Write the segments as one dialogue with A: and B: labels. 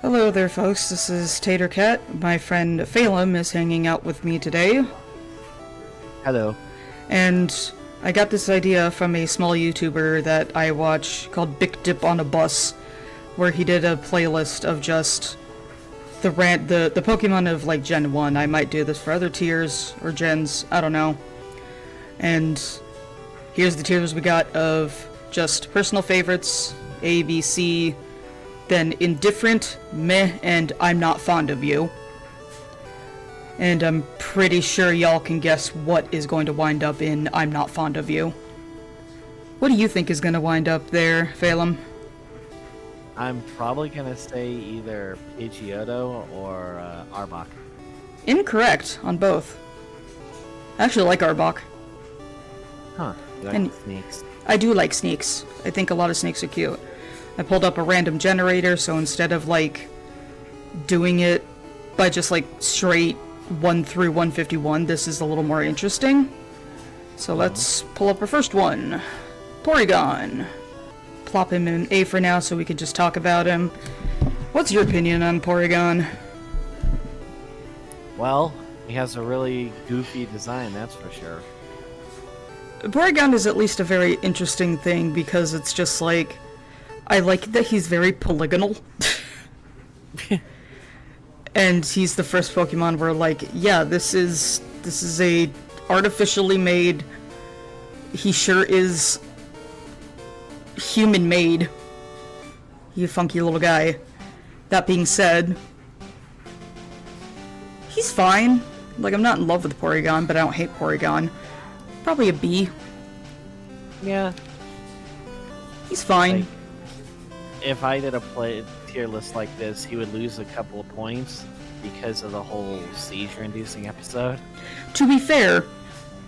A: Hello there, folks. This is Tater Cat. My friend Phelim is hanging out with me today.
B: Hello.
A: And I got this idea from a small YouTuber that I watch called Bic Dip on a Bus, where he did a playlist of just the Pokemon of like Gen 1. I might do this for other tiers or gens, I don't know. And here's the tiers we got of just personal favorites, A, B, C, then indifferent, meh, and I'm not fond of you. And I'm pretty sure y'all can guess what is going to wind up in I'm not fond of you. What do you think is going to wind up there, Phelim?
B: I'm probably gonna say either Pidgeotto or Arbok.
A: Incorrect on both. I actually like Arbok.
B: Huh. You like
A: And-
B: sneaks?
A: I do like sneaks. I think a lot of snakes are cute. I pulled up a random generator, so instead of like doing it by just like straight 1 through 151, this is a little more interesting. So let's pull up our first one. Porygon. Plop him in A for now so we can just talk about him. What's your opinion on Porygon?
B: Well, he has a really goofy design, that's for sure.
A: Porygon is at least a very interesting thing because it's just like, I like that he's very polygonal. And he's the first Pokemon where like, yeah, this is a artificially made, he sure is human made. You funky little guy. That being said, he's fine. Like, I'm not in love with Porygon, but I don't hate Porygon. Probably a B.
B: Yeah.
A: He's fine.
B: Like, if I did a tier list like this, he would lose a couple of points because of the whole seizure-inducing episode.
A: To be fair,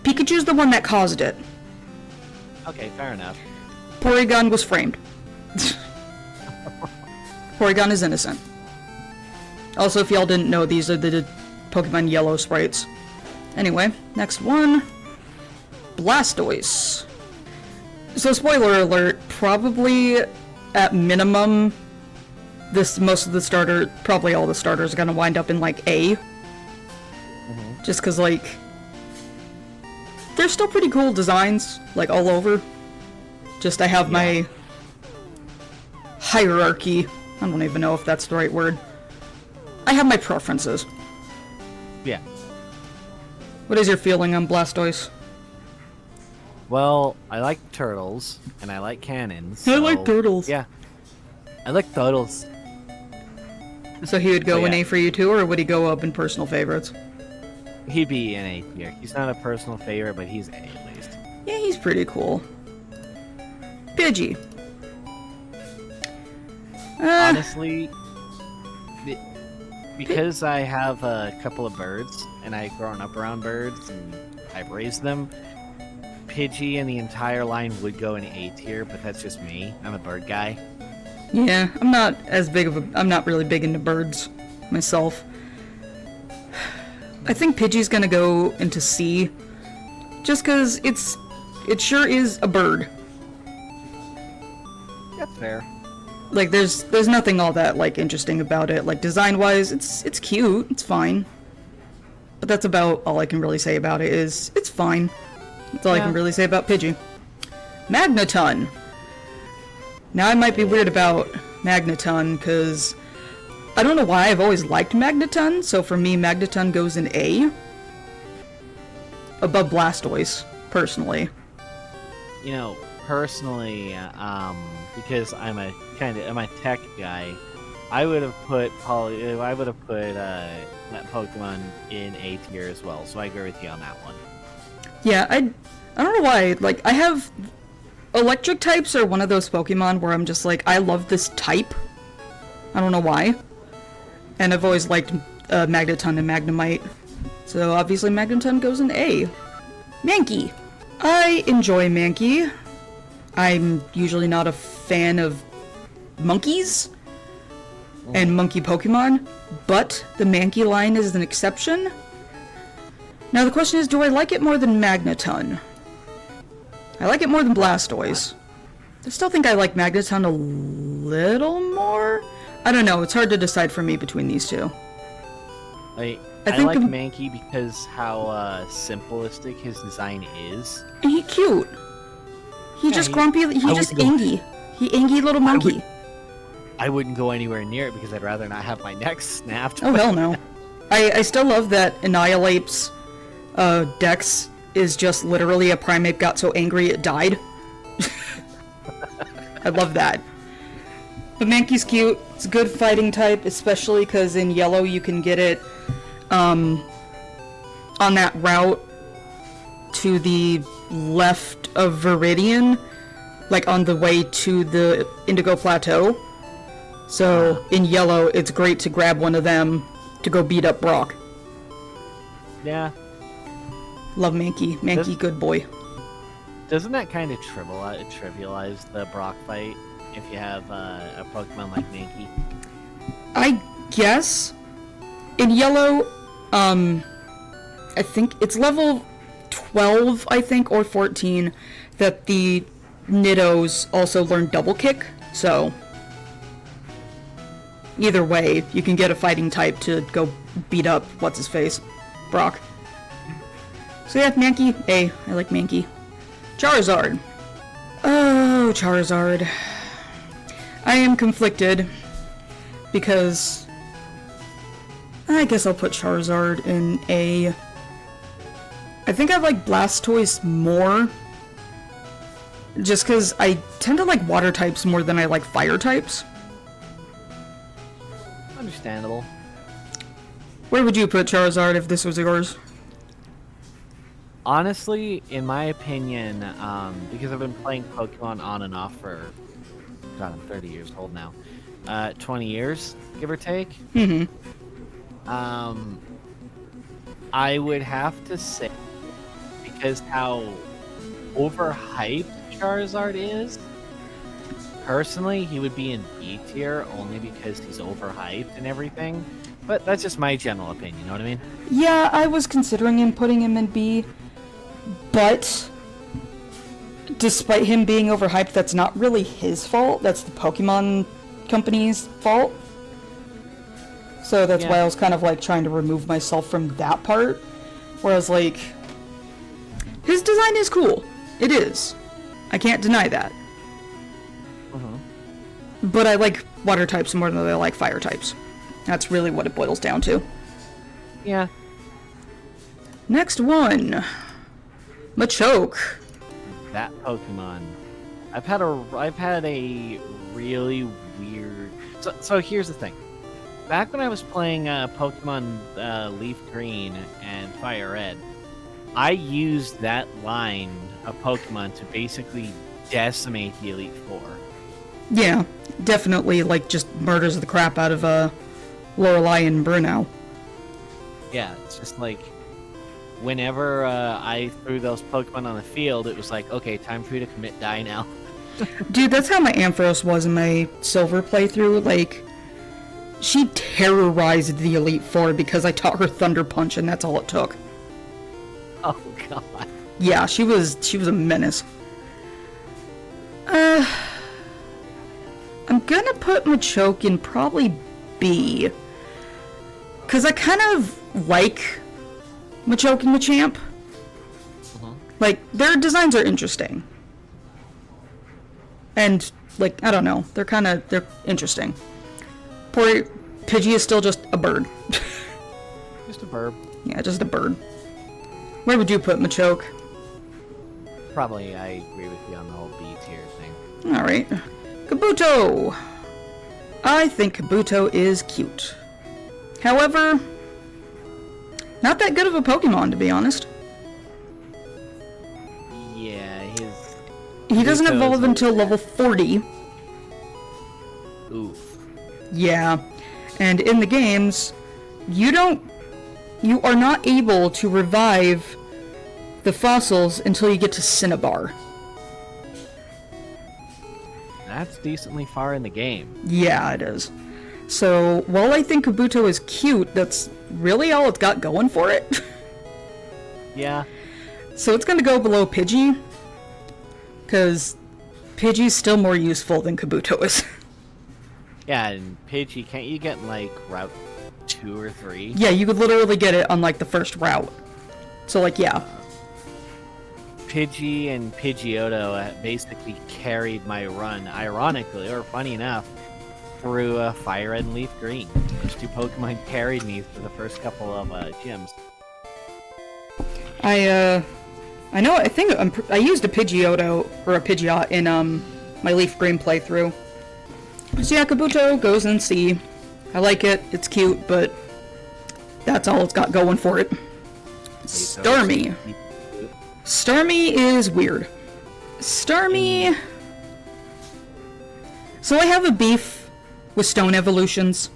A: Pikachu's the one that caused it.
B: Okay, fair enough.
A: Porygon was framed. Porygon is innocent. Also, if y'all didn't know, these are the Pokemon Yellow sprites. Anyway, next one. Blastoise. So, spoiler alert, probably at minimum, most of the starter, probably all the starters are gonna wind up in like A. Just cause like, they're still pretty cool designs, like all over. Just I have my hierarchy. I don't even know if that's the right word. I have my preferences.
B: Yeah.
A: What is your feeling on Blastoise?
B: Well, I like turtles, and I like cannons.
A: I like
B: so-
A: turtles.
B: Yeah. I like turtles.
A: So he would go
B: Oh,
A: in
B: yeah.
A: A for you too, or would he go up in personal favorites?
B: He'd be an A tier. He's not a personal favorite, but he's A at least.
A: Yeah, he's pretty cool. Pidgey.
B: Honestly, because I have a couple of birds, and I've grown up around birds, and I've raised them, Pidgey and the entire line would go in A tier, but that's just me. I'm a bird guy.
A: Yeah, I'm not really big into birds myself. I think Pidgey's gonna go into C, just cause it sure is a bird.
B: That's fair.
A: Like, there's nothing all that, like, interesting about it. Like, design-wise, it's cute, it's fine. But that's about all I can really say about it, is it's fine. That's all I can really say about Pidgey. Magneton! Now, I might be weird about Magneton, because I don't know why I've always liked Magneton, so for me, Magneton goes in A. Above Blastoise, personally.
B: You know, personally, because I'm a tech guy, I would have put that Pokemon in A tier as well. So I agree with you on that one.
A: Yeah, I don't know why. Like, I have electric types are one of those Pokemon where I'm just like, I love this type. I don't know why. And I've always liked Magneton and Magnemite. So obviously Magneton goes in A. Mankey. I enjoy Mankey. I'm usually not a fan of monkeys and monkey Pokemon, but the Mankey line is an exception. Now the question is, do I like it more than Magneton? I like it more than Blastoise. I still think I like Magneton a little more. I don't know, it's hard to decide for me between these two.
B: I
A: think
B: like
A: I'm-
B: Mankey because how simplistic his design is.
A: He cute. He
B: Yeah,
A: just
B: he-
A: grumpy, he
B: I
A: just
B: would go-
A: angy. He angy little monkey.
B: I wouldn't go anywhere near it because I'd rather not have my neck snapped.
A: Oh hell no. I still love that Annihilate's Dex is just literally a primate got so angry it died. I love that. But Mankey's cute. It's a good fighting type, especially because in yellow you can get it on that route to the left of Viridian, like on the way to the Indigo Plateau. So in yellow, it's great to grab one of them to go beat up Brock.
B: Yeah.
A: Love Mankey. Mankey, good boy.
B: Doesn't that kind of trivialize the Brock fight if you have a Pokemon like Mankey?
A: I guess in yellow, I think it's level 12, I think, or 14, that the Niddos also learn double kick. So either way, you can get a fighting type to go beat up what's his face, Brock. So yeah, Mankey. Hey, I like Mankey. Charizard. Oh, Charizard. I am conflicted because I guess I'll put Charizard in A. I think I like Blastoise more just because I tend to like water types more than I like fire types.
B: Understandable.
A: Where would you put Charizard if this was yours?
B: Honestly, in my opinion, because I've been playing Pokemon on and off for, God, I'm 30 years old now, 20 years, give or take.
A: Mm-hmm.
B: I would have to say, because how overhyped Charizard is, personally, he would be in B tier only because he's overhyped and everything. But that's just my general opinion, you know what I mean?
A: Yeah, I was considering putting him in B, but despite him being overhyped, that's not really his fault. That's the Pokemon Company's fault. So that's why I was kind of like trying to remove myself from that part. Whereas like, his design is cool. It is. I can't deny that. But I like water types more than I like fire types. That's really what it boils down to.
B: Yeah.
A: Next one. Machoke.
B: That Pokemon. I've had a really weird. So here's the thing. Back when I was playing Pokemon Leaf Green and Fire Red, I used that line of Pokemon to basically decimate the Elite Four.
A: Yeah, definitely, like, just murders the crap out of, Lorelei and Bruno.
B: Yeah, it's just like, whenever I threw those Pokemon on the field, it was like, okay, time for you to commit die now.
A: Dude, that's how my Ampharos was in my Silver playthrough, like, she terrorized the Elite Four because I taught her Thunder Punch and that's all it took.
B: Oh, God.
A: Yeah, she was a menace. I'm gonna put Machoke in probably B. Cause I kind of like Machoke and Machamp. Like, their designs are interesting. And, like, I don't know, they're interesting. Poor Pidgey is still just a bird.
B: Just a burb.
A: Yeah, just a bird. Where would you put Machoke?
B: Probably, I agree with you on the whole B tier thing.
A: Alright. Kabuto! I think Kabuto is cute. However, not that good of a Pokemon, to be honest.
B: Yeah,
A: He doesn't
B: Kabuto's
A: evolve
B: a-
A: until level 40.
B: oof.
A: Yeah. And in the games, you are not able to revive the fossils until you get to Cinnabar.
B: That's decently far in the game.
A: Yeah, it is. So, while I think Kabuto is cute, that's really all it's got going for it.
B: Yeah.
A: So it's gonna go below Pidgey, because Pidgey's still more useful than Kabuto is.
B: Yeah, and Pidgey, can't you get like Route 2 or 3?
A: Yeah, you could literally get it on like the first route. So like, yeah.
B: Pidgey and Pidgeotto basically carried my run, ironically, or funny enough, through Fire Red and Leaf Green. Those two Pokemon carried me for the first couple of gyms.
A: I know. I think I used a Pidgeotto or a Pidgeot in my Leaf Green playthrough. So yeah, Kabuto goes in C. I like it. It's cute, but that's all it's got going for it. Starmie. Starmie is weird. Starmie. So I have a beef with stone evolutions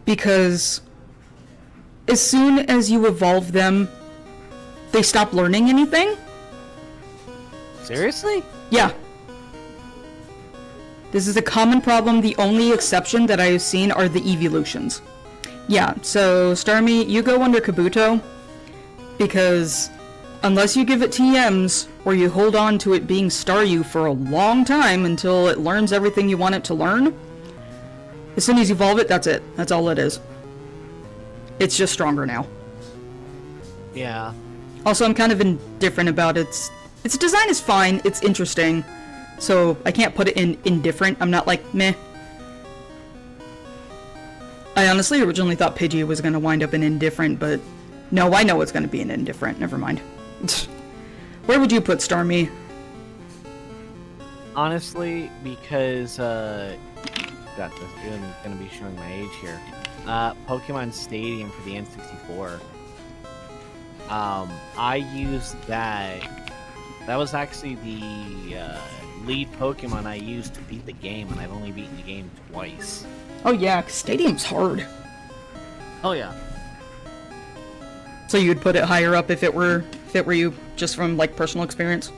A: because as soon as you evolve them, they stop learning anything.
B: Seriously?
A: Yeah. This is a common problem. The only exception that I have seen are the evolutions. Yeah, so Starmie, you go under Kabuto because unless you give it TMs or you hold on to it being Staryu for a long time until it learns everything you want it to learn, as soon as you evolve it, that's it. That's all it is. It's just stronger now.
B: Yeah.
A: Also, I'm kind of indifferent about its design is fine, it's interesting, so I can't put it in indifferent. I'm not like, meh. I honestly originally thought Pidgey was going to wind up in indifferent, but no, I know it's going to be an indifferent. Never mind. Where would you put Starmie?
B: Honestly, because, got this, I'm going to be showing my age here. Pokemon Stadium for the N64. I used that. That was actually the lead Pokemon I used to beat the game, and I've only beaten the game twice.
A: Oh yeah, 'cause Stadium's hard.
B: Oh yeah.
A: So you'd put it higher up if it were you, just from like personal experience?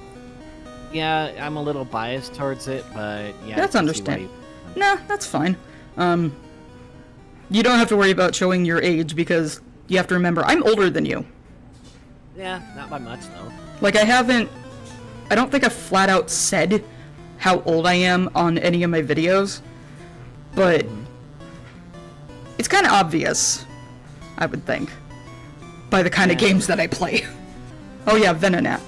B: Yeah, I'm a little biased towards it, but yeah.
A: That's understandable. Nah, that's fine. You don't have to worry about showing your age because you have to remember I'm older than you.
B: Yeah, not by much though.
A: Like I don't think I've flat out said how old I am on any of my videos, but it's kind of obvious, I would think, by the kind of games that I play. Oh yeah, Venonat.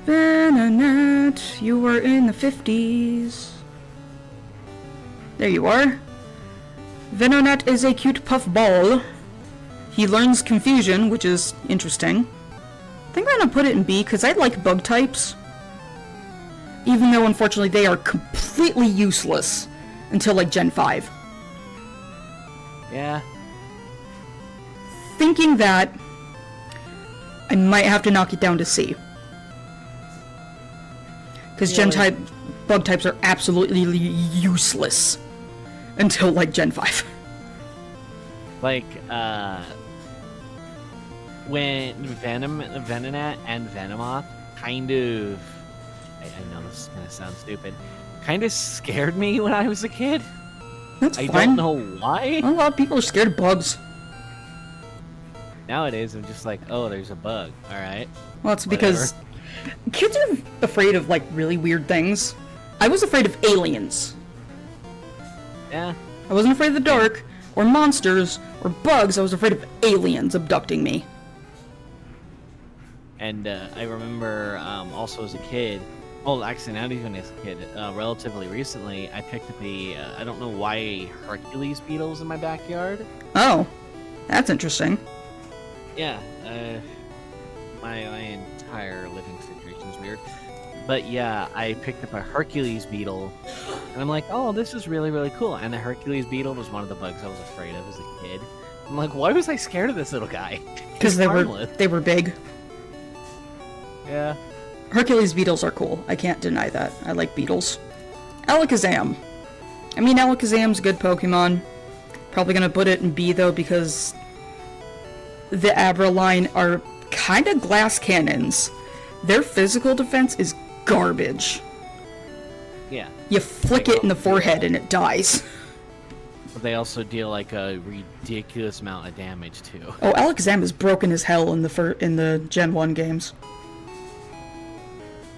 A: Venonat, you were in the 50s. There you are. Venonat is a cute puff ball. He learns Confusion, which is interesting. I think I'm gonna put it in B because I like bug types. Even though unfortunately they are completely useless until like Gen 5.
B: Yeah.
A: Thinking that, I might have to knock it down to C. Because bug types are absolutely useless until like Gen 5.
B: Like, when Venonat and Venomoth kind of, I know this is gonna sound stupid, kind of scared me when I was a kid.
A: That's
B: I
A: fine.
B: don't know why.
A: A lot of people are scared of bugs.
B: Nowadays, I'm just like, oh, there's a bug. All right.
A: Well, it's because kids are afraid of like really weird things. I was afraid of aliens.
B: Yeah.
A: I wasn't afraid of the dark, or monsters, or bugs. I was afraid of aliens abducting me.
B: And I remember also as a kid, well, actually not even as a kid, relatively recently, I picked up I don't know why, Hercules beetles in my backyard.
A: Oh, that's interesting.
B: Yeah, my entire living situation is weird. But yeah, I picked up a Hercules beetle, and I'm like, oh, this is really, really cool. And the Hercules beetle was one of the bugs I was afraid of as a kid. I'm like, why was I scared of this little guy?
A: Because they were big.
B: Yeah.
A: Hercules beetles are cool. I can't deny that. I like beetles. Alakazam. I mean, Alakazam's a good Pokemon. Probably gonna put it in B though because the Abra line are kind of glass cannons. Their physical defense is garbage.
B: Yeah.
A: You flick it in the forehead and it dies.
B: But they also deal like a ridiculous amount of damage too.
A: Oh, Alakazam is broken as hell in the Gen 1 games.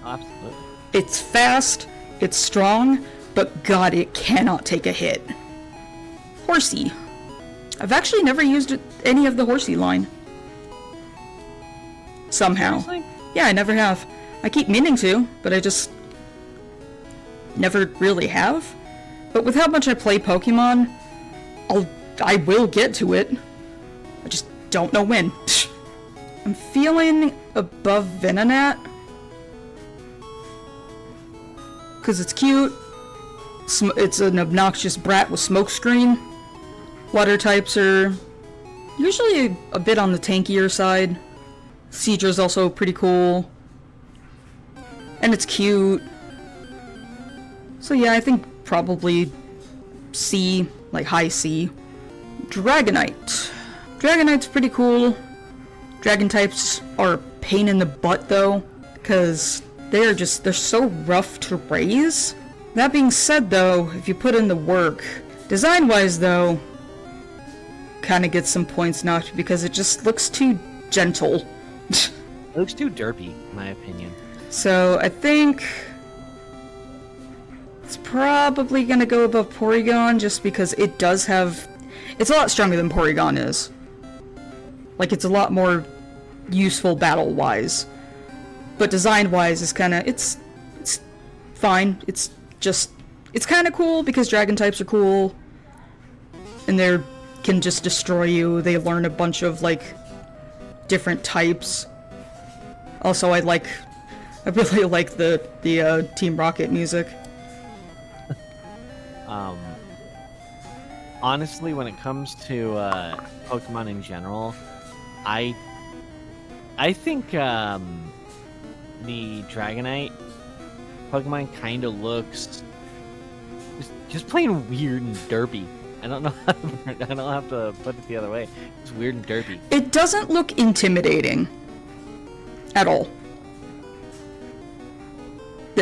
B: Absolutely.
A: It's fast, it's strong, but god, it cannot take a hit. Horsey. I've actually never used any of the Horsey line. Somehow.
B: Seriously?
A: Yeah, I never have. I keep meaning to, but I just never really have. But with how much I play Pokemon, I will get to it. I just don't know when. I'm feeling above Venonat. Because it's cute. It's an obnoxious brat with smokescreen. Water types are usually a bit on the tankier side. Seadra's also pretty cool. And it's cute. So yeah, I think probably C, like high C. Dragonite. Dragonite's pretty cool. Dragon types are a pain in the butt though, because they're so rough to raise. That being said though, if you put in the work, design-wise though, kind of gets some points knocked because it just looks too gentle.
B: It looks too derpy, in my opinion.
A: So I think it's probably gonna go above Porygon just because it does have... It's a lot stronger than Porygon is. Like, it's a lot more useful battle-wise. But design-wise, is kind of... It's fine. It's kind of cool because dragon types are cool. And they can just destroy you. They learn a bunch of, like, different types. Also, I really like the Team Rocket music.
B: Honestly, when it comes to Pokemon in general, I think the Dragonite Pokemon kind of looks just plain weird and derpy. I don't know. I don't have to put it the other way. It's weird and derpy.
A: It doesn't look intimidating at all.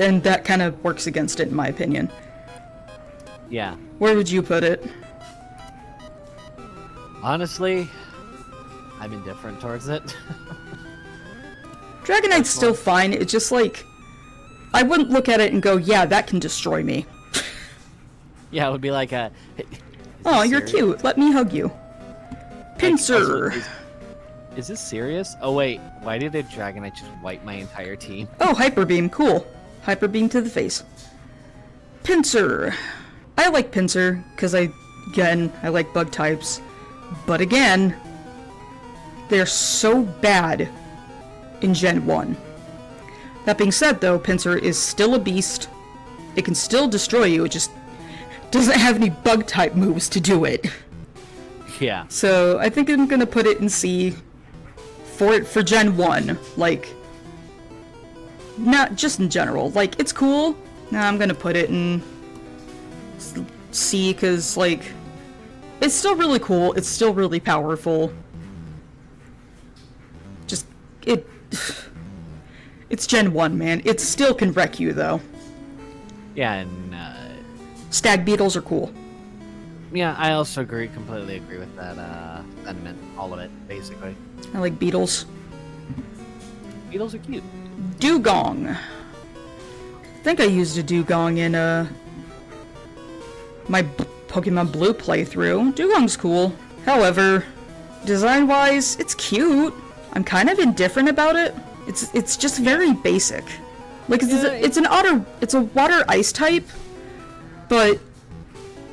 A: And that kind of works against it, in my opinion.
B: Yeah.
A: Where would you put it?
B: Honestly, I'm indifferent towards it.
A: Dragonite's still fine. It's just like... I wouldn't look at it and go, yeah, that can destroy me.
B: Yeah, it would be like a...
A: Oh, you're cute. Let me hug you. Pinsir.
B: Is this serious? Oh wait, why did a Dragonite just wipe my entire team?
A: Oh, Hyper Beam. Cool. Hyper Beam to the face. Pinsir. I like Pinsir, because I like bug types. But again, they're so bad in Gen 1. That being said, though, Pinsir is still a beast. It can still destroy you, it just doesn't have any bug type moves to do it.
B: Yeah.
A: So, I think I'm gonna put it in C for Gen 1. Like, not just in general. Like, it's cool. Nah, I'm gonna put it in C, because, like, it's still really cool. It's still really powerful. Just, it's Gen 1, man. It still can wreck you, though.
B: Yeah, and
A: Stag Beetles are cool.
B: yeah, I also completely agree with that sentiment. All of it, basically.
A: I like beetles.
B: Beetles are cute.
A: Dugong. I think I used a Dugong in my Pokemon Blue playthrough. Dugong's cool. However, design-wise, it's cute. I'm kind of indifferent about it. It's just very basic. Like, it's a water ice type, but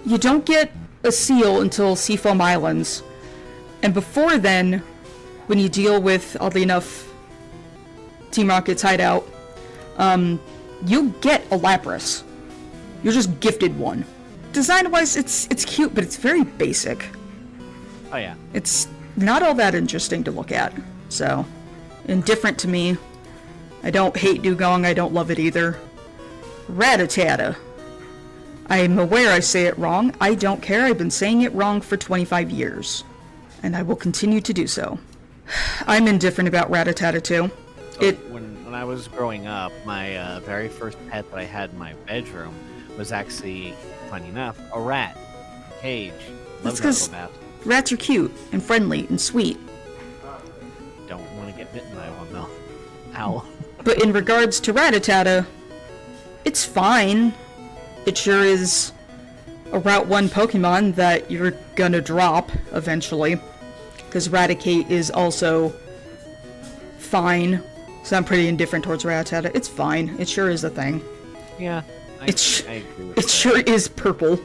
A: you don't get a seal until Seafoam Islands. And before then, when you deal with, oddly enough, Team Rocket's hideout, you get a Lapras. You're just gifted one. Design-wise, it's cute, but it's very basic.
B: Oh yeah.
A: It's not all that interesting to look at, so indifferent to me. I don't hate Dugong, I don't love it either. Rattata. I'm aware I say it wrong. I don't care, I've been saying it wrong for 25 years. And I will continue to do so. I'm indifferent about Rattata too.
B: So when I was growing up, my very first pet that I had in my bedroom was actually, funny enough, a rat. Cage.
A: That's
B: Love
A: 'cause
B: that little bat.
A: rats are cute and friendly and sweet.
B: Don't want to get bitten by one though. Ow.
A: But in regards to Rattata, it's fine. it sure is a Route 1 Pokemon that you're gonna drop eventually. Because Raticate is also fine. So I'm pretty indifferent towards Rattata. It's fine. It sure is a thing.
B: Yeah, I agree with
A: It
B: that.
A: sure is purple.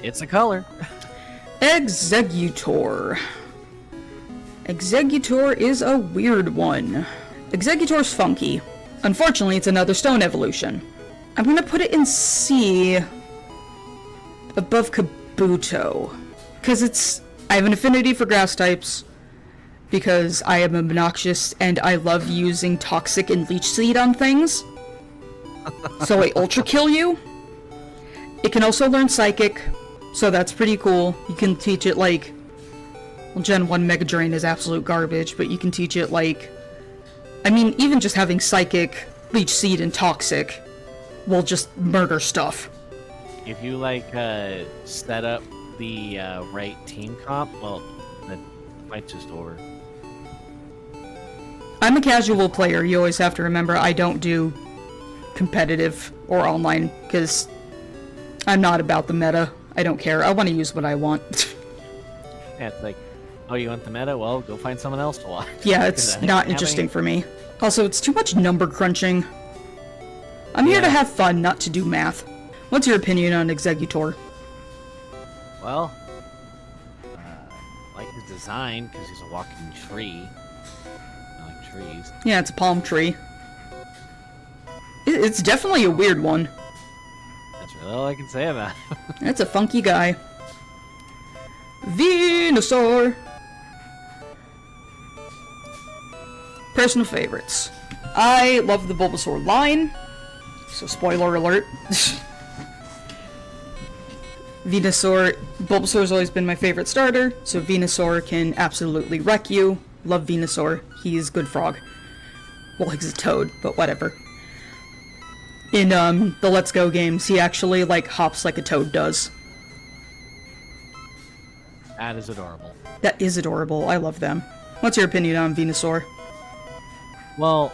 B: It's a color.
A: Exeggutor. Exeggutor is a weird one. Exeggutor's funky. Unfortunately, it's another stone evolution. I'm gonna put it in C above Kabuto. Because I have an affinity for grass types. Because I am obnoxious and I love using Toxic and Leech Seed on things. So I Ultra Kill you. It can also learn Psychic. So that's pretty cool. You can teach it like... Well, Gen 1 Mega Drain is absolute garbage, but you can teach it like... I mean, even just having Psychic, Leech Seed, and Toxic will just murder stuff.
B: If you like set up the right team comp, well, the fight's just over.
A: I'm a casual player. You always have to remember I don't do competitive or online, because I'm not about the meta. I don't care. I want to use what I want.
B: Yeah, it's like, oh, you want the meta? Well, go find someone else to watch.
A: Yeah, it's not interesting for me. Also, it's too much number crunching. I'm here to have fun, not to do math. What's your opinion on Exeggutor?
B: Well, I like his design because he's a walking tree. I like trees.
A: Yeah, it's a palm tree. It's definitely a weird one.
B: That's really all I can say about it.
A: That's a funky guy. Venusaur! Personal favorites. I love the Bulbasaur line. So spoiler alert. Bulbasaur's always been my favorite starter, so Venusaur can absolutely wreck you. Love Venusaur. He's good frog. Well, he's a toad, but whatever. In the Let's Go games, he actually like hops like a toad does.
B: That is adorable.
A: That is adorable. I love them. What's your opinion on Venusaur?
B: Well,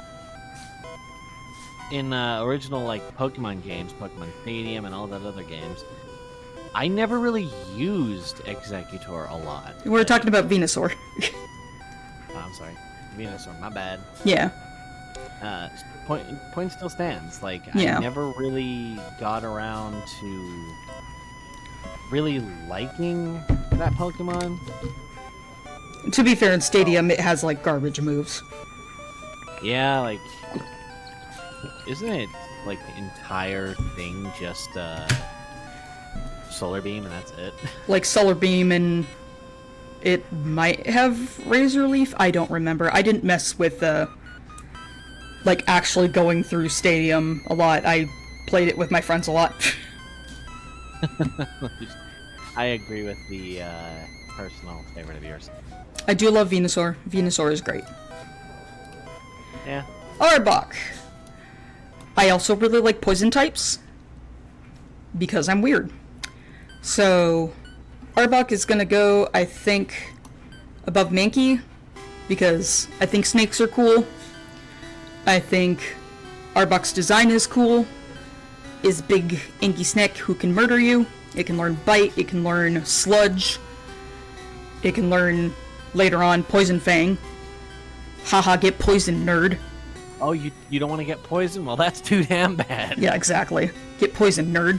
B: in original like Pokemon games, Pokemon Stadium, and all that other games, I never really used Exeggutor a lot.
A: We're talking about Venusaur.
B: Oh, I'm sorry, Venusaur. My bad.
A: Yeah.
B: Point still stands. Like
A: Yeah.
B: I never really got around to really liking that Pokemon.
A: To be fair, in Stadium, it has like garbage moves.
B: Yeah, like isn't it like the entire thing just Solar Beam and that's it?
A: Like Solar Beam, and it might have Razor Leaf. I don't remember. I didn't mess with like actually going through Stadium a lot. I played it with my friends a lot.
B: I agree with the personal favorite of yours.
A: I do love Venusaur. Venusaur is great.
B: Yeah.
A: Arbok. I also really like poison types because I'm weird. So Arbok is gonna go, I think, above Mankey because I think snakes are cool. I think Arbok's design is cool. Is big inky snake who can murder you. It can learn Bite. It can learn Sludge. It can learn later on Poison Fang. Haha, get poisoned, nerd.
B: Oh, you don't want to get poisoned? Well, that's too damn bad.
A: Yeah, exactly. Get poisoned, nerd.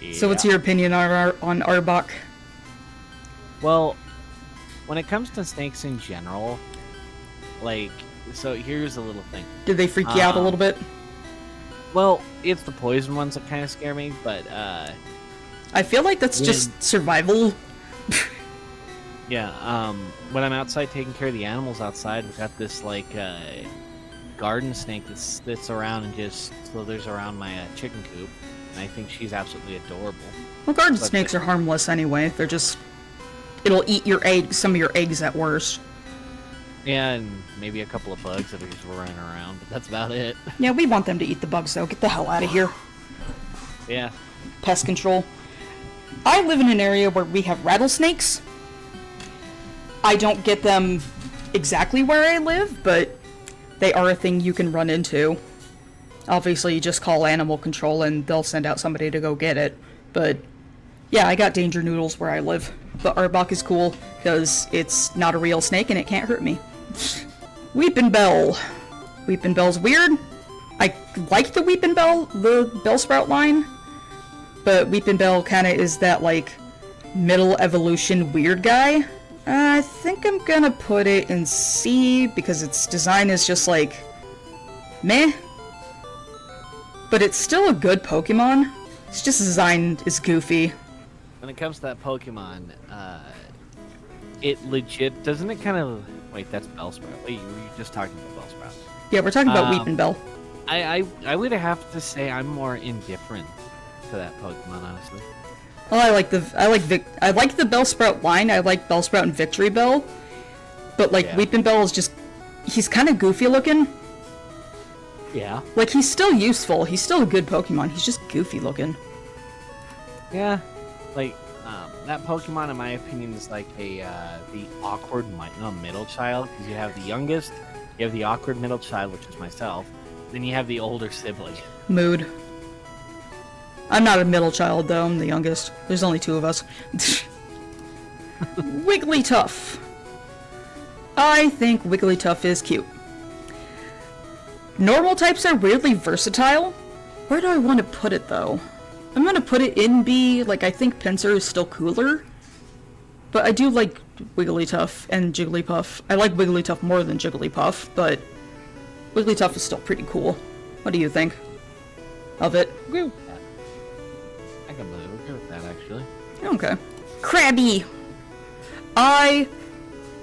B: Yeah.
A: So what's your opinion on Arbok?
B: Well, when it comes to snakes in general, like, so here's a little thing.
A: Did they freak you out a little bit?
B: Well, it's the poison ones that kind of scare me, but
A: I feel like that's just survival.
B: yeah. When I'm outside taking care of the animals outside, we've got this like garden snake that's around and just slithers around my chicken coop, and I think she's absolutely adorable.
A: Well, garden snakes are harmless anyway. They're just... It'll eat your eggs, some of your eggs at worst.
B: And maybe a couple of bugs that are just running around, but that's about it.
A: Yeah, we want them to eat the bugs, though. Get the hell out of here.
B: Yeah.
A: Pest control. I live in an area where we have rattlesnakes. I don't get them exactly where I live, but they are a thing you can run into. Obviously, you just call animal control and they'll send out somebody to go get it. But yeah, I got danger noodles where I live. But Arbok is cool because it's not a real snake and it can't hurt me. Weepin' Bell. Weepin' Bell's weird. I like the Weepin' Bell, the Bellsprout line. But Weepin' Bell kind of is that, like, middle evolution weird guy. I think I'm gonna put it in C because its design is just, like, meh. But it's still a good Pokemon. It's just designed is goofy.
B: When it comes to that Pokemon, it legit doesn't it kind of wait? That's Bellsprout. Wait, you were just talking about Bellsprout.
A: Yeah, we're talking about Weepin' Bell.
B: I would have to say I'm more indifferent to that Pokemon, honestly.
A: Well, I like the Bellsprout line. I like Bellsprout and Victory Bell. But like
B: Yeah.
A: Weepin' Bell is just he's kind of goofy looking.
B: Yeah.
A: Like he's still useful. He's still a good Pokemon. He's just goofy looking.
B: Yeah. Like that Pokemon, in my opinion, is like the awkward middle child because you have the youngest, you have the awkward middle child, which is myself, then you have the older sibling.
A: Mood. I'm not a middle child though. I'm the youngest. There's only 2 of us. Wigglytuff. I think Wigglytuff is cute. Normal types are weirdly versatile. Where do I want to put it though? I'm gonna put it in B. Like I think Pinsir is still cooler. But I do like Wigglytuff and Jigglypuff. I like Wigglytuff more than Jigglypuff, but Wigglytuff is still pretty cool. What do you think of it?
B: Agree with that. I can believe agree with that actually.
A: Okay. Krabby! I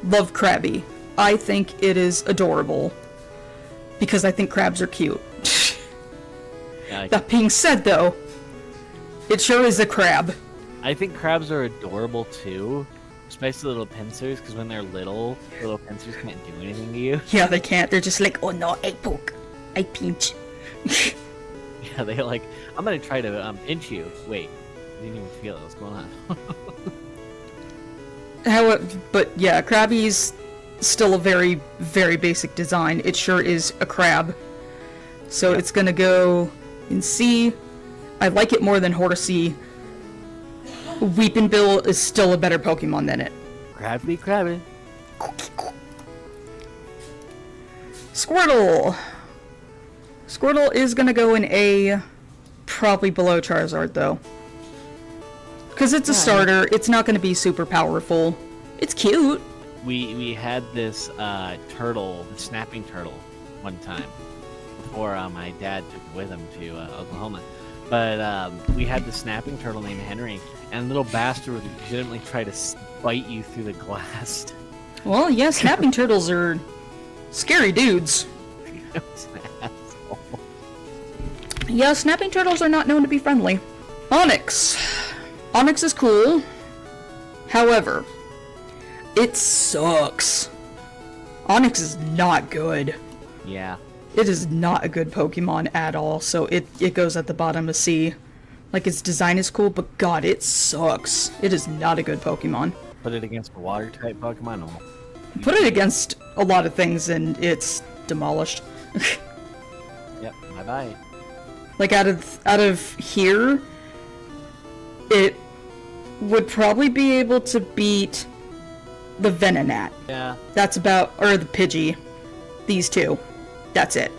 A: love Krabby. I think it is adorable. Because I think crabs are cute.
B: Yeah,
A: That being said, though, it sure is a crab.
B: I think crabs are adorable too, especially little pincers, because when they're little pincers can't do anything to you.
A: Yeah, they can't. They're just like, oh no, I poke. I pinch.
B: Yeah, they like, I'm gonna try to pinch you. Wait, I didn't even feel it. What's going on?
A: But yeah, Krabby's still a very, very basic design. It sure is a crab. So it's gonna go in C. I like it more than Horsey. Weepin' Bill is still a better Pokemon than it.
B: Crabby, crabby.
A: Squirtle! Squirtle is gonna go in A, probably below Charizard though. Because it's a starter, it's not gonna be super powerful. It's cute.
B: We had this turtle, the snapping turtle, one time before my dad took it with him to Oklahoma. But we had the snapping turtle named Henry, and little bastard would legitimately try to bite you through the glass.
A: Well, yeah, snapping turtles are scary dudes.
B: It was an asshole.
A: Yeah, snapping turtles are not known to be friendly. Onyx. Onyx is cool. However, it sucks. Onyx is not good.
B: Yeah.
A: It is not a good Pokemon at all, so it goes at the bottom of C. Like, its design is cool, but god, it sucks. It is not a good Pokemon.
B: Put it against a water-type Pokemon. No.
A: Put it against a lot of things and it's demolished.
B: Yep. Bye-bye.
A: Like, out of here, it would probably be able to beat the Venonat.
B: Yeah.
A: That's about, or the Pidgey. These 2. That's it.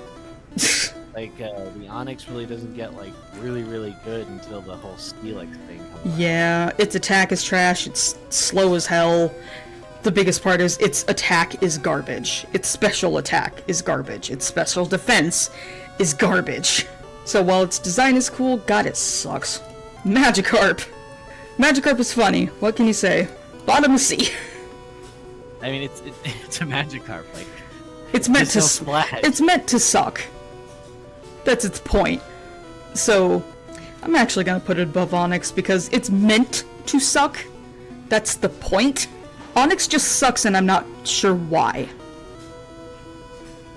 B: Like, the Onyx really doesn't get, like, really, really good until the whole Steelix thing comes out.
A: Yeah, its attack is trash, it's slow as hell. The biggest part is its attack is garbage. Its special attack is garbage. Its special defense is garbage. So while its design is cool, god, it sucks. Magikarp. Magikarp is funny, what can you say? Bottom of C.
B: I mean, it's a Magikarp, like,
A: It's meant
B: It's
A: to
B: so splash.
A: It's meant to suck. That's its point. So, I'm actually gonna put it above Onyx because it's meant to suck. That's the point. Onyx just sucks and I'm not sure why.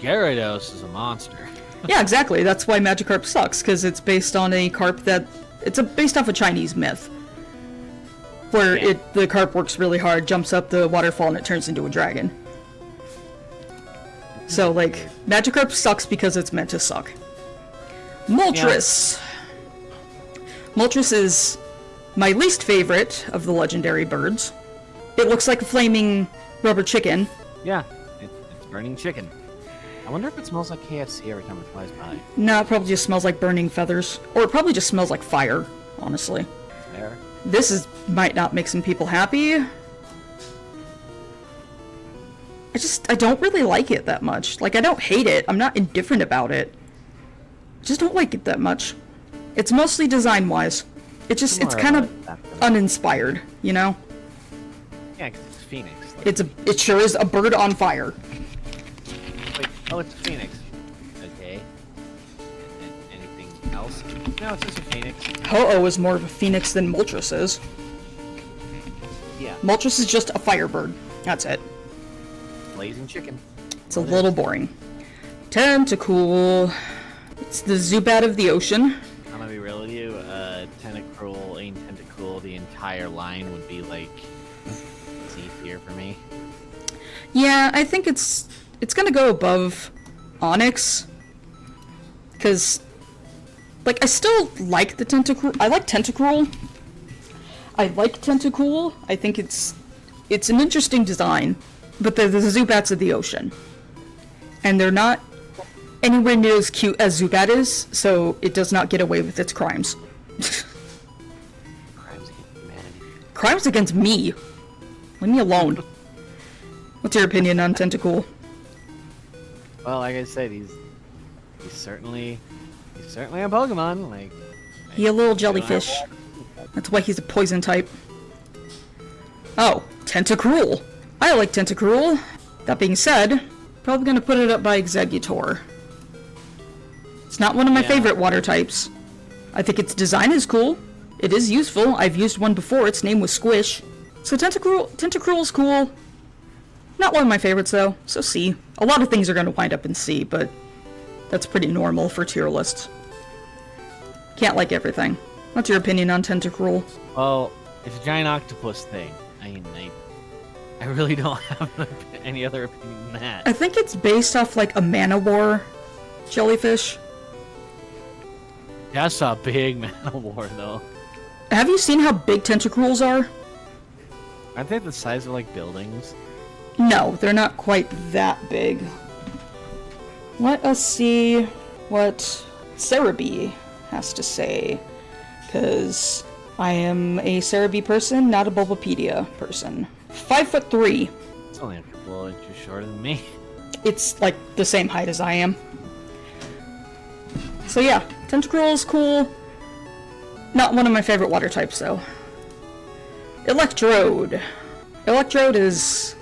B: Gyarados is a monster.
A: Yeah, exactly. That's why Magikarp sucks, because it's based on a carp that... based off a Chinese myth. Where
B: Yeah.
A: the carp works really hard, jumps up the waterfall, and it turns into a dragon. So, like, Magikarp sucks because it's meant to suck. Moltres. Moltres is my least favorite of the legendary birds. It looks like a flaming rubber chicken.
B: Yeah, it's burning chicken. I wonder if it smells like KFC every time it flies by.
A: No, it probably just smells like burning feathers. Or it probably just smells like fire, honestly.
B: There.
A: This might not make some people happy. I don't really like it that much. Like, I don't hate it. I'm not indifferent about it. I just don't like it that much. It's mostly design-wise. It's kind of uninspired, you know?
B: Yeah, because it's a phoenix. Like,
A: It sure is a bird on fire.
B: wait, oh, it's a phoenix. Okay. Anything else? No, it's just a phoenix.
A: Ho-Oh is more of a phoenix than Moltres is.
B: Yeah.
A: Moltres is just a firebird. That's it.
B: Blazing chicken.
A: It's a little boring. Tentacool. It's the Zubat of the ocean.
B: I'm gonna be real with you. Tentacool, the entire line would be like C tier for me.
A: Yeah, I think it's gonna go above Onyx. Cause, like, I still like the Tentacruel. I like Tentacruel. I like Tentacool. I think it's an interesting design. But they're the Zubats of the ocean. And they're not anywhere near as cute as Zubat is, so it does not get away with its crimes.
B: Crimes against humanity.
A: Crimes against me? Leave me alone. What's your opinion on Tentacool?
B: Well, like I said, he's certainly a Pokemon. Like
A: He a little jellyfish. That's why he's a poison type. Oh, Tentacruel. I like Tentacruel. That being said, probably gonna put it up by Exeggutor. It's not one of my favorite water types. I think its design is cool. It is useful. I've used one before. Its name was Squish. So Tentacruel's cool. Not one of my favorites though, so C. A lot of things are gonna wind up in C, but that's pretty normal for tier lists. Can't like everything. What's your opinion on Tentacruel?
B: Well, it's a giant octopus thing. I really don't have any other opinion than that.
A: I think it's based off like a Manowar jellyfish.
B: That's a big Manowar, though.
A: Have you seen how big Tentacruels are?
B: Aren't they the size of like buildings?
A: No, they're not quite that big. Let us see what Cerebi has to say. Because I am a Cerebi person, not a Bulbapedia person. 5'3".
B: It's only a couple of inches shorter than me.
A: It's like the same height as I am. So yeah, Tentacruel is cool. Not one of my favorite water types though. Electrode. Electrode is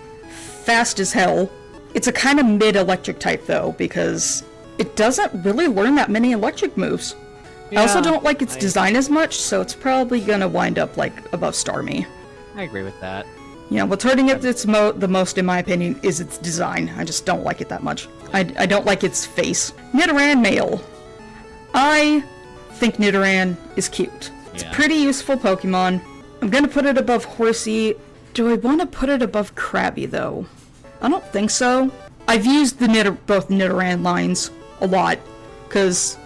A: fast as hell. It's a kind of mid-electric type though, because it doesn't really learn that many electric moves. I also don't like its design as much, so it's probably gonna wind up like above Starmie.
B: I agree with that.
A: You know, what's hurting it the most, in my opinion, is its design. I just don't like it that much. I don't like its face. Nidoran male. I think Nidoran is cute. It's a pretty useful Pokemon. I'm gonna put it above Horsey. Do I want to put it above Krabby, though? I don't think so. I've used both Nidoran lines a lot, because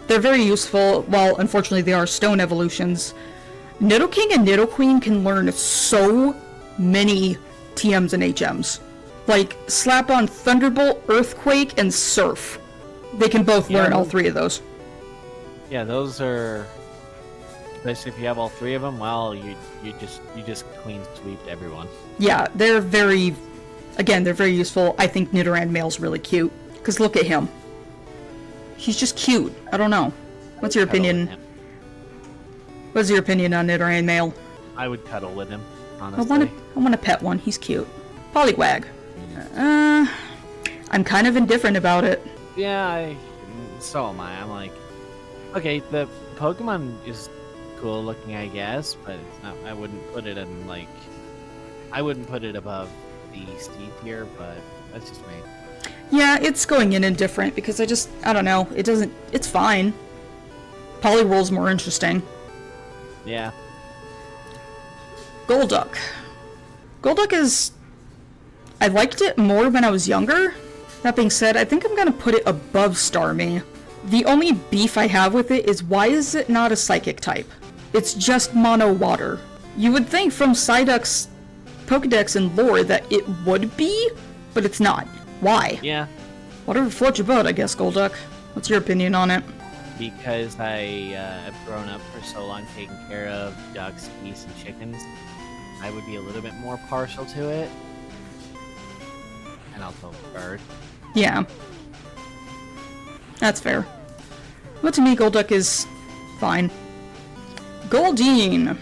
A: they're very useful. While, unfortunately, they are stone evolutions. Nidoking and Nidoqueen can learn so many TMs and HMs. Like, slap on Thunderbolt, Earthquake, and Surf. They can both learn all three of those.
B: Yeah, those are... Especially if you have all three of them, well, you just clean sweeped everyone.
A: Yeah, they're very... Again, they're very useful. I think Nidoran male's really cute. Because look at him. He's just cute. I don't know. What's your opinion? What's your opinion on Nidoran male?
B: I would cuddle with him, honestly.
A: I want to pet one. He's cute. Poliwag. I'm kind of indifferent about it.
B: Yeah, so am I. I'm like, okay, the Pokemon is cool looking, I guess, but it's not, I wouldn't put it in, like, I wouldn't put it above the C tier, but that's just me.
A: Yeah, it's going in indifferent because I don't know, it's fine. Poliwhirl's more interesting.
B: Yeah.
A: Golduck. Golduck is... I liked it more when I was younger. That being said, I think I'm gonna put it above Starmie. The only beef I have with it is why is it not a psychic type? It's just mono water. You would think from Psyduck's Pokedex and lore that it would be, but it's not. Why?
B: Yeah,
A: Whatever floats your boat, I guess, Golduck. What's your opinion on it?
B: because I have grown up for so long taking care of ducks, geese, and chickens, I would be a little bit more partial to it. And also bird.
A: Yeah. That's fair. But to me, Golduck is fine. Goldeen!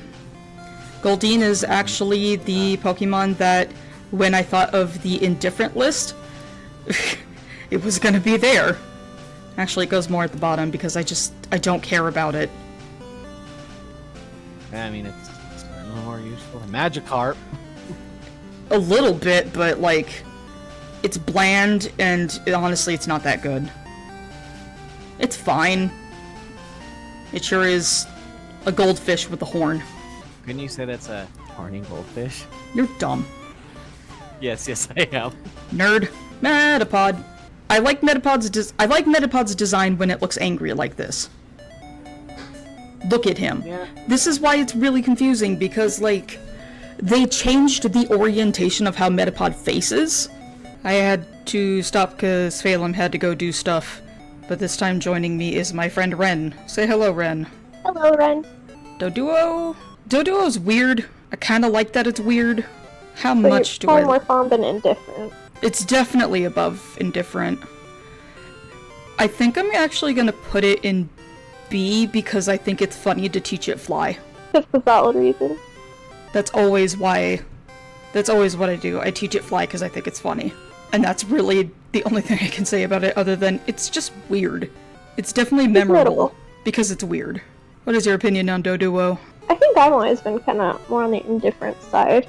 A: Goldeen is actually the Pokemon that, when I thought of the indifferent list, it was gonna be there. Actually, it goes more at the bottom because I don't care about it.
B: I mean, it's a little more useful than Magikarp.
A: A little bit, but, like, it's bland, and honestly, it's not that good. It's fine. It sure is a goldfish with a horn.
B: Couldn't you say that's a horny goldfish?
A: You're dumb.
B: Yes, I am.
A: Nerd. Metapod. I like Metapod's design when it looks angry like this. Look at him.
B: Yeah.
A: This is why it's really confusing, because, like, they changed the orientation of how Metapod faces. I had to stop because Phelan had to go do stuff. But this time joining me is my friend Ren. Say hello, Ren.
C: Hello, Ren.
A: Doduo? Doduo's weird. I kinda like that it's weird. How
C: So
A: much do
C: you're
A: I...
C: more fond than indifferent.
A: It's definitely above indifferent. I think I'm actually gonna put it in B because I think it's funny to teach it fly.
C: Just a valid reason.
A: That's always what I do. I teach it fly because I think it's funny. And that's really the only thing I can say about it other than it's just weird. It's definitely memorable
C: notable.
A: because it's weird. What is your opinion on Doduo?
C: I think I've always been kind of more on the indifferent side,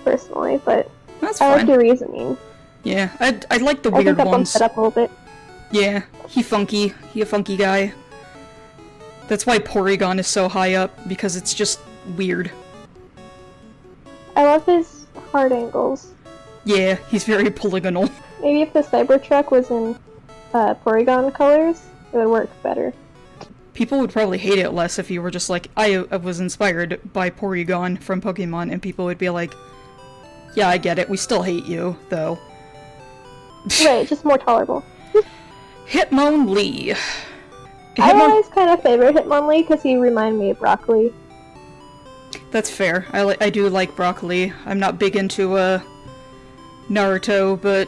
C: personally, but
A: That's
C: I like
A: fine.
C: your reasoning.
A: Yeah, I like the
C: I
A: weird
C: think that
A: ones.
C: bumps it up a little bit.
A: Yeah, he a funky guy. That's why Porygon is so high up, because it's just weird.
C: I love his hard angles.
A: Yeah, he's very polygonal.
C: Maybe if the Cybertruck was in Porygon colors, it would work better.
A: People would probably hate it less if you were just like, I was inspired by Porygon from Pokemon, and people would be like, yeah, I get it, we still hate you, though.
C: Right, just more tolerable.
A: Hitmonlee.
C: I always kind of favor Hitmonlee because he reminded me of Broccoli.
A: That's fair. I do like Broccoli. I'm not big into Naruto, but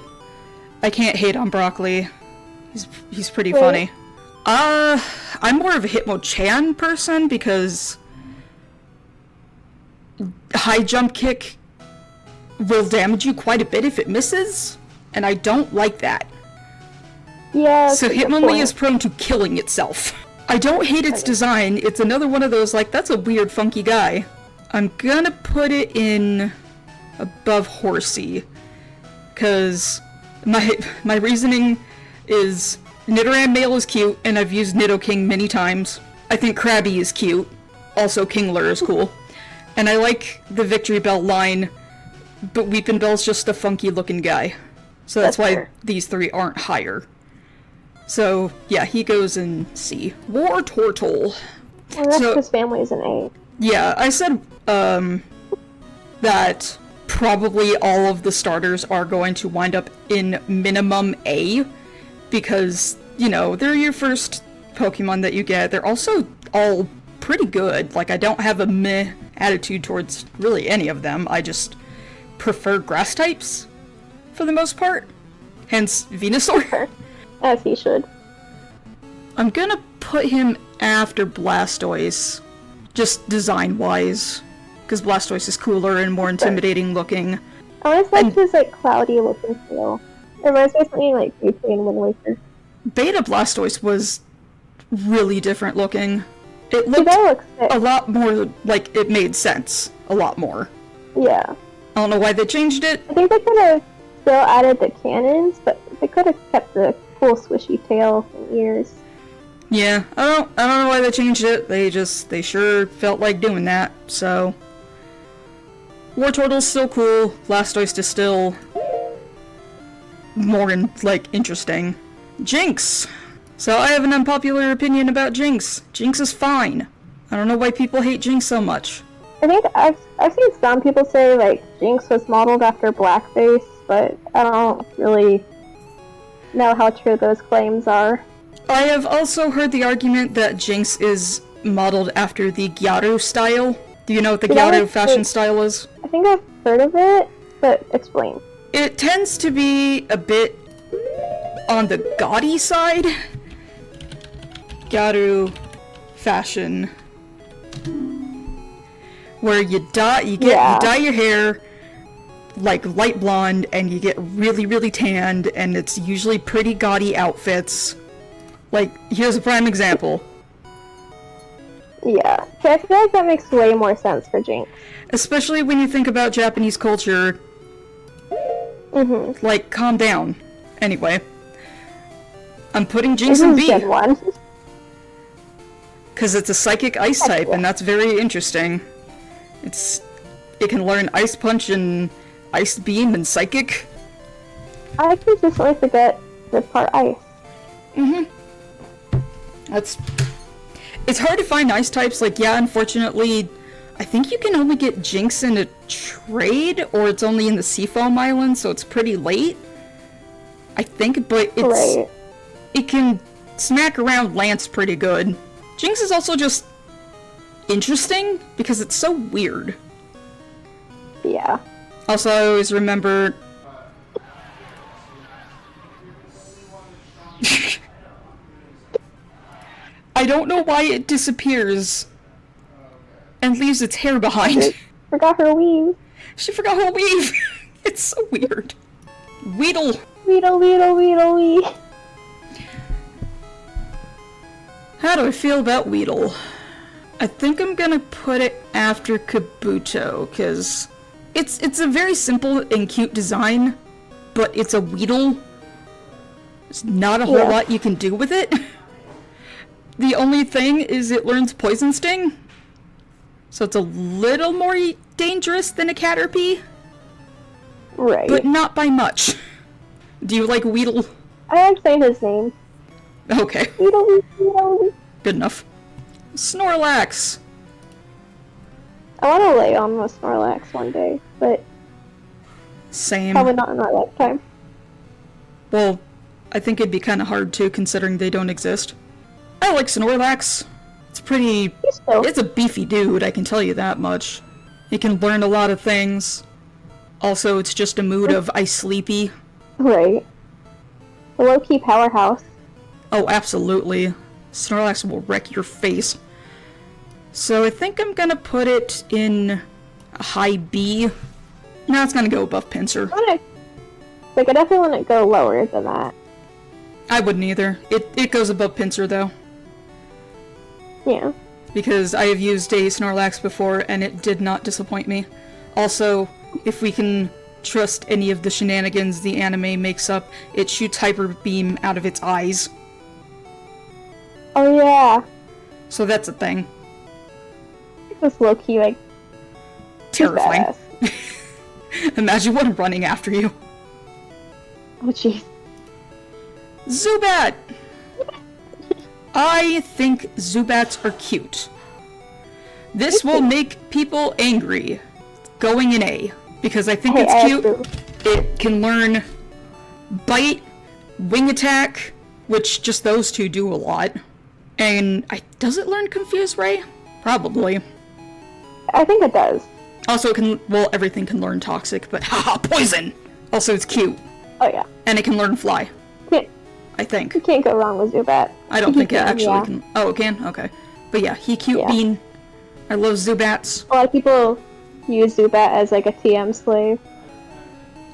A: I can't hate on Broccoli. He's pretty
C: Right.
A: funny. I'm more of a Hitmonchan person because high jump kick will damage you quite a bit if it misses, and I don't like that.
C: Yeah.
A: So
C: that's a good
A: Hitmonlee
C: point.
A: is prone to killing itself. I don't hate its design, it's another one of those, like, that's a weird, funky guy. I'm gonna put it in above Horsey, because my reasoning is Nidoran male is cute, and I've used Nidoking many times. I think Krabby is cute. Also, Kingler is cool. And I like the Victory Bell line, but Weepinbell's just a funky looking guy. So that's why
C: fair.
A: these three aren't higher. So, yeah, he goes in C. Wartortle.
C: Well, that's
A: so-
C: his family is an A.
A: Yeah, I said, that probably all of the starters are going to wind up in minimum A, because, you know, they're your first Pokemon that you get. They're also all pretty good. Like, I don't have a meh attitude towards really any of them. I just prefer grass types, for the most part. Hence, Venusaur.
C: As he should.
A: I'm gonna put him after Blastoise, just design-wise, because Blastoise is cooler and more intimidating looking.
C: I always liked
A: And-
C: his like cloudy looking tail. It reminds me of something like Mewtwo and Wind Waker.
A: Beta Blastoise was really different looking. It
C: So
A: looked
C: that looks sick.
A: a lot more like it made sense. A lot more.
C: Yeah.
A: I don't know why they changed it.
C: I think they could have still added the cannons, but they could have kept the cool swishy tail and ears.
A: Yeah, I don't know why they changed it. They sure felt like doing that. So Wartortle's still cool. Blastoise is still more like interesting. Jinx. So I have an unpopular opinion about Jinx. Jinx is fine. I don't know why people hate Jinx so much.
C: I think I've seen some people say like Jinx was modeled after blackface, but I don't really know how true those claims are.
A: I have also heard the argument that Jinx is modeled after the Gyaru style. Do you know what the Gyaru fashion style is?
C: I think I've heard of it, but explain.
A: It tends to be a bit on the gaudy side. Gyaru fashion, where you dye your hair like light blonde, and you get really, really tanned, and it's usually pretty gaudy outfits. Like, here's a prime example.
C: Yeah, so I feel like that makes way more sense for Jinx.
A: Especially when you think about Japanese culture. Like, calm down. Anyway. I'm putting Jinx in B.
C: Gen 1.
A: Because it's a psychic ice type, and that's very interesting. It can learn Ice Punch and Ice Beam and Psychic.
C: I consistently forget the part ice.
A: It's hard to find ice types. Like, yeah, unfortunately, I think you can only get Jinx in a trade, or it's only in the Seafoam Island, so it's pretty late. I think, but it can smack around Lance pretty good. Jinx is also just interesting because it's so weird.
C: Yeah.
A: Also, I always remember... I don't know why it disappears and leaves its hair behind.
C: Forgot her weave.
A: She forgot her weave. It's so weird. Weedle.
C: Weedle, weedle, weedle, wee.
A: How do I feel about Weedle? I think I'm gonna put it after Kabuto, because it's a very simple and cute design, but it's a Weedle. There's not a whole lot you can do with it. The only thing is it learns Poison Sting, so it's a little more dangerous than a Caterpie.
C: Right.
A: But not by much. Do you like Weedle?
C: I am saying his name.
A: Okay.
C: Weedle, weedle.
A: Good enough. Snorlax.
C: I want to lay on with Snorlax one day, but
A: Same.
C: probably not in our lifetime.
A: Well, I think it'd be kind of hard too, considering they don't exist. I like Snorlax. It's pretty... It's a beefy dude, I can tell you that much. He can learn a lot of things. Also, it's just a mood of Ice Sleepy.
C: Right. A low-key powerhouse.
A: Oh, absolutely. Snorlax will wreck your face. So I think I'm gonna put it in a high B. No, it's gonna go above Pinsir.
C: Like, I definitely want to go lower than that.
A: I wouldn't either. It goes above Pinsir, though.
C: Yeah.
A: Because I have used a Snorlax before, and it did not disappoint me. Also, if we can trust any of the shenanigans the anime makes up, it shoots Hyper Beam out of its eyes.
C: Oh, yeah.
A: So that's a thing.
C: It's low-key, like,
A: Terrifying.
C: badass.
A: Imagine one running after you.
C: Oh, jeez.
A: Zubat! I think Zubats are cute. This will make people angry. Going in A. Because I think it's cute. It can learn Bite, Wing Attack, which just those two do a lot. And does it learn Confuse Ray? Probably.
C: I think it does.
A: Also, it can, well, everything can learn Toxic, but haha, Poison! Also, it's cute.
C: Oh, yeah.
A: And it can learn Fly. I think.
C: You can't go wrong with Zubat.
A: I don't think it actually can. Oh, it can? Okay. But yeah, he cute bean. I love Zubats.
C: A lot of people use Zubat as like a TM slave.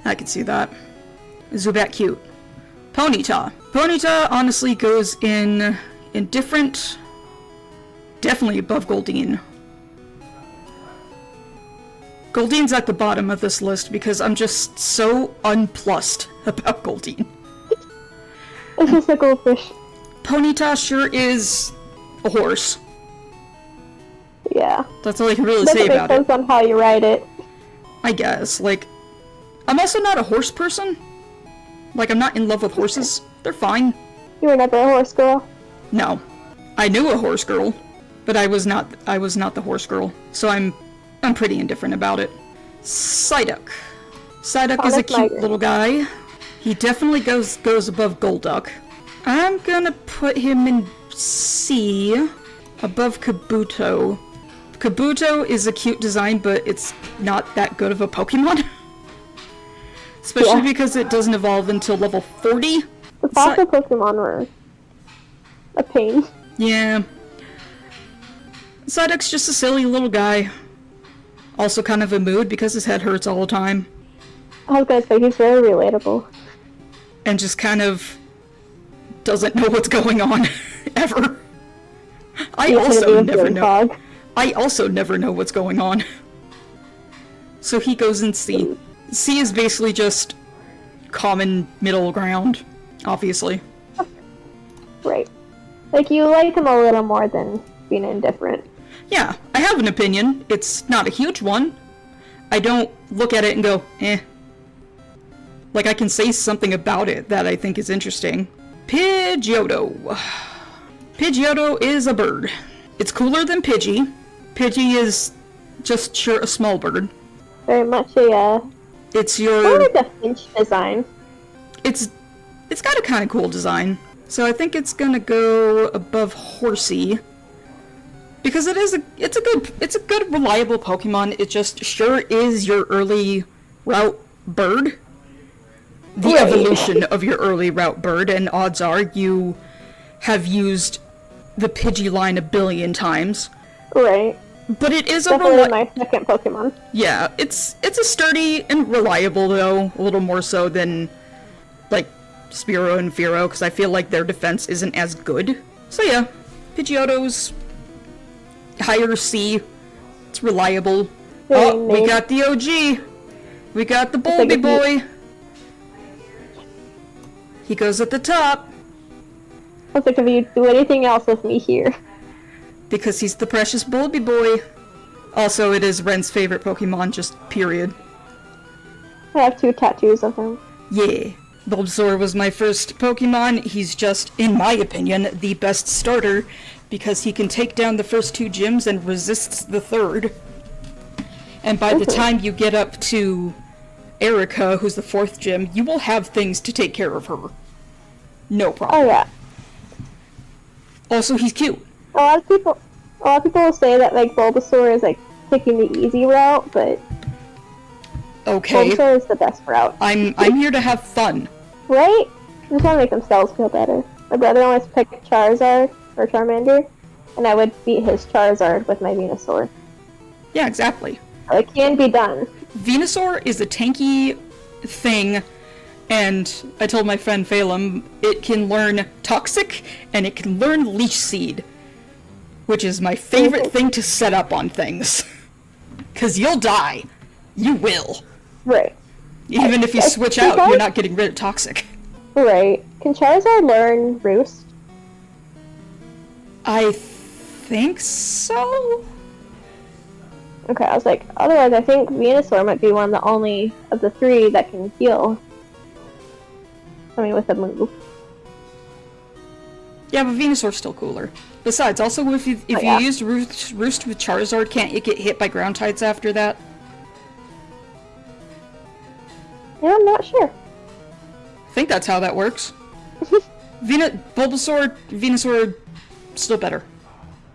A: I can see that. Zubat cute. Ponyta. Ponyta honestly goes in indifferent. Definitely above Goldeen. Goldeen's at the bottom of this list because I'm just so unplussed about Goldeen.
C: It's just a goldfish.
A: Ponyta sure is a horse.
C: Yeah.
A: That's all I can really say about it.
C: Depends on how you ride it.
A: I guess. Like, I'm also not a horse person. Like, I'm not in love with horses. They're fine.
C: You were never a horse girl?
A: No. I knew a horse girl, but I was not the horse girl, so I'm pretty indifferent about it. Psyduck. Psyduck is a cute little guy. He definitely goes above Golduck. I'm gonna put him in C, above Kabuto. Kabuto is a cute design, but it's not that good of a Pokemon. Especially because it doesn't evolve until level 40.
C: The fossil Pokemon were a pain.
A: Yeah. Psyduck's just a silly little guy. Also kind of a mood because his head hurts all the time.
C: I was gonna say, he's very relatable.
A: And just kind of doesn't know what's going on, ever. I also never know what's going on. So he goes in C. C is basically just common middle ground, obviously.
C: Right. Like, you like him a little more than being indifferent.
A: Yeah, I have an opinion. It's not a huge one. I don't look at it and go, eh. Like, I can say something about it that I think is interesting. Pidgeotto. Pidgeotto is a bird. It's cooler than Pidgey. Pidgey is just a small bird.
C: Very much a,
A: It's your...
C: more like a Finch design.
A: It's got a kind of cool design. So I think it's gonna go above Horsey. Because it's a good reliable Pokemon. It just sure is your early route bird. The evolution of your early route bird, and odds are you have used the Pidgey line a billion times.
C: Right.
A: But it is
C: definitely my second Pokemon.
A: Yeah, it's a sturdy and reliable though, a little more so than like Spearow and Fearow, because I feel like their defense isn't as good. So yeah, Pidgeotto's higher C. It's reliable. We got the OG. We got the Bulby boy. He goes at the top.
C: I was like, if you do anything else with me here.
A: Because he's the precious Bulby boy. Also, it is Ren's favorite Pokemon, just period.
C: I have 2 tattoos of him.
A: Yeah. Bulbasaur was my first Pokemon. He's just, in my opinion, the best starter, because he can take down the first 2 gyms and resists the third. And by the time you get up to Erica, who's the 4th gym, you will have things to take care of her. No problem.
C: Oh yeah.
A: Also, he's cute.
C: A lot of people will say that like Bulbasaur is like taking the easy route, but
A: okay,
C: Bulbasaur is the best route.
A: I'm here to have fun.
C: Right? Just want to make themselves feel better. My brother always picked Charizard or Charmander, and I would beat his Charizard with my Venusaur.
A: Yeah, exactly.
C: It can be done.
A: Venusaur is a tanky thing, and I told my friend Phelan, it can learn Toxic, and it can learn Leech Seed, which is my favorite thing to set up on things. Because you'll die. You will.
C: Right.
A: Even if you switch out, you're not getting rid of Toxic.
C: Right. Can Charizard learn Roost?
A: I think so?
C: Okay, I was like, otherwise I think Venusaur might be one of the only of the 3 that can heal. I mean, with a move.
A: Yeah, but Venusaur's still cooler. Besides, also if you use Roost with Charizard, can't you get hit by ground types after that?
C: Yeah, I'm not sure.
A: I think that's how that works. Bulbasaur, Venusaur, still better.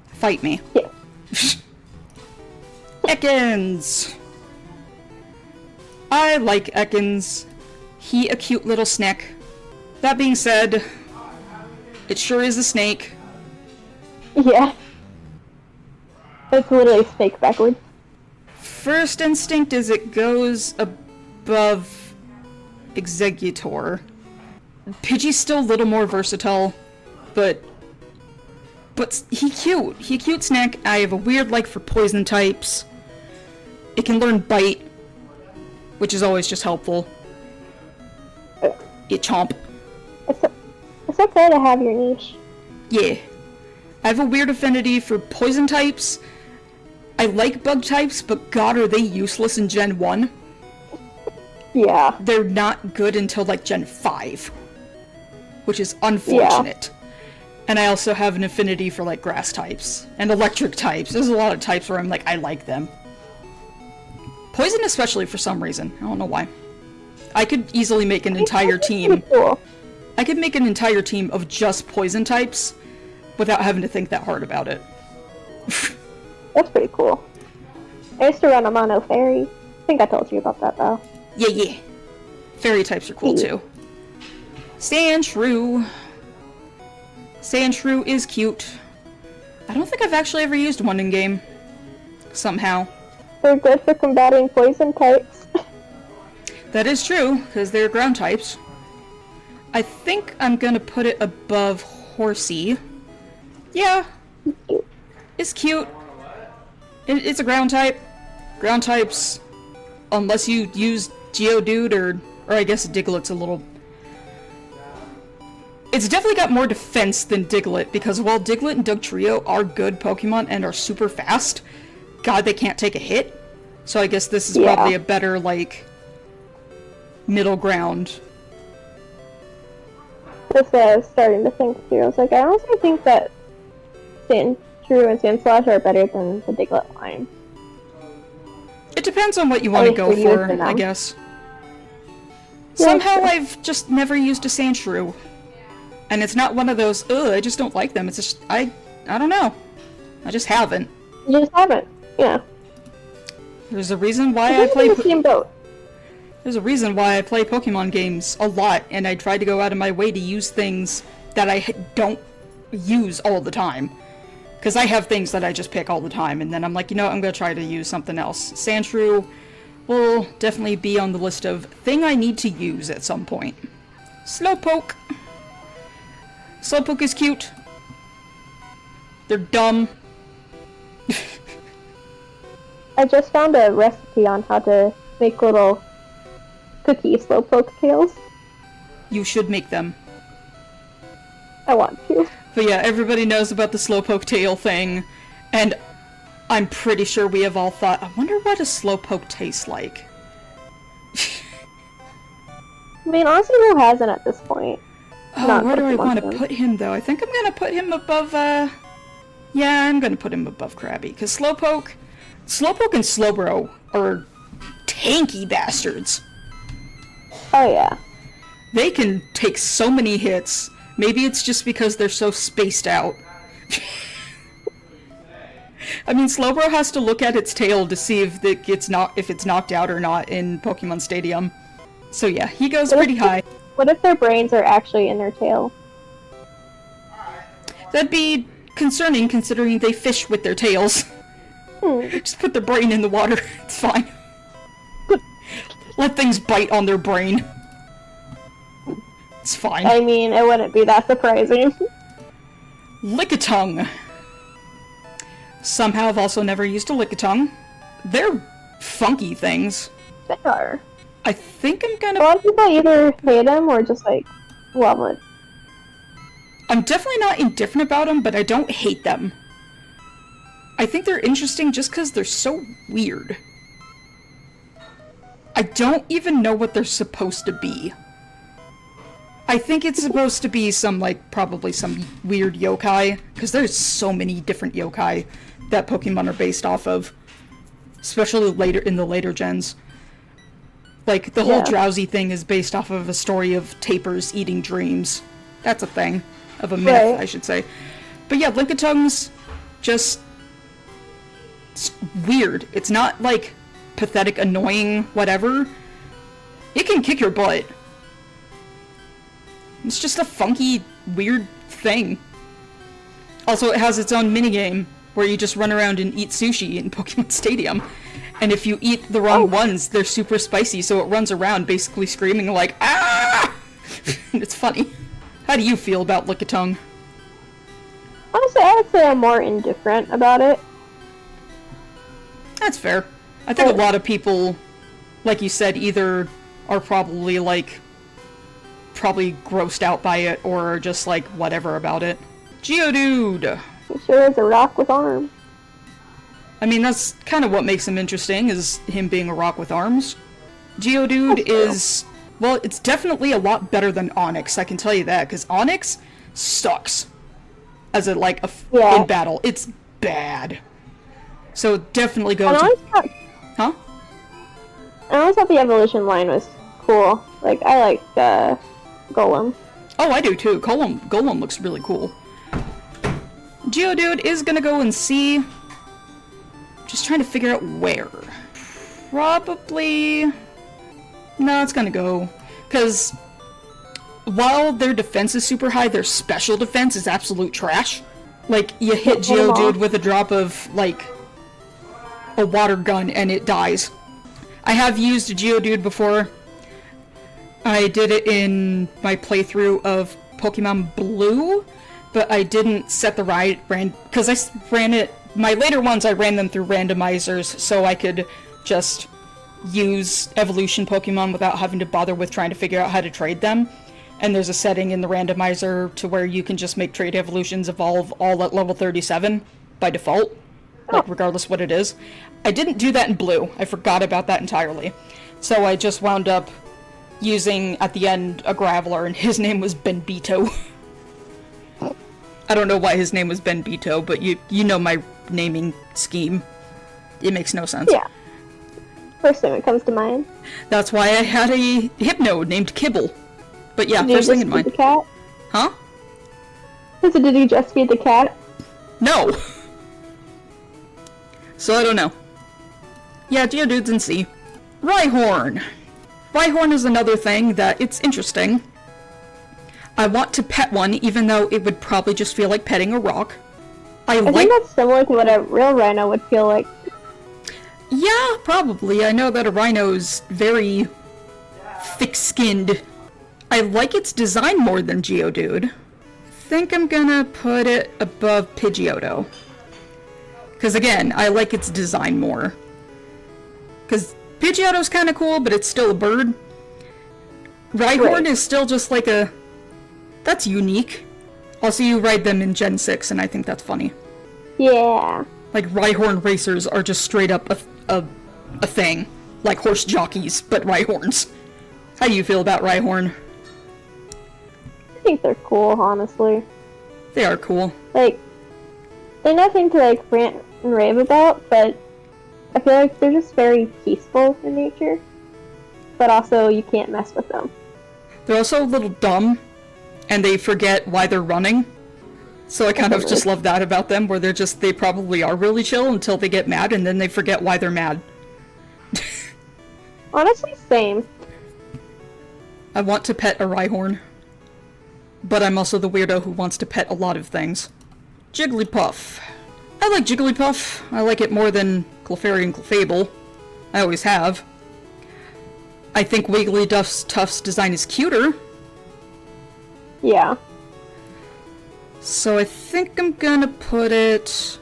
A: Fight me.
C: Yeah.
A: Ekans! I like Ekans. He a cute little snack. That being said, it sure is a snake.
C: Yeah. It's literally snake backwards.
A: First instinct is it goes above Exeggutor. Pidgey's still a little more versatile, but he cute. He a cute snack. I have a weird like for poison types. It can learn Bite, which is always just helpful. It chomp.
C: It's okay to have your niche.
A: Yeah. I have a weird affinity for poison types. I like bug types, but god are they useless in Gen 1.
C: Yeah.
A: They're not good until like Gen 5. which is unfortunate. And I also have an affinity for, like, grass types and electric types. There's a lot of types where I'm like, I like them. Poison especially, for some reason. I don't know why. I could easily make an entire team.
C: Cool.
A: I could make an entire team of just poison types without having to think that hard about it.
C: That's pretty cool. I used to run a mono fairy. I think I told you about that, though.
A: Yeah. Fairy types are cool, too. Sandshrew. Sandshrew is cute. I don't think I've actually ever used one in game. Somehow.
C: They're good for combating poison types.
A: That is true, because they're ground types. I think I'm gonna put it above Horsey. Yeah. It's cute. It's a ground type. Ground types, unless you use Geodude or I guess Diglett's a little... It's definitely got more defense than Diglett, because while Diglett and Dugtrio are good Pokemon and are super fast, God, they can't take a hit. So I guess this is probably a better, like, middle ground.
C: Just starting to think too. I was like, I honestly think that Sandshrew and Sandslash are better than the Diglett line.
A: It depends on what you want to go for, I guess. Somehow I've just never used a Sandshrew. And it's not one of those, ugh, I just don't like them. It's just, I don't know. I just haven't.
C: You just haven't, yeah.
A: There's a reason why I play...
C: Steamboat.
A: There's a reason why I play Pokemon games a lot, and I try to go out of my way to use things that I don't use all the time. Because I have things that I just pick all the time, and then I'm like, you know, I'm gonna try to use something else. Sandshrew will definitely be on the list of thing I need to use at some point. Slowpoke. Slowpoke is cute. They're dumb.
C: I just found a recipe on how to make little cookie Slowpoke tails.
A: You should make them.
C: I want to.
A: But yeah, everybody knows about the Slowpoke tail thing, and I'm pretty sure we have all thought, I wonder what a Slowpoke tastes like.
C: I mean, honestly, who hasn't at this point?
A: Oh, where do I want to put him, though? I think I'm gonna put him above, yeah, I'm gonna put him above Krabby, because Slowpoke and Slowbro are tanky bastards.
C: Oh, yeah.
A: They can take so many hits. Maybe it's just because they're so spaced out. I mean, Slowbro has to look at its tail to see if it's knocked out or not in Pokemon Stadium. So yeah, he goes pretty high.
C: What if their brains are actually in their tail?
A: That'd be concerning, considering they fish with their tails. Just put the brain in the water. It's fine. Let things bite on their brain. It's fine.
C: I mean, it wouldn't be that surprising.
A: Lickitung. Somehow I've also never used a Lickitung. They're funky things.
C: They are.
A: I think I'm gonna...
C: A lot of people either hate them or just, like, love it.
A: I'm definitely not indifferent about them, but I don't hate them. I think they're interesting just because they're so weird. I don't even know what they're supposed to be. I think it's supposed to be some, like, probably some weird yokai, because there's so many different yokai that Pokemon are based off of. Especially later in the later gens. Like, the whole Drowsy thing is based off of a story of tapers eating dreams. That's a thing. Of a myth, I should say. But yeah, Lickitung's just... it's weird. It's not, like, pathetic, annoying, whatever. It can kick your butt. It's just a funky, weird thing. Also, it has its own minigame, where you just run around and eat sushi in Pokemon Stadium. And if you eat the wrong ones, they're super spicy, so it runs around basically screaming like, ah! And it's funny. How do you feel about Lickitung?
C: Honestly, I would say I'm more indifferent about it.
A: That's fair. I think a lot of people, like you said, either are probably, like, probably grossed out by it, or are just, like, whatever about it. Geodude!
C: He sure is a rock with arms.
A: I mean, that's kind of what makes him interesting, is him being a rock with arms. Geodude is Well, it's definitely a lot better than Onyx, I can tell you that, because Onyx sucks. As
C: Yeah.
A: in battle. It's bad. So definitely go
C: And I
A: to...
C: always thought,
A: Huh?
C: I always thought the evolution line was cool. Like, I like Golem.
A: Oh, I do too. Golem looks really cool. Geodude is gonna go and see. Just trying to figure out where. Probably... No, it's gonna go. Because while their defense is super high, their special defense is absolute trash. Like, you hit Geodude with a drop of, like, a water gun and it dies. I have used a Geodude before. I did it in my playthrough of Pokemon Blue, but I didn't set the right because I ran it. My later ones, I ran them through randomizers so I could just use evolution Pokemon without having to bother with trying to figure out how to trade them. And there's a setting in the randomizer to where you can just make trade evolutions evolve all at level 37 by default, like regardless what it is. I didn't do that in Blue. I forgot about that entirely. So I just wound up using, at the end, a Graveler, and his name was Benbito. I don't know why his name was Benbito, but you know my naming scheme. It makes no sense.
C: Yeah. First thing that comes to mind.
A: That's why I had a Hypno named Kibble. But yeah,
C: Did you
A: first thing
C: just
A: in
C: feed
A: mind.
C: the cat?
A: Huh?
C: So did you just feed the cat?
A: No! So I don't know. Yeah, Geodude's in C. Rhyhorn! Rhyhorn is another thing that it's interesting. I want to pet one, even though it would probably just feel like petting a rock. I
C: think that's similar to what a real rhino would feel like.
A: Yeah, probably. I know that a rhino's very thick-skinned. I like its design more than Geodude. I think I'm gonna put it above Pidgeotto. Because again, I like its design more. Because Pidgeotto's kind of cool, but it's still a bird. Rhyhorn is still just like a... That's unique. Also, you ride them in Gen 6, and I think that's funny.
C: Yeah.
A: Like, Rhyhorn racers are just straight up a thing. Like horse jockeys, but Rhyhorns. How do you feel about Rhyhorn?
C: I think they're cool, honestly.
A: They are cool.
C: Like, they're nothing to, like, rant and rave about, but I feel like they're just very peaceful in nature. But also, you can't mess with them.
A: They're also a little dumb, and they forget why they're running. So I kind of just love that about them, where they probably are really chill until they get mad, and then they forget why they're mad.
C: Honestly, same.
A: I want to pet a Rhyhorn. But I'm also the weirdo who wants to pet a lot of things. Jigglypuff. I like Jigglypuff. I like it more than Clefairy and Clefable. I always have. I think Wigglytuff's design is cuter.
C: Yeah.
A: So I think I'm gonna put it...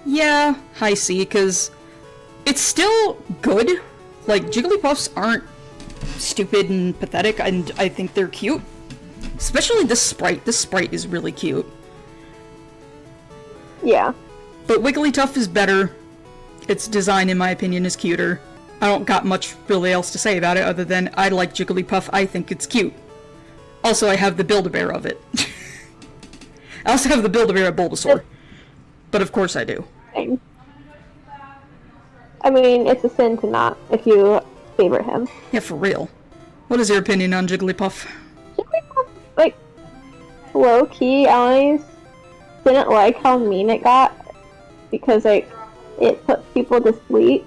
A: Yeah, high C, because it's still good. Like, Jigglypuffs aren't stupid and pathetic, and I think they're cute. Especially this sprite. This sprite is really cute.
C: Yeah.
A: But Wigglytuff is better. Its design, in my opinion, is cuter. I don't got much really else to say about it other than I like Jigglypuff. I think it's cute. Also, I have the Build-A-Bear of it. I also have the Build-A-Bear of Bulbasaur. But of course I do.
C: Same. I mean, it's a sin to not if you favorite him.
A: Yeah, for real. What is your opinion on Jigglypuff?
C: Jigglypuff, like, low-key, I always didn't like how mean it got. Because, like, it puts people to sleep.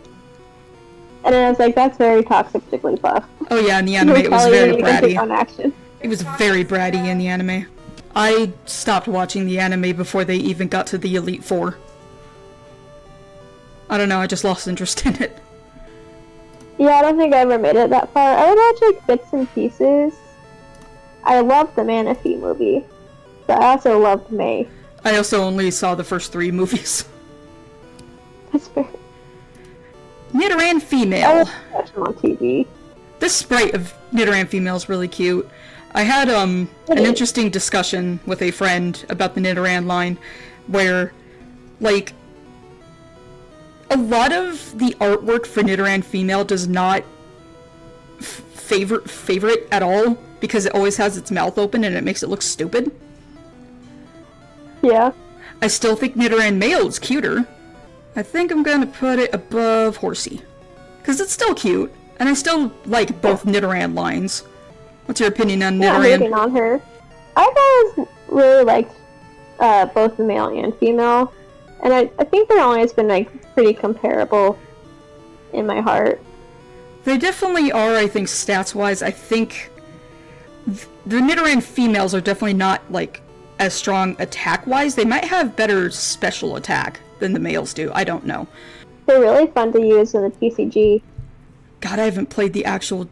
C: And then I was like, that's very toxic Jigglypuff.
A: Oh yeah, in the anime it was very bratty.
C: On action.
A: It was very bratty in the anime. I stopped watching the anime before they even got to the Elite Four. I don't know, I just lost interest in it.
C: Yeah, I don't think I ever made it that far. I would watch, like, bits and pieces. I loved the Manaphy movie. But I also loved May.
A: I also only saw the first 3 movies.
C: That's fair.
A: Nidoran
C: I
A: Female.
C: would watch them on TV.
A: This sprite of Nidoran Female is really cute. I had an interesting discussion with a friend about the Nidoran line, where, like, a lot of the artwork for Nidoran Female does not favorite at all because it always has its mouth open and it makes it look stupid.
C: Yeah.
A: I still think Nidoran male is cuter. I think I'm gonna put it above Horsey. Because it's still cute, and I still like both Nidoran lines. What's your opinion on
C: Yeah,
A: Nidoran?
C: hating on her. I've always really liked both the male and female, and I think they've always been like pretty comparable in my heart.
A: They definitely are, I think, stats-wise. I think the Nidoran females are definitely not, like, as strong attack-wise. They might have better special attack than the males do. I don't know.
C: They're really fun to use in the TCG.
A: God, I haven't played the actual...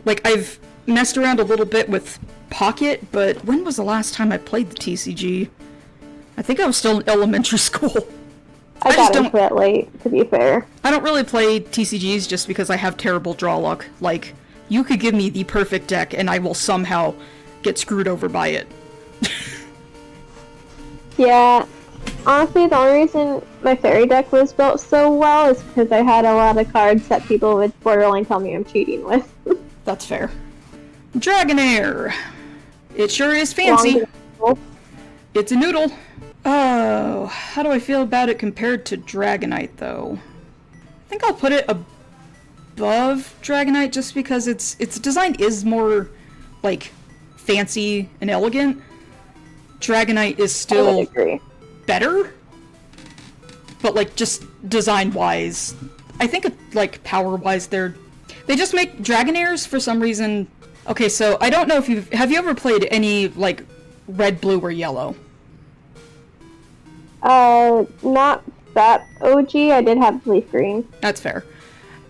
A: Like, I've messed around a little bit with Pocket, but when was the last time I played the TCG? I think I was still in elementary school.
C: I
A: just
C: got into it late, to be fair.
A: I don't really play TCGs just because I have terrible draw luck. Like, you could give me the perfect deck and I will somehow get screwed over by it.
C: Yeah, honestly, the only reason my fairy deck was built so well is because I had a lot of cards that people would borderline tell me I'm cheating with.
A: That's fair. Dragonair! It sure is fancy.
C: Long-
A: It's a noodle. Oh, how do I feel about it compared to Dragonite, though? I think I'll put it above Dragonite just because its design is more, like, fancy and elegant. Dragonite is
C: I
A: still
C: would agree.
A: better, but, like, just design-wise, I think, like, power-wise, they just make Dragonairs for some reason. Okay, so I don't know if have you ever played any, like, red, blue, or yellow?
C: Not that OG. I did have leaf green.
A: That's fair.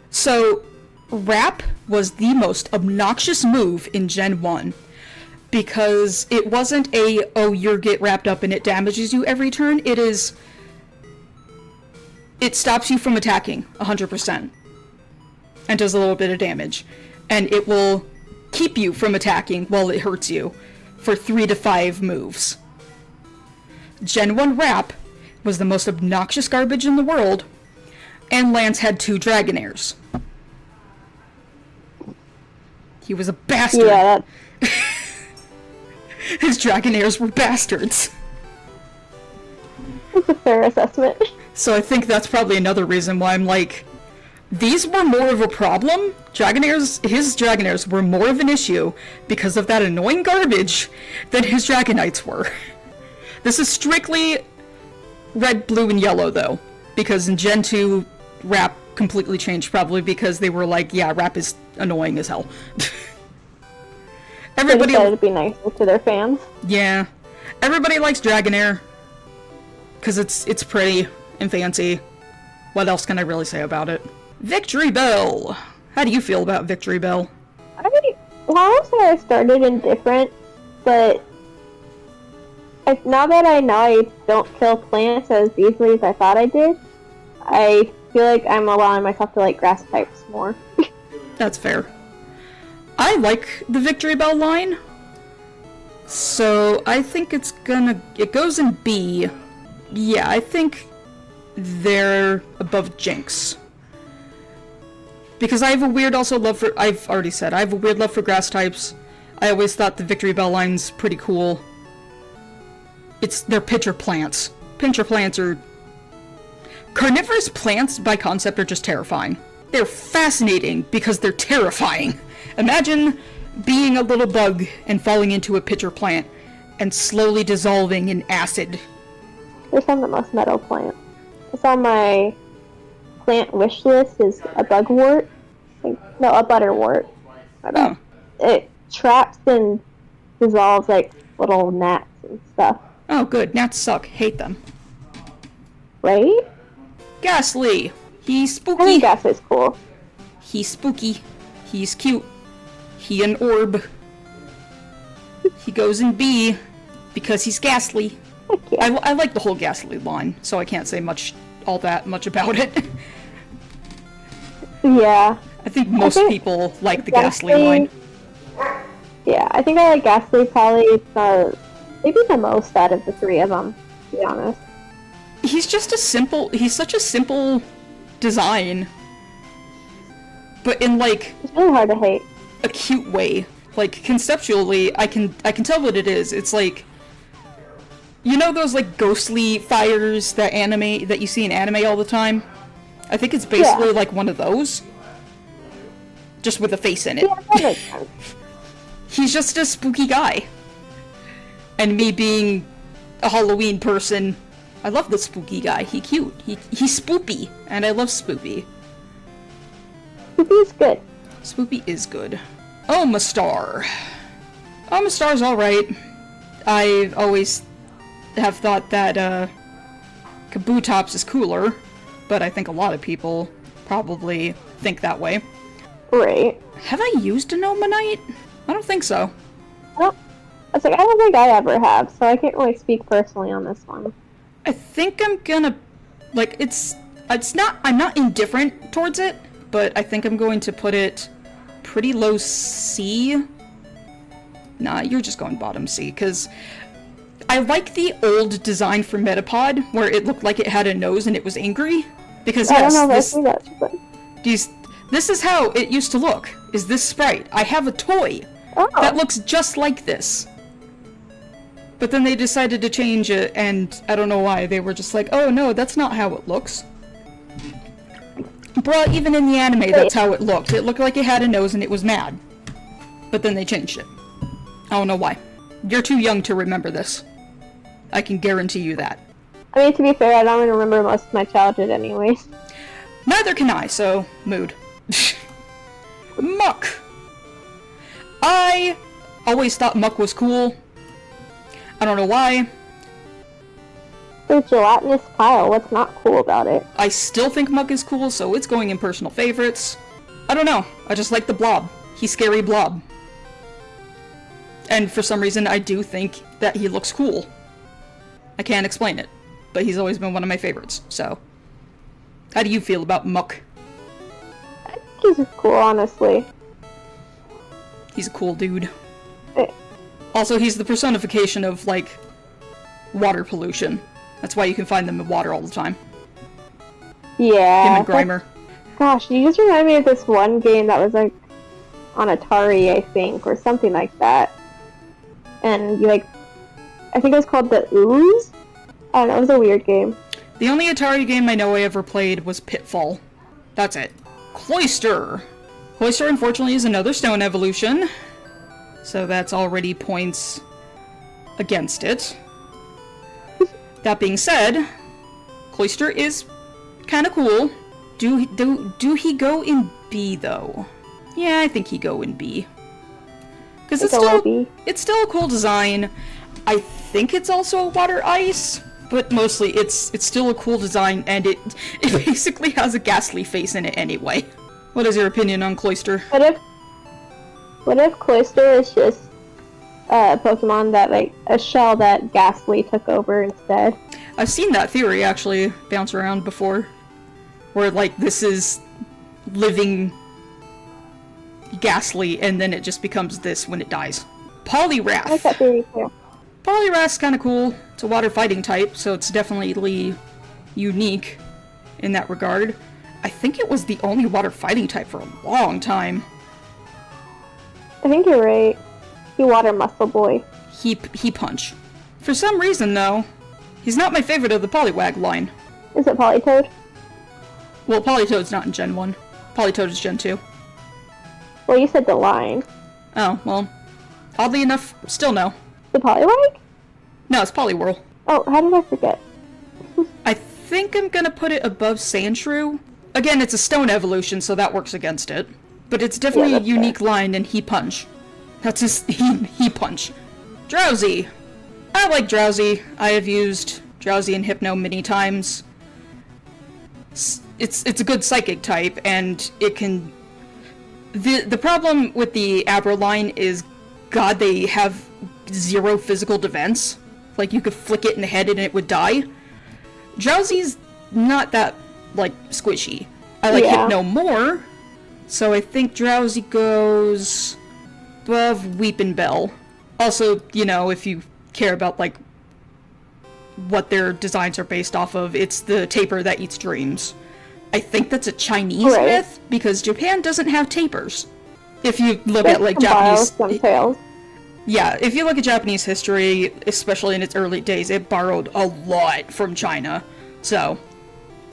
A: So, Wrap was the most obnoxious move in Gen 1. Because it wasn't you get wrapped up and it damages you every turn. It stops you from attacking 100%. And does a little bit of damage. And it will keep you from attacking while it hurts you for 3 to 5 moves. Gen 1 Wrap was the most obnoxious garbage in the world, and Lance had 2 Dragonairs. He was a bastard.
C: Yeah,
A: His Dragonairs were bastards.
C: that's a fair assessment.
A: So I think that's probably another reason why I'm like, these were more of a problem. His Dragonairs were more of an issue because of that annoying garbage than his Dragonites were. This is strictly red, blue, and yellow, though. Because in Gen 2, Wrap completely changed, probably because they were like, yeah, Wrap is annoying as hell.
C: They
A: Everybody...
C: decided to be nicer to their fans.
A: Yeah. Everybody likes Dragonair. Because it's pretty and fancy. What else can I really say about it? Victory Bell! How do you feel about Victory Bell?
C: Honestly, I started indifferent, but now that I know I don't kill plants as easily as I thought I did, I feel like I'm allowing myself to like grass types more.
A: That's fair. I like the Victory Bell line. So I think it goes in B. Yeah, I think they're above Jinx. Because I have a weird love for, I've already said, I have a weird love for grass types. I always thought the Victory Bell line's pretty cool. They're pitcher plants. Pincher plants are... Carnivorous plants, by concept, are just terrifying. They're fascinating because they're terrifying. Imagine being a little bug and falling into a pitcher plant and slowly dissolving in acid.
C: There's some of the most metal plants. It's on my plant wish list is a bugwort. A butterwort.
A: Oh.
C: It traps and dissolves like little gnats and stuff.
A: Oh, good. Gnats suck. Hate them.
C: Right?
A: Ghastly! He's
C: I
A: spooky.
C: think Ghastly's cool.
A: He's spooky. He's cute. He an orb. He goes in B because he's ghastly.
C: Heck yeah.
A: I like the whole Ghastly line, so I can't say all that much about it.
C: Yeah.
A: I think most people like the Ghastly
C: Ghastly-
A: line.
C: Yeah, I think I like Ghastly probably maybe the most out of the 3 of them, to be honest.
A: He's such a simple design. But in like,
C: It's really hard to hate.
A: a cute way. Like, conceptually, I can tell what it is. It's like, you know those, like, ghostly fires that you see in anime all the time? I think it's basically like one of those. Just with a face in it.
C: Yeah, that makes sense.
A: He's just a spooky guy. And me being a Halloween person, I love the spooky guy. He's cute. He's spoopy, and I love spoopy.
C: Spoopy's good.
A: Spoopy is good. Omastar. Omastar's alright. I always have thought that, Kabutops is cooler, but I think a lot of people probably think that way.
C: Right.
A: Have I used an Omanite? I don't think so.
C: Well, I was like, I don't think I ever have, so I can't really speak personally on this one.
A: I think I'm gonna, like, I'm not indifferent towards it, but I think I'm going to put it pretty low C. Nah, you're just going bottom C, because I like the old design for Metapod, where it looked like it had a nose and it was angry. Because
C: I don't
A: yes,
C: know if I see that, but...
A: this is how it used to look, is this sprite. I have a toy that looks just like this. But then they decided to change it, and I don't know why. They were just like, oh no, that's not how it looks. Bruh, even in the anime, that's how it looked. It looked like it had a nose and it was mad. But then they changed it. I don't know why. You're too young to remember this. I can guarantee you that.
C: I mean, to be fair, I don't even remember most of my childhood anyways.
A: Neither can I, so mood. Muck! I always thought Muck was cool. I don't know why.
C: The gelatinous pile, what's not cool about it?
A: I still think Muck is cool, so it's going in personal favorites. I don't know. I just like the blob. He's scary blob. And for some reason, I do think that he looks cool. I can't explain it, but he's always been one of my favorites, so. How do you feel about Muck?
C: I think he's cool, honestly.
A: He's a cool dude.
C: Eh.
A: Also, he's the personification of, like, water pollution. That's why you can find them in water all the time.
C: Yeah.
A: Him and Grimer.
C: Gosh, you just remind me of this one game that was, like, on Atari, I think, or something like that. And, you, like, I think it was called The Ooze? I don't know, it was a weird game.
A: The only Atari game I know I ever played was Pitfall. That's it. Cloyster! Cloyster, unfortunately, is another stone evolution. So that's already points against it. That being said, Cloyster is kind of cool. Do he go in B, though? Yeah, I think he go in B. Because it's still a cool design. I think it's also a water ice, but mostly it's still a cool design, and it basically has a ghastly face in it anyway. What is your opinion on Cloyster?
C: What if Cloyster is just a Pokemon that, like, a shell that Ghastly took over instead?
A: I've seen that theory actually bounce around before, where, like, this is living Ghastly, and then it just becomes this when it dies. Poliwrath!
C: I like that theory too.
A: Poliwrath's kinda cool. It's a water fighting type, so it's definitely unique in that regard. I think it was the only water fighting type for a long time.
C: I think you're right. You water muscle boy.
A: He punch. For some reason, though, he's not my favorite of the Poliwag line.
C: Is it Politoed?
A: Well, Politoed's not in Gen 1. Politoed is Gen 2.
C: Well, you said the line.
A: Oh, well, oddly enough, still no.
C: The Poliwag?
A: No, it's Poliwhirl.
C: Oh, how did I forget?
A: I think I'm gonna put it above Sandshrew. Again, it's a stone evolution, so that works against it. But it's definitely a unique line, and he punch. That's his he punch. Drowsy. I like Drowsy. I have used Drowsy and Hypno many times. It's a good psychic type, and it can. The problem with the Abra line is, God, they have 0 physical defense. Like, you could flick it in the head and it would die. Drowsy's not that, like, squishy. I like Hypno more, so I think Drowsy goes above Weepinbell. Also, you know, if you care about, like, what their designs are based off of, it's the tapir that eats dreams. I think that's a Chinese myth, because Japan doesn't have tapirs. If you look
C: Just
A: at like
C: to borrow
A: Japanese,
C: some tales.
A: yeah, if you look at Japanese history, especially in its early days, it borrowed a lot from China. So,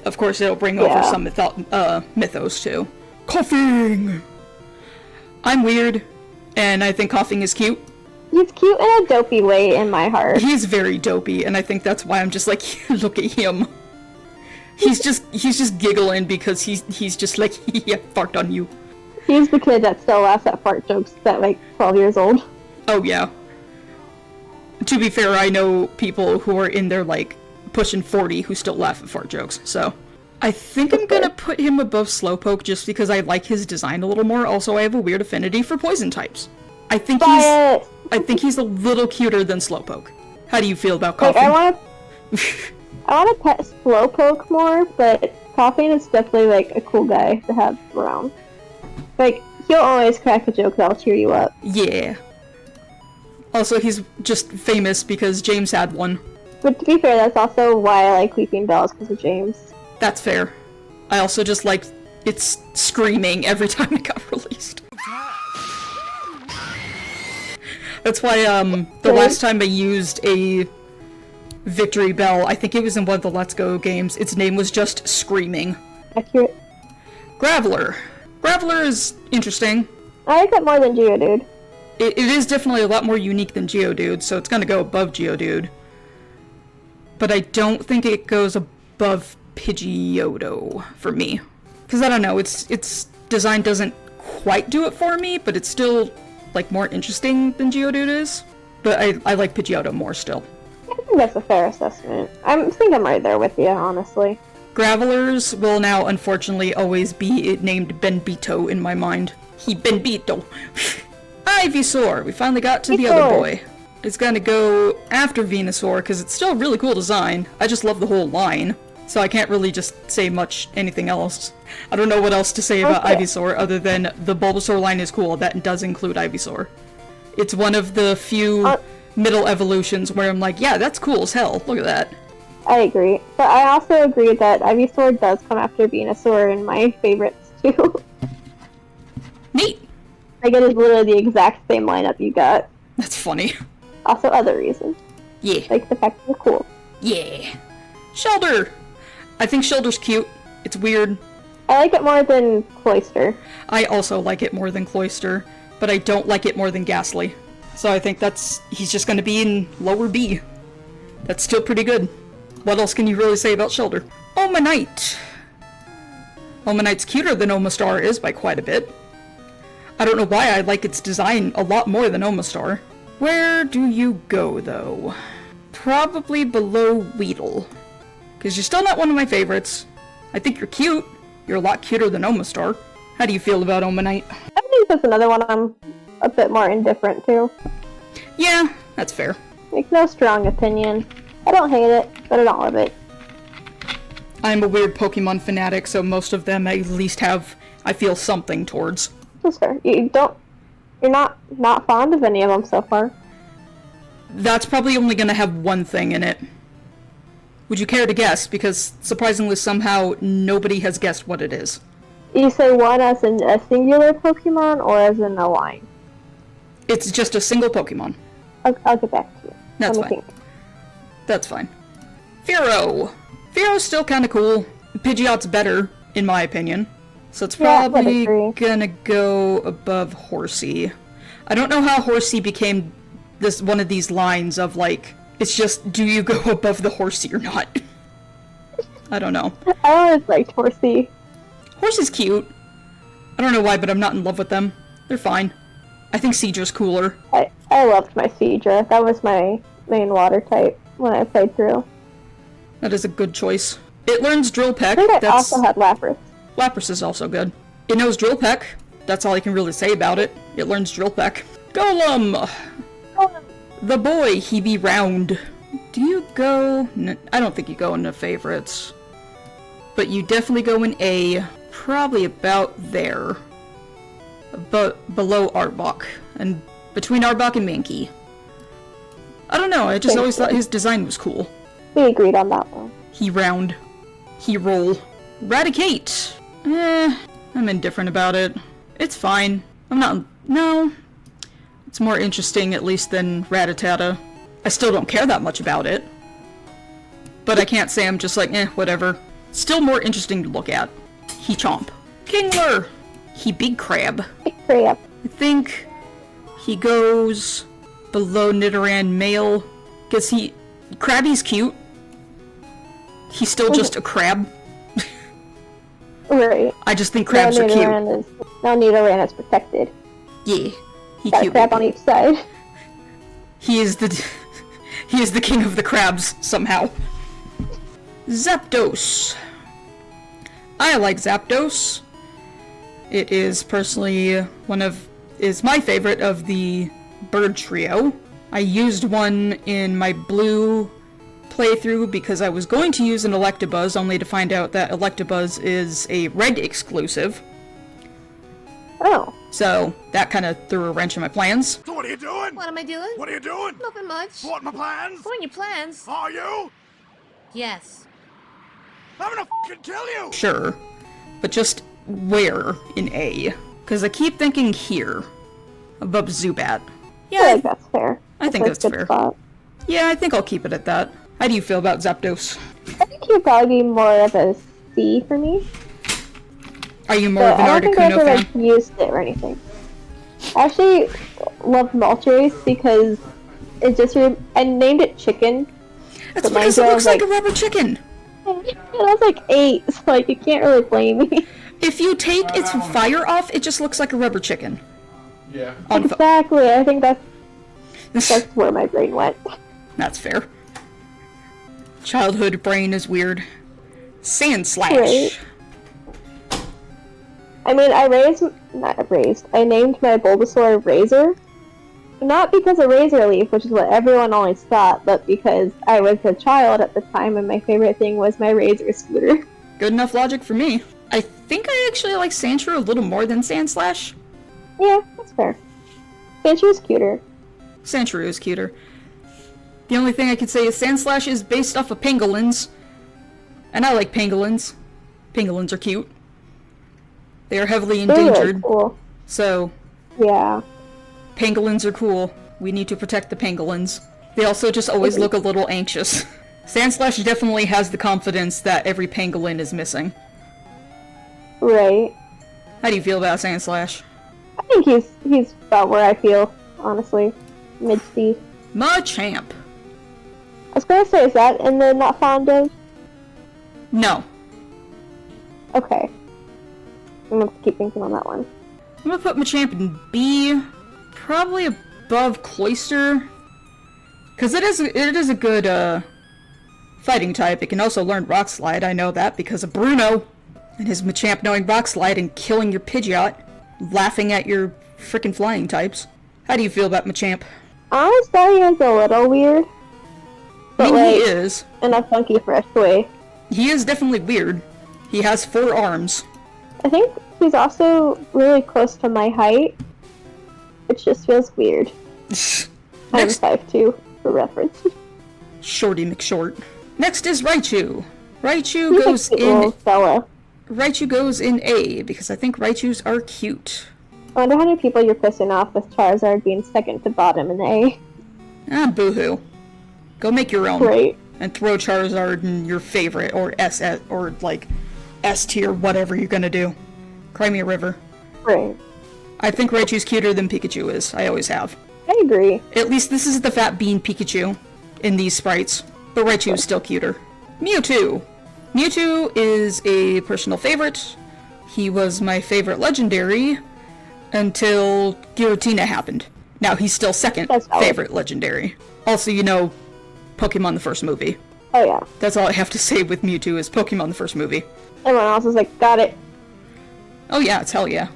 A: of course, it'll bring over
C: Yeah.
A: some mythos too. Coughing. I'm weird, and I think coughing is cute.
C: He's cute in a dopey way in my heart.
A: He's very dopey, and I think that's why I'm just like, look at him. He's just giggling because he's just like, yeah, fart on you.
C: He's the kid that still laughs at fart jokes at like 12 years old.
A: Oh yeah. To be fair, I know people who are in their like pushing 40 who still laugh at fart jokes. So I think I'm gonna put him above Slowpoke just because I like his design a little more. Also, I have a weird affinity for poison types. I think
C: But
A: he's a little cuter than Slowpoke. How do you feel about
C: like,
A: coughing?
C: I want to pet Slowpoke more, but Coughing is definitely like a cool guy to have around. Like, he'll always crack a joke that'll cheer you up.
A: Yeah. Also, he's just famous because James had one.
C: But to be fair, that's also why I like Weeping Bells, because of James.
A: That's fair. I also just like it's screaming every time it got released. That's why, the last time I used a Victory Bell, I think it was in one of the Let's Go games, its name was just Screaming.
C: Accurate.
A: Graveler. Graveler is interesting.
C: I like it more than Geodude.
A: It is definitely a lot more unique than Geodude, so it's gonna go above Geodude. But I don't think it goes above Pidgeotto for me. Because I don't know, its design doesn't quite do it for me, but it's still, like, more interesting than Geodude is. But I like Pidgeotto more still.
C: I think that's a fair assessment. I think I'm right there with you, honestly.
A: Gravelers will now, unfortunately, always be named Benbito in my mind. He Benbito. Ivysaur! We finally got to the other boy. It's gonna go after Venusaur, because it's still a really cool design. I just love the whole line. So I can't really just say much anything else. I don't know what else to say about Ivysaur other than the Bulbasaur line is cool. That does include Ivysaur. It's one of the few middle evolutions where I'm like, yeah, that's cool as hell. Look at that.
C: I agree. But I also agree that Ivysaur does come after Venusaur in my favorites, too.
A: Neat.
C: Like, it is literally the exact same lineup you got.
A: That's funny.
C: Also other reasons.
A: Yeah.
C: Like the fact that they're cool.
A: Yeah. Shelder! I think Shelder's cute. It's weird.
C: I like it more than Cloyster.
A: I also like it more than Cloyster, but I don't like it more than Ghastly. So I think he's just gonna be in lower B. That's still pretty good. What else can you really say about Shelder? Omanite! Omanite's cuter than Omastar is by quite a bit. I don't know why I like its design a lot more than Omastar. Where do you go, though? Probably below Weedle. Because you're still not one of my favorites. I think you're cute. You're a lot cuter than Omastar. How do you feel about Omanite?
C: I think that's another one I'm a bit more indifferent to.
A: Yeah, that's fair.
C: Like, no strong opinion. I don't hate it, but I don't love it.
A: I'm a weird Pokemon fanatic, so most of them I at least have, I feel something towards.
C: That's fair. You're not fond of any of them so far.
A: That's probably only gonna have one thing in it. Would you care to guess? Because surprisingly somehow nobody has guessed what it is.
C: You say one as in a singular Pokemon or as in a line?
A: It's just a single Pokemon.
C: I'll get back to you.
A: That's
C: Let me
A: fine.
C: think.
A: That's fine. Fearow! Fearo's still kinda cool. Pidgeot's better, in my opinion. So it's
C: Yeah, I would
A: probably
C: agree.
A: gonna go above Horsey. I don't know how Horsey became one of these lines of like, it's just, do you go above the Horsey or not? I don't know.
C: I always liked Horsey.
A: Horsey's cute. I don't know why, but I'm not in love with them. They're fine. I think Seadra's cooler.
C: I loved my Seadra. That was my main water type when I played through.
A: That is a good choice. It learns Drill Peck.
C: I think I
A: That's
C: also had Lapras.
A: Lapras is also good. It knows Drill Peck. That's all I can really say about it. It learns Drill Peck. Golem! The boy, he be round. Do you go... I don't think you go into favorites. But you definitely go in A. Probably about there. But below Arbok. And between Arbok and Mankey. I don't know, I just always thought his design was cool.
C: We agreed on that one.
A: He round. He roll. Raticate! I'm indifferent about it. It's fine. I'm not... No. It's more interesting, at least, than Rattata. I still don't care that much about it. But I can't say I'm just like, whatever. Still more interesting to look at. Hechomp. Kingler! He big crab.
C: Big crab.
A: I think he goes below Nidoran male. Because Krabby's cute. He's still just a crab.
C: Right.
A: I just think crabs are cute.
C: Now Nidoran is protected.
A: Yeah. He
C: Got a
A: cute.
C: crab on each side.
A: He is the king of the crabs, somehow. Zapdos. I like Zapdos. It is personally is my favorite of the bird trio. I used one in my blue playthrough because I was going to use an Electabuzz, only to find out that Electabuzz is a red exclusive.
C: Oh.
A: So that kind of threw a wrench in my plans.
D: So what are you doing?
E: What am I doing?
D: What are you doing?
E: Nothing much.
D: What my plans?
E: What are your plans?
D: Are you?
E: Yes.
D: I'm gonna f***ing kill you!
A: Sure. But just where in A? Because I keep thinking here. Above Zubat.
C: I feel
A: Yeah,
C: like that's fair.
A: I think
C: a
A: that's
C: good
A: fair.
C: spot.
A: yeah, I think I'll keep it at that. How do you feel about Zapdos?
C: I think he'd probably be more of a C for me.
A: Are you more
C: But
A: of an
C: I don't think I
A: Articuno
C: ever
A: fan?
C: like used it or anything. I actually love Moltres because it just I named it Chicken.
A: That's
C: but
A: because it
C: Minecraft,
A: looks like a
C: like-
A: rubber chicken.
C: And I was like 8, so like you can't really blame me.
A: If you take its fire off, it just looks like a rubber chicken.
F: Yeah.
A: On
C: Exactly. I think that's where my brain went.
A: That's fair. Childhood brain is weird. Sand Slash.
C: Right. I mean, I named my Bulbasaur Razor. Not because of Razor Leaf, which is what everyone always thought, but because I was a child at the time and my favorite thing was my Razor scooter.
A: Good enough logic for me. I think I actually like Sandshrew a little more than Sand Slash.
C: Yeah, that's fair. Sandshrew is cuter.
A: Sandshrew is cuter. The only thing I could say is Sand Slash is based off of pangolins. And I like pangolins. Pangolins are cute. They are heavily
C: They're really
A: endangered,
C: cool.
A: so
C: Yeah.
A: pangolins are cool. We need to protect the pangolins. They also just always look a little anxious. Sandslash definitely has the confidence that every pangolin is missing.
C: Right.
A: How do you feel about Sandslash?
C: I think he's about where I feel, honestly. Mid-C.
A: Machamp.
C: I was gonna say, is that in the not fond of?
A: No.
C: Okay. I'm gonna keep thinking on that one.
A: I'm gonna put Machamp in B. Probably above Cloyster. Because it is a good, fighting type. It can also learn Rock Slide. I know that because of Bruno. And his Machamp knowing Rock Slide and killing your Pidgeot. Laughing at your frickin' flying types. How do you feel about Machamp?
C: I always thought he was a little weird.
A: I
C: But
A: mean,
C: like,
A: he is.
C: in a funky, fresh way.
A: He is definitely weird. He has 4 arms.
C: I think he's also really close to my height, which just feels weird. I'm
A: Next,
C: 5'2", for reference.
A: Shorty McShort. Next is Raichu. Raichu
C: He's
A: goes
C: a cute
A: in.
C: little fella.
A: Raichu goes in A because I think Raichus are cute.
C: I wonder how many people you're pissing off with Charizard being second to bottom in A.
A: Ah, boo-hoo. Go make your own.
C: Right.
A: And throw Charizard in your favorite, or or like S tier, whatever you're gonna do. Cry me a river.
C: Right.
A: I think Raichu's cuter than Pikachu is. I always have.
C: I agree.
A: At least this is the fat bean Pikachu in these sprites. But Raichu is still cuter. Mewtwo. Mewtwo is a personal favorite. He was my favorite legendary until Giratina happened. Now he's still second
C: That's valid.
A: favorite legendary. Also, you know, Pokemon the first movie.
C: Oh yeah.
A: That's all I have to say with Mewtwo is Pokemon the first movie.
C: Everyone else is like, got it.
A: Oh yeah, it's hell yeah.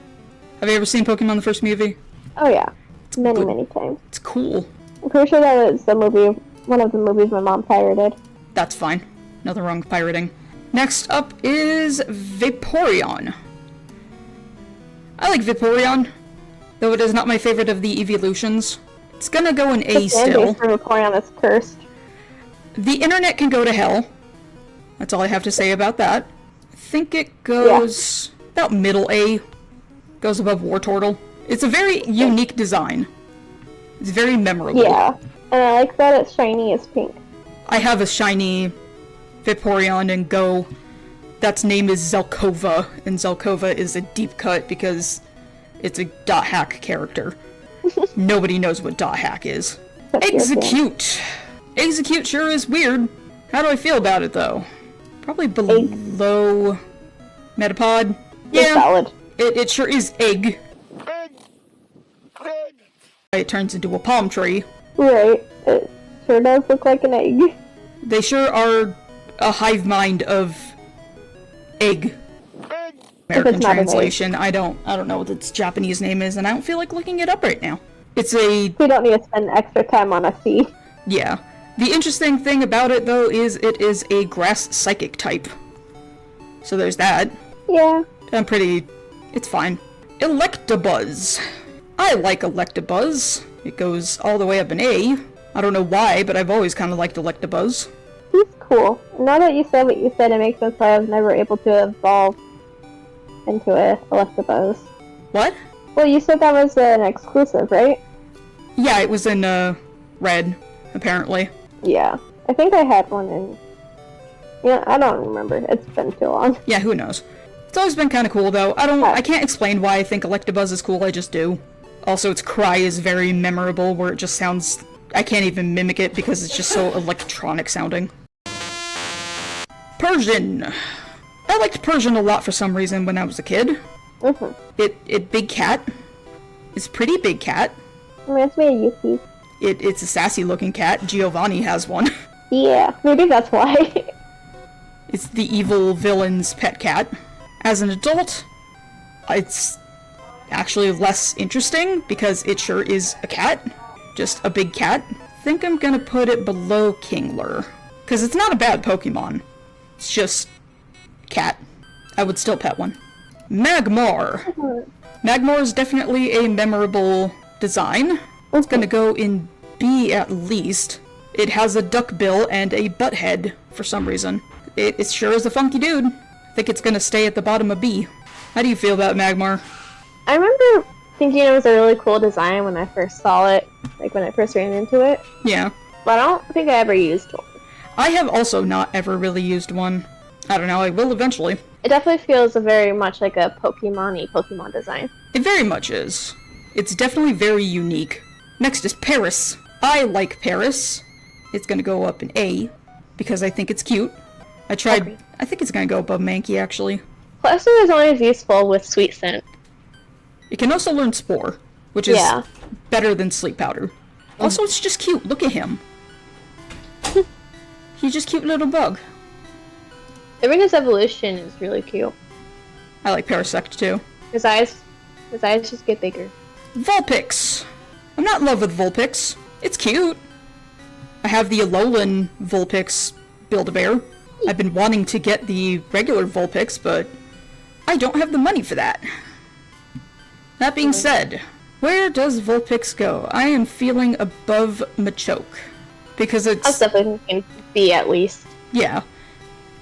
A: Have you ever seen Pokemon the first movie?
C: Oh yeah. Many,
A: good.
C: many times.
A: It's cool.
C: I'm pretty sure that was the movie, one of the movies my mom pirated.
A: That's fine. Nothing wrong with pirating. Next up is Vaporeon. I like Vaporeon, though it is not my favorite of the evolutions. It's gonna go in A
C: The fan
A: still.
C: base for Vaporeon is cursed.
A: The internet can go to hell. That's all I have to say about that. I think it goes about middle A. Goes above Wartortle. It's a very unique design. It's very memorable.
C: Yeah. And I like that it's shiny as pink.
A: I have a shiny Vaporeon in Go that's name is Zelkova, and Zelkova is a deep cut because it's a dot hack character. Nobody knows what dot hack is. Execute! Execute sure is weird. How do I feel about it though? Probably below Metapod.
C: It's solid.
A: It sure is egg. It turns into a palm tree.
C: Right. It sure does look like an egg.
A: They sure are a hive mind of egg. American
C: not an egg.
A: translation. I don't know what its Japanese name is, and I don't feel like looking it up right now. It's a
C: We don't need to spend extra time on a C.
A: yeah. The interesting thing about it though is it is a grass psychic type. So there's that.
C: Yeah.
A: It's fine. Electabuzz. I like Electabuzz. It goes all the way up an A. I don't know why, but I've always kind of liked Electabuzz.
C: He's cool. Now that you said what you said, it makes sense why I was never able to evolve into a Electabuzz.
A: What?
C: Well, you said that was an exclusive, right?
A: Yeah, it was in red, apparently.
C: Yeah. I think I had one in... Yeah, I don't remember. It's been too long.
A: Yeah, who knows? It's always been kind of cool though. I can't explain why I think Electabuzz is cool, I just do. Also, its cry is very memorable, where it just sounds... I can't even mimic it because it's just so electronic sounding. Persian! I liked Persian a lot for some reason when I was a kid. It big cat. It's a pretty big cat.
C: Reminds me of Yuki.
A: It's a sassy looking cat. Giovanni has one.
C: Yeah, maybe that's why.
A: It's the evil villain's pet cat. As an adult, it's actually less interesting because it sure is a cat. Just a big cat. I think I'm gonna put it below Kingler. Because it's not a bad Pokemon. It's just cat. I would still pet one. Magmar. Magmar is definitely a memorable design. It's gonna go in B at least. It has a duck bill and a butt head for some reason. It sure is a funky dude. I think it's gonna stay at the bottom of B. How do you feel about Magmar?
C: I remember thinking it was a really cool design when I first saw it, like when I first ran into it,
A: Yeah.
C: but I don't think I ever used one.
A: I have also not ever really used one. I don't know, I will eventually.
C: It definitely feels very much like a Pokemon-y Pokemon design.
A: It very much is. It's definitely very unique. Next is Paris. I like Paris. It's gonna go up in A, because I think it's cute. I think it's gonna go above Mankey, actually.
C: Plus, it is always useful with Sweet Scent.
A: It can also learn Spore, which is
C: Yeah.
A: better than Sleep Powder. Also, it's just cute. Look at him. He's just cute little bug.
C: Sabrina's evolution is really cute.
A: I like Parasect, too.
C: His eyes just get bigger.
A: Vulpix. I'm not in love with Vulpix. It's cute. I have the Alolan Vulpix Build-A-Bear. I've been wanting to get the regular Vulpix, but I don't have the money for that. That being said, where does Vulpix go? I am feeling above Machoke. Because
C: I was
A: it's...
C: definitely thinking B at least.
A: Yeah.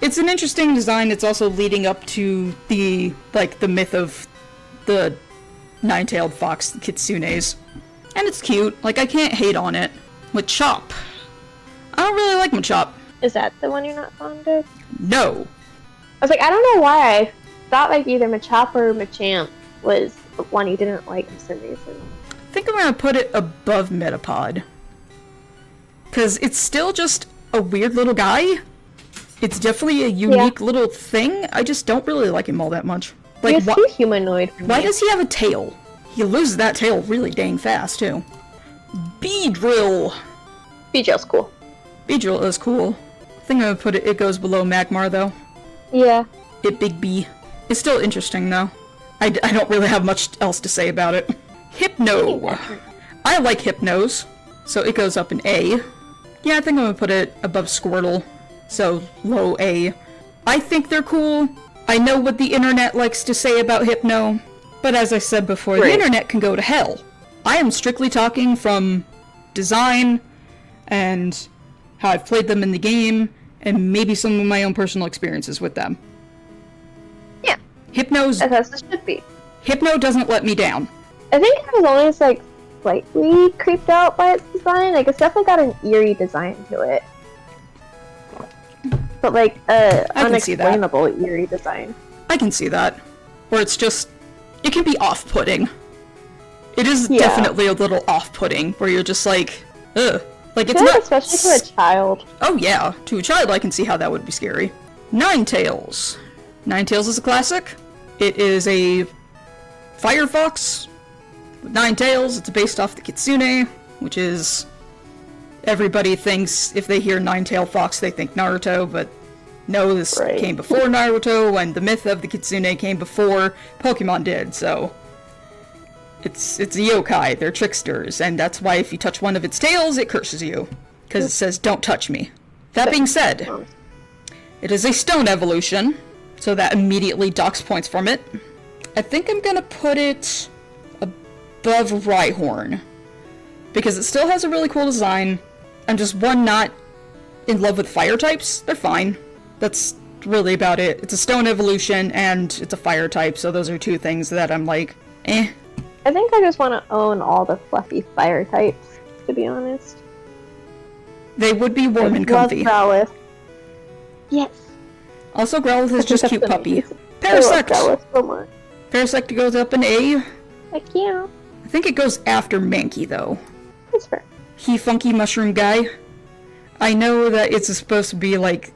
A: It's an interesting design. It's also leading up to the myth of the nine-tailed fox kitsunes. And it's cute. Like, I can't hate on it. Machop. I don't really like Machop.
C: Is that the one you're not fond of?
A: No.
C: I was like, I don't know why. I thought like either Machop or Machamp was the one you didn't like for some reason.
A: I think I'm gonna put it above Metapod. Because it's still just a weird little guy. It's definitely a unique little thing. I just don't really like him all that much. Like,
C: He's too humanoid for
A: why
C: me.
A: does he have a tail? He loses that tail really dang fast, too. Beedrill.
C: Beedrill's cool.
A: Beedrill is cool. I think I'm gonna put it goes below Magmar, though.
C: Yeah.
A: It Big B. It's still interesting, though. I don't really have much else to say about it. Hypno. I like Hypnos, so it goes up in A. Yeah, I think I'm gonna put it above Squirtle, so low A. I think they're cool. I know what the internet likes to say about Hypno, but as I said before, the internet can go to hell. I am strictly talking from design and how I've played them in the game, and maybe some of my own personal experiences with them.
C: Yeah.
A: Hypno's
C: As it should be.
A: Hypno doesn't let me down.
C: I think I was always like slightly creeped out by its design. Like it's definitely got an eerie design to it, but like
A: can see that.
C: unexplainable eerie design.
A: I can see that. Where it's just, it can be off-putting. It is
C: Yeah.
A: definitely a little off-putting, where you're just like, ugh. Like,
C: I
A: it's
C: feel like
A: not...
C: especially to a child.
A: Oh yeah, to a child I can see how that would be scary. Ninetales. Ninetales is a classic. It is a Firefox with 9 tails. It's based off the Kitsune, which is... Everybody thinks, if they hear Nine-Tailed Fox, they think Naruto, but no, this
C: Right.
A: came before Naruto, and the myth of the Kitsune came before Pokemon did, so... It's a yokai, they're tricksters, and that's why if you touch one of its tails, it curses you. Because it says, don't touch me. That being said, it is a stone evolution, so that immediately docks points from it. I think I'm gonna put it above Rhyhorn, because it still has a really cool design. I'm just, not in love with fire types. They're fine. That's really about it. It's a stone evolution, and it's a fire type, so those are two things that I'm like, eh.
C: I think I just want to own all the fluffy fire types, to be honest.
A: They would be warm and
C: Love
A: comfy.
C: Growlithe. Yes.
A: Also, Growlithe is just cute puppy.
C: I love
A: Parasect!
C: Growlithe so much.
A: Parasect goes up in A.
C: Heck yeah.
A: I think it goes after Mankey, though.
C: That's fair.
A: He funky mushroom guy. I know that it's supposed to be, like,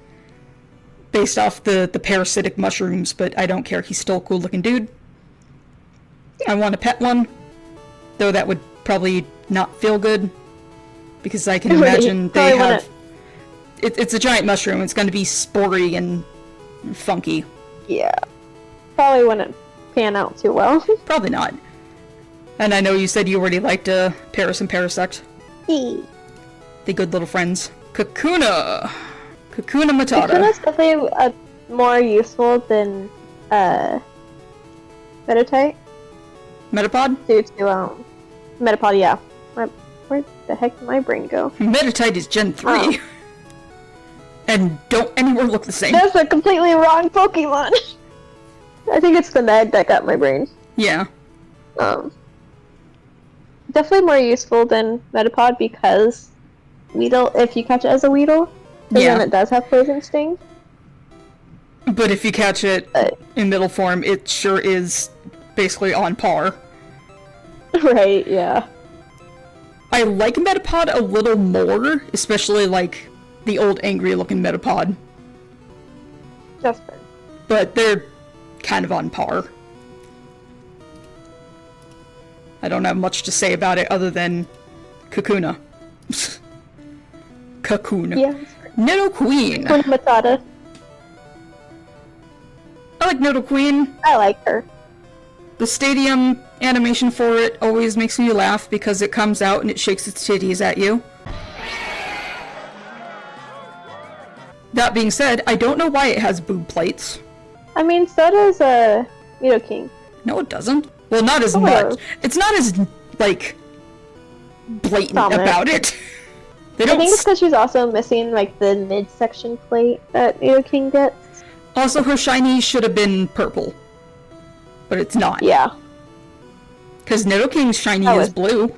A: based off the parasitic mushrooms, but I don't care. He's still a cool looking dude. I want to pet one, though that would probably not feel good, because I can imagine they
C: Probably
A: have... It's a giant mushroom. It's going to be spory and funky.
C: Yeah. Probably wouldn't pan out too well.
A: Probably not. And I know you said you already liked Paris and Parasect. The good little friends. Kakuna! Kakuna Matata.
C: Kakuna's definitely more useful than Meditite
A: Metapod?
C: due to Metapod, yeah. Where the heck did my brain go?
A: Meditite is Gen 3.
C: Oh.
A: And don't anywhere look the same.
C: That's a completely wrong Pokemon. I think it's the Med that got my brain.
A: Yeah.
C: Definitely more useful than Metapod because Weedle, if you catch it as a Weedle, then it does have Poison Sting.
A: But if you catch it
C: But-
A: in middle form, it sure is basically on par.
C: Right, yeah.
A: I like Metapod a little more, especially like the old angry looking Metapod.
C: That's fair.
A: But they're kind of on par. I don't have much to say about it other than Kakuna. Kakuna.
C: Yeah, that's fair.
A: Nidoqueen.
C: Matata.
A: I like Nidoqueen.
C: I like her.
A: The stadium animation for it always makes me laugh because it comes out and it shakes its titties at you. That being said, I don't know why it has boob plates.
C: I mean, so does Nidoking.
A: No, it doesn't. Well, not as
C: Oh.
A: much. It's not as, like, blatant
C: Prominent.
A: about it. They
C: I
A: don't.
C: think it's because she's also missing like the midsection plate that Nidoking gets.
A: Also, her shiny should have been purple. But it's not.
C: Yeah,
A: Because Nidoking's shiny
C: That
A: is
C: was-
A: blue.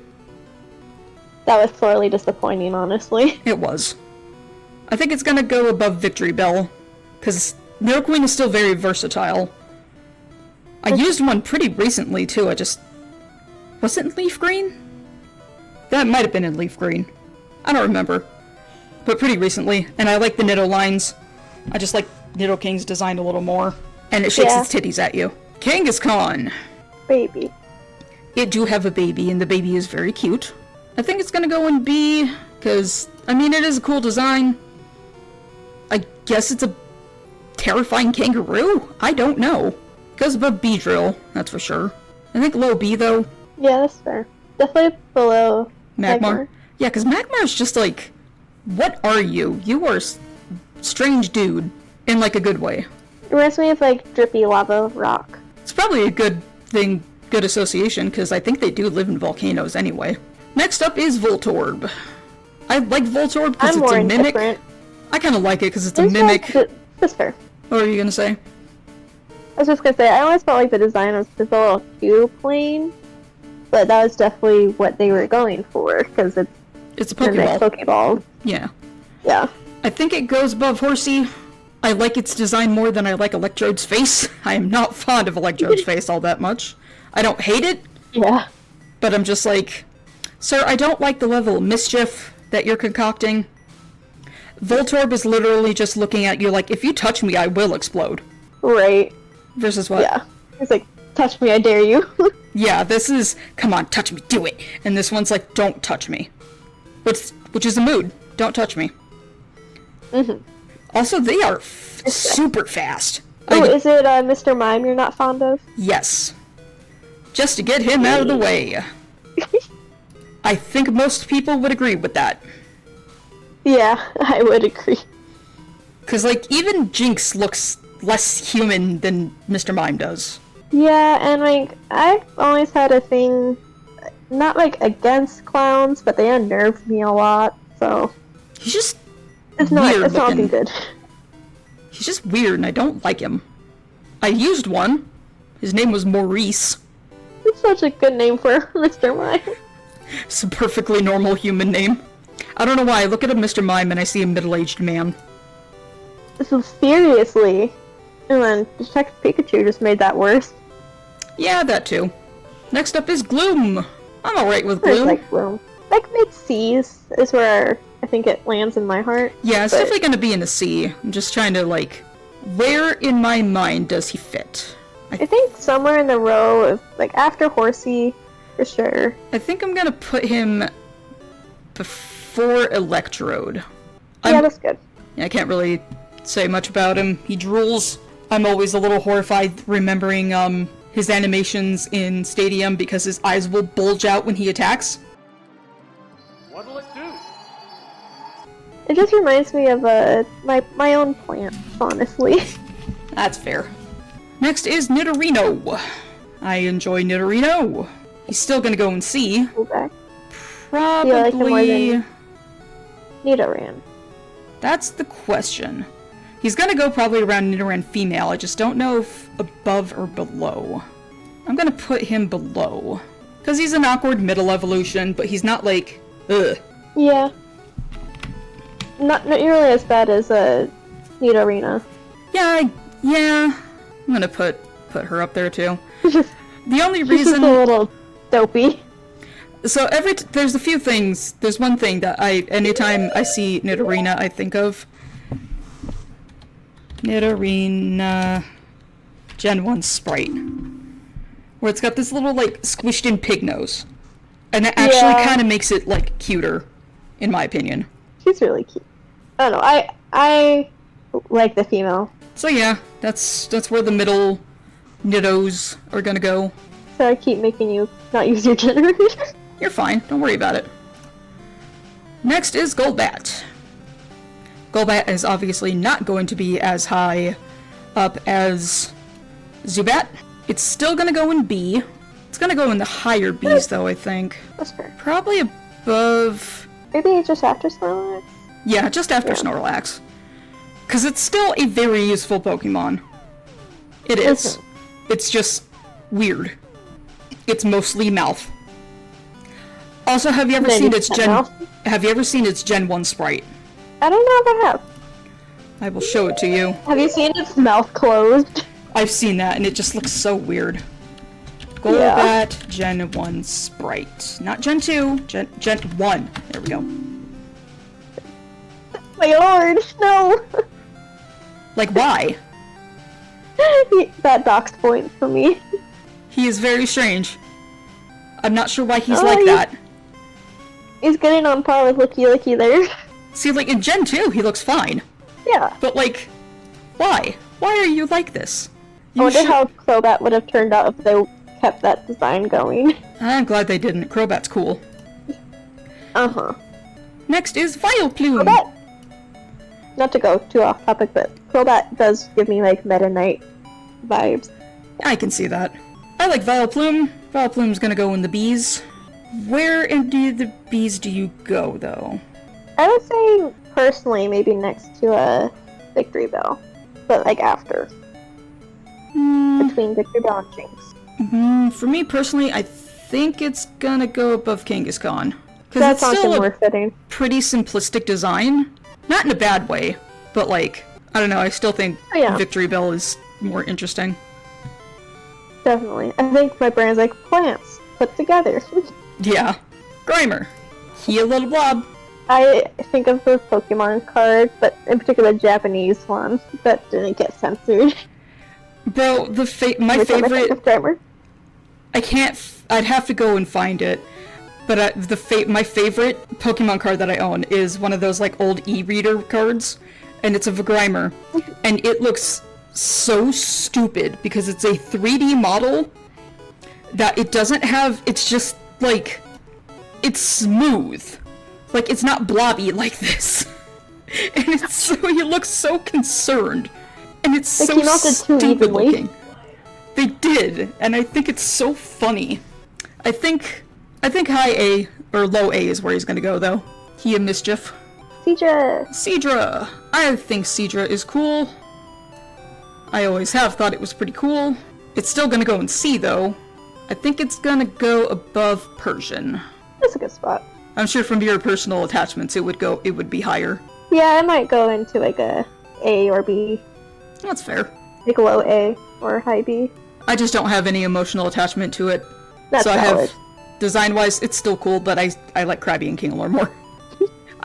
C: that was sorely disappointing, honestly.
A: It was. I think it's gonna go above Victory Bell. Because Nidoqueen is still very versatile. I used one pretty recently, too. I just... Was it in Leaf Green? That might have been in Leaf Green. I don't remember. But pretty recently. And I like the Nido lines. I just like Nidoking's design a little more. And it shakes
C: Yeah.
A: its titties at you. Kangaskhan.
C: Baby.
A: It do have a baby, and the baby is very cute. I think it's gonna go in B, because, I mean, it is a cool design. I guess it's a terrifying kangaroo? I don't know. Goes above Beedrill, that's for sure. I think low B, though.
C: Yeah, that's fair. Definitely below
A: Magmar. Yeah, because Magmar is just like, what are you? You are strange dude, in like a good way.
C: It reminds me of like drippy lava rock.
A: It's probably a good thing, good association, because I think they do live in volcanoes anyway. Next up is Voltorb. I like Voltorb because
C: I'm
A: it's
C: more
A: a mimic.
C: indifferent.
A: I kind of like it because it's a
C: It's
A: mimic.
C: just- That's fair.
A: What were you gonna say?
C: I was just gonna say, I always felt like the design was just a little too plain. but that was definitely what they were going for, because it's
A: It's a
C: the next
A: Pokeball.
C: Pokeball.
A: Yeah.
C: Yeah.
A: I think it goes above Horsey. I like its design more than I like Electrode's face. I am not fond of Electrode's face all that much. I don't hate it,
C: Yeah.
A: but I'm just like, sir, I don't like the level of mischief that you're concocting. Voltorb is literally just looking at you like, if you touch me, I will explode.
C: Right.
A: Versus what?
C: Yeah. He's like, touch me, I dare you.
A: Yeah, this is, come on, touch me, do it. And this one's like, don't touch me. Which is a mood. Don't touch me.
C: Mhm.
A: Also, they are super fast.
C: Oh, is it Mr. Mime you're not fond of?
A: Yes. Just to get him out of the way. I think most people would agree with that.
C: Yeah, I would agree.
A: Because, like, even Jinx looks less human than Mr. Mime does.
C: Yeah, and like, I've always had a thing, not like against clowns, but they unnerve me a lot, so
A: He's just
C: it's not
A: weird
C: looking
A: looking.
C: good.
A: He's just weird and I don't like him. I used one. His name was Maurice.
C: It's such a good name for Mr. Mime.
A: It's a perfectly normal human name. I don't know why, I look at a Mr. Mime and I see a middle-aged man.
C: So seriously. And then Detective Pikachu just made that worse.
A: Yeah, that too. Next up is Gloom. I'm alright with
C: It's
A: Gloom.
C: like Bloom. Like mid-C's is where I think it lands in my heart.
A: Yeah, it's
C: but-
A: definitely gonna be in the C. I'm just trying to, like, where in my mind does he fit?
C: I think somewhere in the row of, like, after Horsey, for sure.
A: I think I'm gonna put him before Electrode.
C: Yeah, that's good.
A: I can't really say much about him. He drools. I'm always a little horrified remembering his animations in Stadium because his eyes will bulge out when he attacks.
D: What'll it do?
C: It just reminds me of my own plants, honestly.
A: That's fair. Next is Nidorino. I enjoy Nidorino. He's still gonna go in C.
C: Go back.
A: Probably.
C: like him more than- Nidoran.
A: That's the question. He's gonna go probably around Nidoran female. I just don't know if above or below. I'm gonna put him below. Because he's an awkward middle evolution, but he's not like, ugh.
C: Yeah. Not nearly as bad as Nidorina.
A: Yeah. I'm gonna put her up there too.
C: Just
A: The only
C: she's just a
A: reason...
C: little dopey.
A: So there's a few things. There's one thing that anytime I see Nidorina, I think of Nidorina Gen 1 sprite. Where it's got this little, like, squished in pig nose. And it actually
C: Yeah.
A: kind of makes it, like, cuter, in my opinion.
C: She's really cute. I don't know. I like the female.
A: So yeah, that's where the middle Nidos are gonna go.
C: So I keep making you not use your generator.
A: You're fine, don't worry about it. Next is Golbat. Golbat is obviously not going to be as high up as Zubat. It's still gonna go in B. It's gonna go in the higher Bs though, I think.
C: That's fair.
A: Probably above...
C: Maybe it's just after Snorlax.
A: Yeah, just after
C: Yeah.
A: Snorlax. Because it's still a very useful Pokemon. It is.
C: Mhm.
A: It's just weird. It's mostly mouth. Also, have you ever
C: Maybe
A: seen its
C: it's
A: Gen...
C: mouth.
A: Have you ever seen its Gen 1 sprite?
C: I don't know if I have.
A: I will show it to you.
C: Have you seen its mouth closed?
A: I've seen that, and it just looks so weird. Golbat Gen 1 sprite. Not Gen 2, Gen 1. There we go.
C: My lord, no!
A: Like, why?
C: That doxed point for me.
A: He is very strange. I'm not sure why he's
C: Oh,
A: like
C: he-
A: that.
C: He's getting on par with Licky Licky there.
A: See, like, in Gen 2, he looks fine.
C: Yeah.
A: But, like, why? Why are you like this?
C: I wonder how Crobat would have turned out if they kept that design going.
A: I'm glad they didn't. Crobat's cool.
C: Uh-huh.
A: Next is Vileplume.
C: Crobat! Not to go too off topic, but Crobat does give me, like, Meta Knight vibes.
A: I can see that. I like Vileplume. Vileplume's gonna go in the Bs. Where in the Bs do you go, though?
C: I would say, personally, maybe next to a Victory Bell. But, like, after. Between Victory Bell and Jinx.
A: For me personally, I think it's gonna go above Kangaskhan. Because
C: That
A: it's
C: sounds
A: still a
C: more fitting.
A: pretty simplistic design. Not in a bad way, but like, I don't know, I still think
C: Oh, yeah.
A: Victory Bell is more interesting.
C: Definitely. I think my brain's like plants put together.
A: Yeah. Grimer. He a little blob.
C: I think of the Pokemon card, but in particular the Japanese one that didn't get censored.
A: Bro, my
C: Every time I think
A: favorite...
C: of Grimer.
A: I can't... I'd have to go and find it. But my favorite Pokemon card that I own is one of those like old e-reader cards. And it's a Grimer. And it looks so stupid because it's a 3D model that it doesn't have... It's just like... It's smooth. Like, it's not blobby like this. And it's so... He looks so concerned. And it's
C: They
A: so
C: came out the two
A: stupid
C: evenly.
A: looking. They did, and I think it's so funny. I think high A, or low A is where he's gonna go, though. He a Mischief.
C: Seadra.
A: Seadra! I think Seadra is cool. I always have thought it was pretty cool. It's still gonna go in C, though. I think it's gonna go above Persian.
C: That's a good spot.
A: I'm sure from your personal attachments it would be higher.
C: Yeah, I might go into like a A or B.
A: That's fair.
C: Like low A or high B.
A: I just don't have any emotional attachment to it.
C: That's
A: so I
C: valid.
A: have, design-wise, it's still cool, but I like Krabby and Kingler more.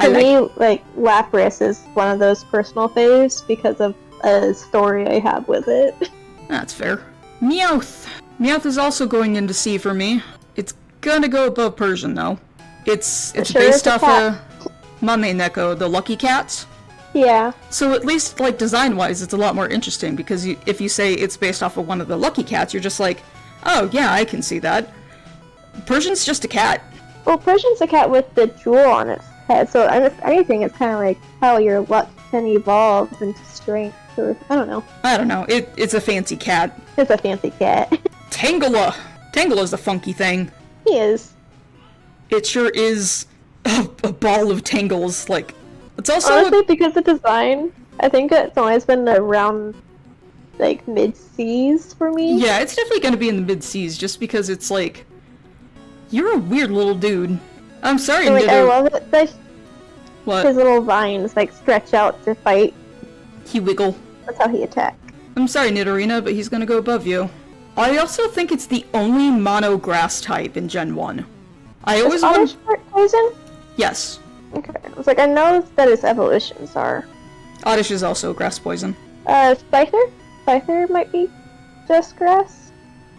C: To me, like, Lapras is one of those personal faves because of a story I have with it.
A: That's fair. Meowth! Meowth is also going into C for me. It's gonna go above Persian, though. It's
C: Sure
A: based
C: is a
A: off
C: cat.
A: of Mamaneko, the Lucky Cats.
C: Yeah.
A: So at least, like, design-wise, it's a lot more interesting, because if you say it's based off of one of the Lucky Cats, you're just like, oh, yeah, I can see that. Persian's just a cat.
C: Well, Persian's a cat with the jewel on its head, so if anything, it's kind of like how your luck can evolve into strength, or I don't know.
A: I don't know, it's a fancy cat.
C: It's a fancy cat.
A: Tangela! Tangela's the funky thing.
C: He is.
A: It sure is a ball of tangles, like, it's also
C: Honestly, because of design, I think it's always been around, like, mid-C's for me.
A: yeah, it's definitely gonna be in the mid-C's, just because it's like, you're a weird little dude. I'm sorry,
C: And, like, I
A: Nido.
C: love it that
A: What?
C: his little vines, like, stretch out to fight.
A: He wiggle.
C: That's how he attacks.
A: I'm sorry, Nidorina, but he's gonna go above you. I also think it's the only mono grass type in Gen 1. I always
C: Is
A: want...
C: Oddish poison?
A: Yes.
C: Okay. I was like, I know that its evolutions are.
A: Oddish is also grass poison.
C: Scyther? Scyther might be just grass?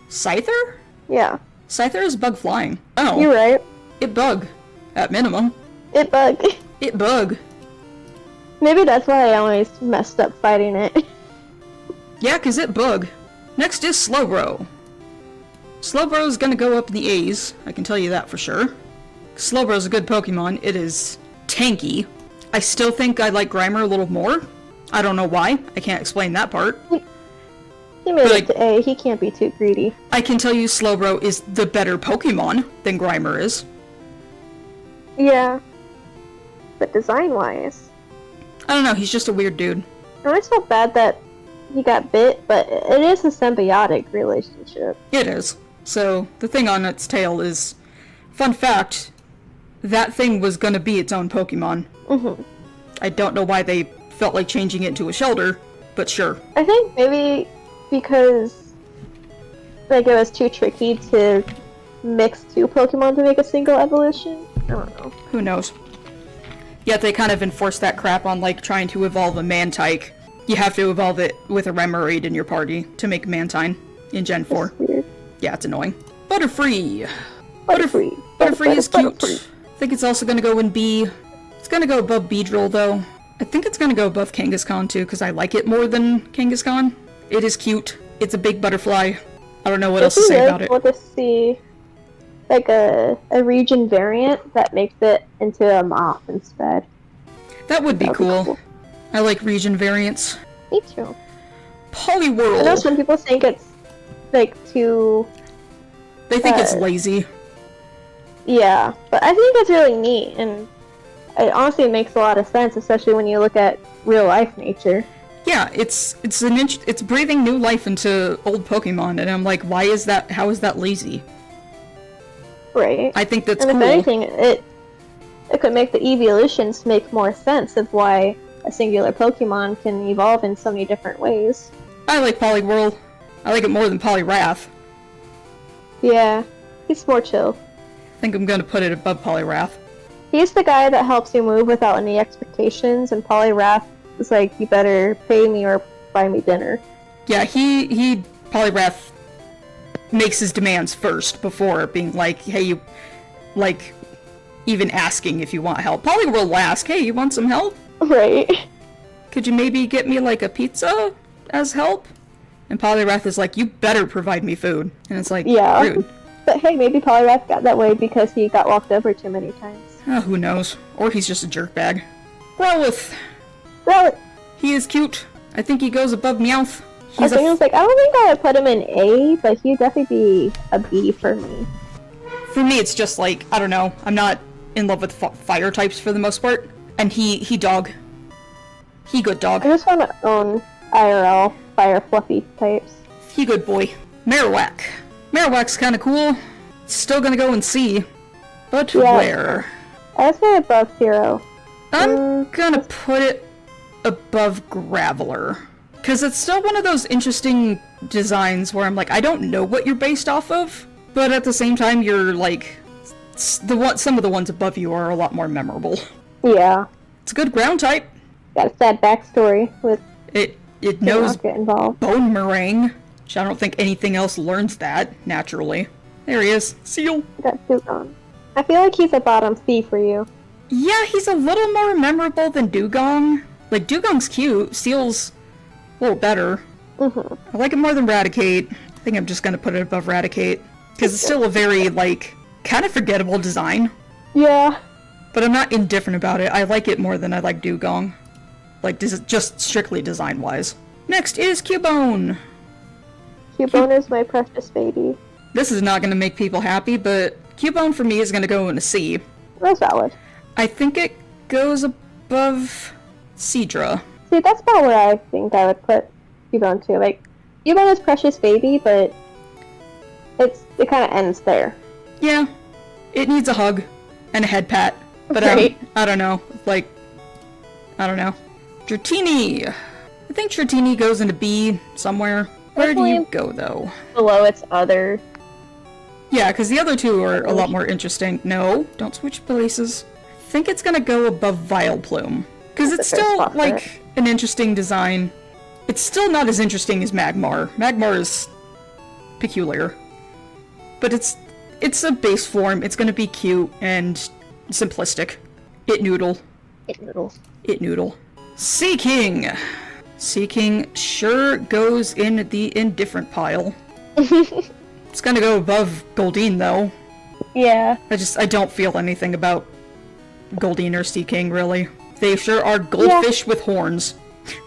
A: Scyther?
C: Yeah.
A: Scyther is bug flying. Oh.
C: You're right.
A: It bug. At minimum.
C: It bug.
A: It bug.
C: Maybe that's why I always messed up fighting it.
A: Yeah, 'cause it bug. Next is Slowbro. Slowbro's gonna go up in the A's, I can tell you that for sure. Slowbro's a good Pokemon, it is tanky. I still think I like Grimer a little more. I don't know why, I can't explain that part.
C: He made
A: Like-
C: it to A. He can't be too greedy.
A: I can tell you Slowbro is the better Pokemon than Grimer is.
C: Yeah. But design-wise,
A: I don't know, he's just a weird dude.
C: I always felt bad that he got bit, but it is a symbiotic relationship.
A: It is. So, the thing on its tail is... Fun fact, that thing was gonna be its own Pokemon.
C: Mm-hmm.
A: I don't know why they felt like changing it into a Shelter, but sure.
C: I think maybe because like it was too tricky to mix two Pokemon to make a single evolution. I don't know.
A: Who knows? Yet they kind of enforced that crap on, like, trying to evolve a Mantike. You have to evolve it with a Remoraid in your party to make Mantine in Gen 4.
C: It's weird.
A: Yeah, it's annoying. Butterfree!
C: Butterfree.
A: Butterfree is cute.
C: Butterfree.
A: I think it's also gonna go in B. It's gonna go above Beedrill, though. I think it's gonna go above Kangaskhan, too, because I like it more than Kangaskhan. It is cute. It's a big butterfly. I don't know what else to say about it.
C: We'll just see like a region variant that makes it into a mop instead.
A: That would be
C: That would be
A: cool. I like region variants.
C: Me too. I know
A: Poliwhirl!
C: some people think it's like too.
A: They think it's
C: uh,
A: lazy.
C: Yeah, but I think it's really neat, and it honestly makes a lot of sense, especially when you look at real life nature.
A: Yeah, it's breathing new life into old Pokemon, and I'm like, why is that? How is that lazy?
C: Right.
A: I think that's
C: And
A: cool.
C: if anything, it could make the evolutions make more sense of why a singular Pokemon can evolve in so many different ways.
A: I like Poliwhirl. I like it more than Poliwrath.
C: Yeah, he's more chill.
A: I think I'm gonna put it above Poliwrath.
C: He's the guy that helps you move without any expectations, and Poliwrath is like, you better pay me or buy me dinner.
A: Yeah, Poliwrath makes his demands first before being like, hey, you, like, even asking if you want help. Poliwhirl will ask, hey, you want some help?
C: Right.
A: Could you maybe get me, like, a pizza as help? And Poliwrath is like, you better provide me food. And it's like,
C: Yeah.
A: rude.
C: But hey, maybe Poliwrath got that way because he got walked over too many times.
A: Oh, who knows? Or he's just a jerkbag. Growlithe.
C: Well,
A: He is cute. I think he goes above Meowth.
C: I
A: He's
C: was like, I don't think I would put him in A, but he'd definitely be a B for me.
A: For me, it's just like, I don't know. I'm not in love with fire types for the most part. And he dog. He good dog.
C: I just want to own IRL fire fluffy types.
A: He good boy. Marowak. Marowak's kinda cool. It's still gonna go in C. But
C: Yeah.
A: where?
C: I would say above Hero.
A: I'm gonna put it above Graveler. Because it's still one of those interesting designs where I'm like, I don't know what you're based off of, but at the same time, you're like, some of the ones above you are a lot more memorable.
C: Yeah.
A: It's a good ground type.
C: Got a sad backstory with
A: It knows
C: not get involved.
A: Bone Meringue, which I don't think anything else learns that, naturally. There he is. Seal.
C: Got Dugong. I feel like he's a bottom C for you.
A: Yeah, he's a little more memorable than Dugong. Like, Dugong's cute. Seal's a little better. I like it more than Raticate. I think I'm just gonna put it above Raticate. Because it's still a very, like, kind of forgettable design.
C: Yeah.
A: But I'm not indifferent about it. I like it more than I like Dugong. Like, just strictly design-wise. Next is Cubone.
C: Cubone is my precious baby.
A: This is not gonna make people happy, but Cubone for me is gonna go in a C.
C: Real solid.
A: I think it goes above Seadra.
C: See, that's about where I think I would put Cubone too. Like, Cubone is precious baby, but it kind of ends there.
A: Yeah, it needs a hug and a head pat, but
C: Right.
A: I don't know. Like, I don't know. Dratini. I think Dratini goes into B somewhere. Where do you go though?
C: Below its other.
A: Yeah, because the other two are a lot more interesting. No, don't switch places. I think it's gonna go above Vileplume. Because it's
C: That's a fair
A: still,
C: spot for
A: like, an interesting design. It's still not as interesting as Magmar. Magmar is peculiar. But it's a base form. It's gonna be cute and simplistic. It noodle.
C: It noodles.
A: It noodle. Seaking! Seaking sure goes in the indifferent pile. It's gonna go above Goldeen, though.
C: Yeah.
A: I don't feel anything about Goldeen or Seaking, really. They sure are goldfish with horns.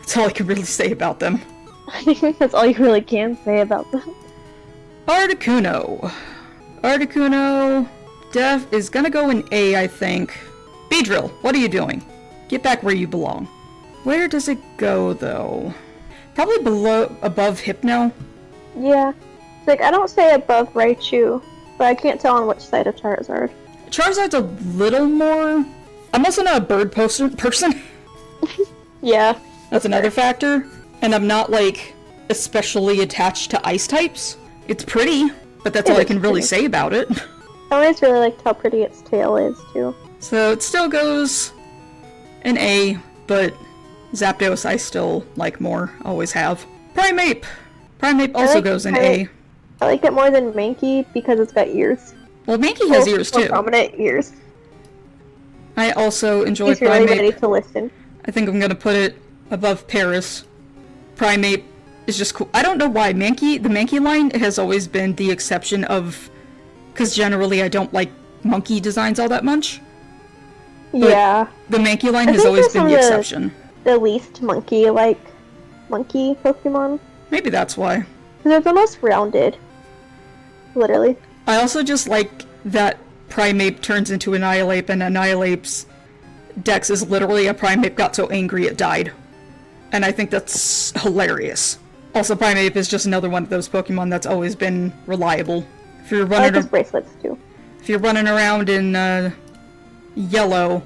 A: That's all I can really say about them.
C: I think that's all you really can say about them.
A: Articuno. Articuno is gonna go in A, I think. Beedrill, what are you doing? Get back where you belong. Where does it go, though? Probably above Hypno.
C: Yeah. It's like, I don't say above Raichu, but I can't tell on which side of Charizard.
A: Charizard's a little more... I'm also not a bird person.
C: Yeah.
A: That's another factor. And I'm not, like, especially attached to ice types. It's pretty, but that's
C: It
A: all I
C: is
A: can really
C: pretty.
A: say about it.
C: I always really liked how pretty its tail is, too.
A: So it still goes an A, but Zapdos I still like more, always have. Primeape! Primeape also
C: like
A: goes in
C: Primeape.
A: A.
C: I like it more than Mankey because it's got ears.
A: Well, Mankey has
C: More-
A: ears
C: more
A: too.
C: prominent ears.
A: I also enjoy
C: He's really ready
A: Primeape.
C: to listen.
A: I think I'm gonna put it above Paris. Primeape is just cool. I don't know why. The Mankey line has always been the exception of... Because generally I don't like monkey designs all that much.
C: Yeah.
A: The Mankey line
C: I
A: has
C: think
A: always
C: there's
A: been
C: some
A: the
C: of the-
A: exception.
C: The least monkey-like monkey Pokemon.
A: Maybe that's why.
C: They're the most rounded. Literally.
A: I also just like that Primeape turns into Annihilape, and Annihilape's dex is literally a Primeape got so angry it died. And I think that's hilarious. Also, Primeape is just another one of those Pokemon that's always been reliable. If you're
C: I like
A: running,
C: his bracelets, too.
A: if you're running around in yellow,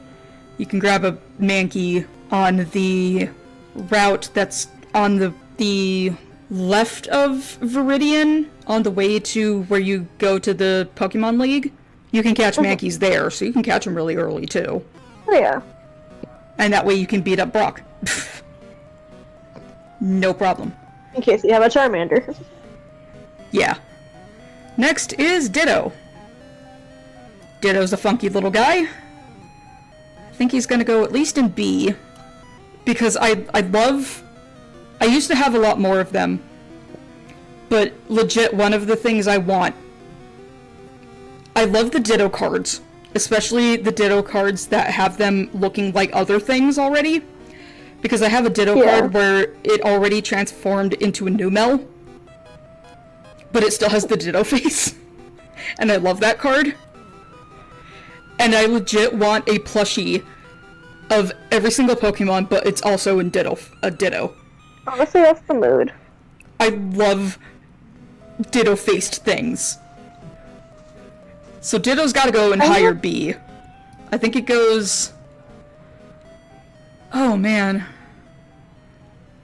A: you can grab a Mankey on the route that's on the left of Viridian, on the way to where you go to the Pokemon League. You can catch Mankeys there, so you can catch them really early too.
C: Oh, yeah.
A: And that way you can beat up Brock. No problem.
C: In case you have a Charmander.
A: Yeah. Next is Ditto. Ditto's a funky little guy. I think he's gonna go at least in B. Because I used to have a lot more of them. But legit, one of the things I want... I love the Ditto cards. Especially the Ditto cards that have them looking like other things already. Because I have a Ditto card where it already transformed into a Numel. But it still has the Ditto face. And I love that card. And I legit want a plushie of every single Pokemon, but it's also in a Ditto.
C: Honestly, that's the mood.
A: I love Ditto-faced things. So Ditto's gotta go in higher B. I think it goes... Oh, man.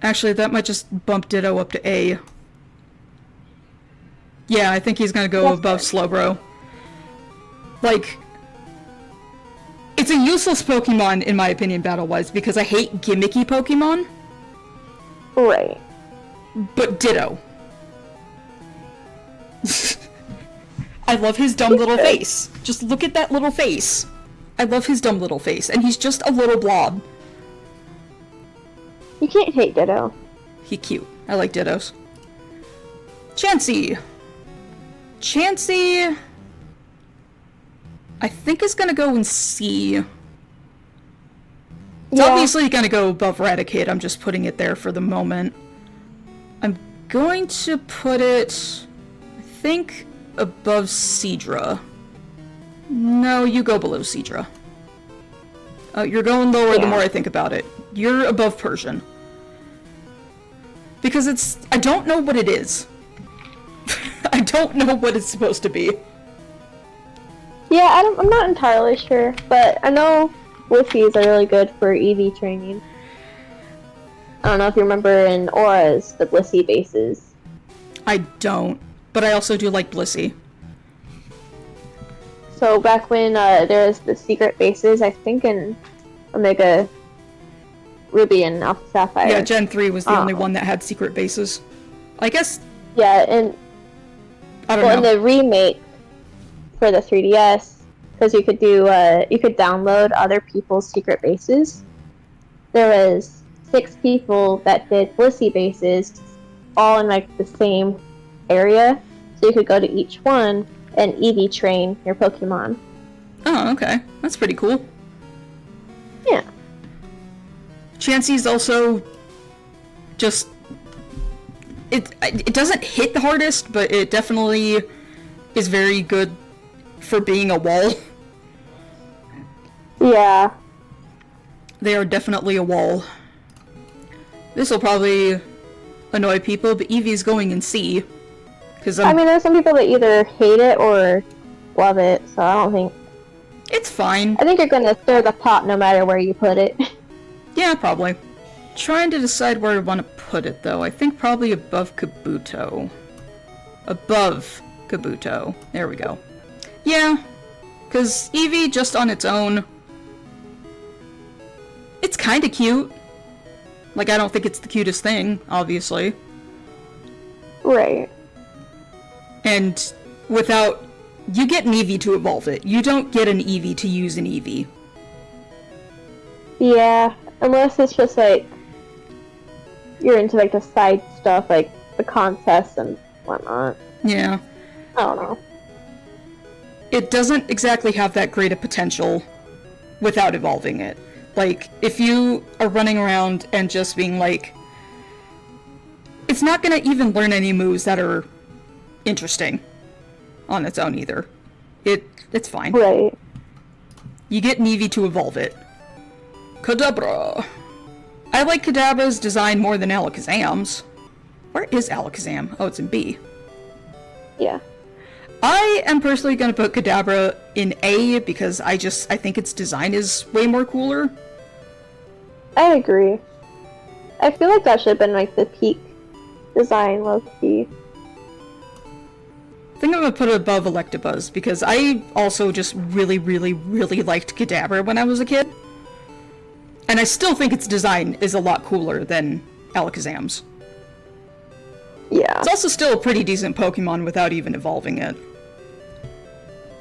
A: Actually, that might just bump Ditto up to A. Yeah, I think he's gonna go above Slowbro. Like... It's a useless Pokemon, in my opinion, battle-wise, because I hate gimmicky Pokemon.
C: Right.
A: But Ditto. I love his dumb little face. Just look at that little face. I love his dumb little face, and he's just a little blob.
C: You can't hate Ditto.
A: He's cute. I like Dittos. Chansey. Chansey... I think is gonna go in C. It's obviously gonna go above Raticate, I'm just putting it there for the moment. I'm going to put it... I think above Seadra. No, you go below Seadra. You're going lower the more I think about it. You're above Persian. Because it's... I don't know what it is. I don't know what it's supposed to be.
C: Yeah, I'm not entirely sure, but I know Blippies are really good for EV training. I don't know if you remember in Auras, the Blissey bases.
A: I don't, but I also do like Blissey.
C: So back when there was the secret bases, I think in Omega Ruby and Alpha Sapphire.
A: Yeah, Gen 3 was the only one that had secret bases. I guess...
C: Yeah, and...
A: I don't know.
C: in the remake for the 3DS, because you could do, you could download other people's secret bases. There was 6 people that did Blissey bases, all in like the same area, so you could go to each one and EV train your Pokemon.
A: Oh, okay. That's pretty cool.
C: Yeah.
A: Chansey's also just... It doesn't hit the hardest, but it definitely is very good for being a wall.
C: Yeah.
A: They are definitely a wall. This will probably annoy people, but Eevee's going in C. Cause
C: I mean, there's some people that either hate it or love it, so I don't think...
A: It's fine.
C: I think you're gonna stir the pot no matter where you put it.
A: Yeah, probably. Trying to decide where I want to put it, though. I think probably above Kabuto. Above Kabuto. There we go. Yeah, because Eevee, just on its own, it's kind of cute. Like, I don't think it's the cutest thing, obviously.
C: Right.
A: And without... You get an Eevee to evolve it. You don't get an Eevee to use an Eevee.
C: Yeah, unless it's just like... You're into like the side stuff, like the contests and whatnot.
A: Yeah.
C: I don't know.
A: It doesn't exactly have that great a potential without evolving it. Like, if you are running around and just being like... It's not gonna even learn any moves that are interesting on its own either. It's fine.
C: Right.
A: You get an Eevee to evolve it. Kadabra! I like Kadabra's design more than Alakazam's. Where is Alakazam? Oh, it's in B.
C: Yeah.
A: I am personally gonna put Kadabra in A because I think its design is way more cooler.
C: I agree. I feel like that should have been like the peak design, low-key.
A: I think I'm gonna put it above Electabuzz because I also just really, really, really liked Kadabra when I was a kid. And I still think its design is a lot cooler than Alakazam's.
C: Yeah.
A: It's also still a pretty decent Pokemon without even evolving it.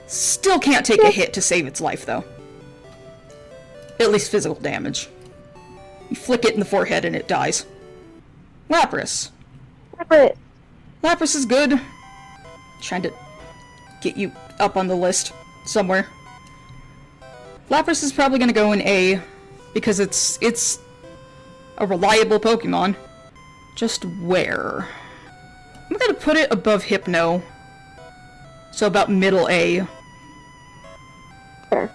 A: Still can't take a hit to save its life, though. At least physical damage. You flick it in the forehead and it dies. Lapras.
C: But
A: Lapras is good. Trying to get you up on the list somewhere. Lapras is probably gonna go in A because it's a reliable Pokemon. Just where? I'm gonna put it above Hypno. So about middle A.
C: sure.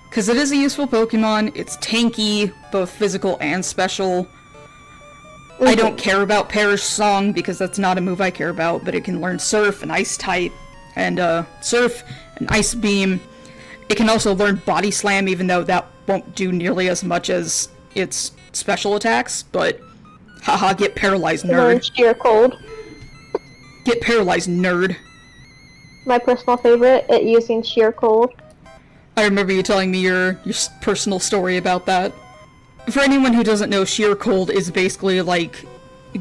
A: Because it is a useful Pokemon, it's tanky, both physical and special. I don't care about Perish Song because that's not a move I care about, but it can learn Surf and Ice type, and Surf and Ice Beam. It can also learn Body Slam, even though that won't do nearly as much as its special attacks, but haha, get paralyzed,
C: Learn
A: nerd.
C: Sheer Cold.
A: Get paralyzed, nerd.
C: My personal favorite, it using Sheer Cold.
A: I remember you telling me your personal story about that. For anyone who doesn't know, Sheer Cold is basically like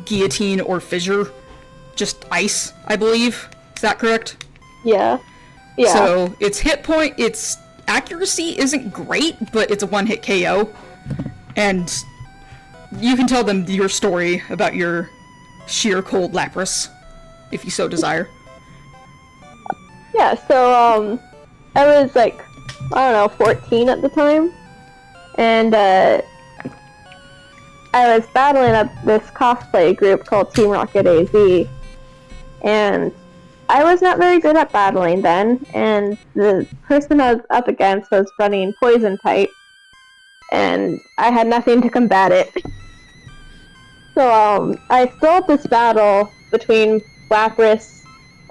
A: Guillotine or Fissure. Just ice, I believe. Is that correct?
C: Yeah. Yeah.
A: So, its hit point, its accuracy isn't great, but it's a one-hit KO. And you can tell them your story about your Sheer Cold Lapras, if you so desire.
C: Yeah, so, I was like, I don't know, 14 at the time. And, I was battling up this cosplay group called Team Rocket AZ. And I was not very good at battling then, and the person I was up against was running Poison type. And I had nothing to combat it. So, I stole this battle between Lapras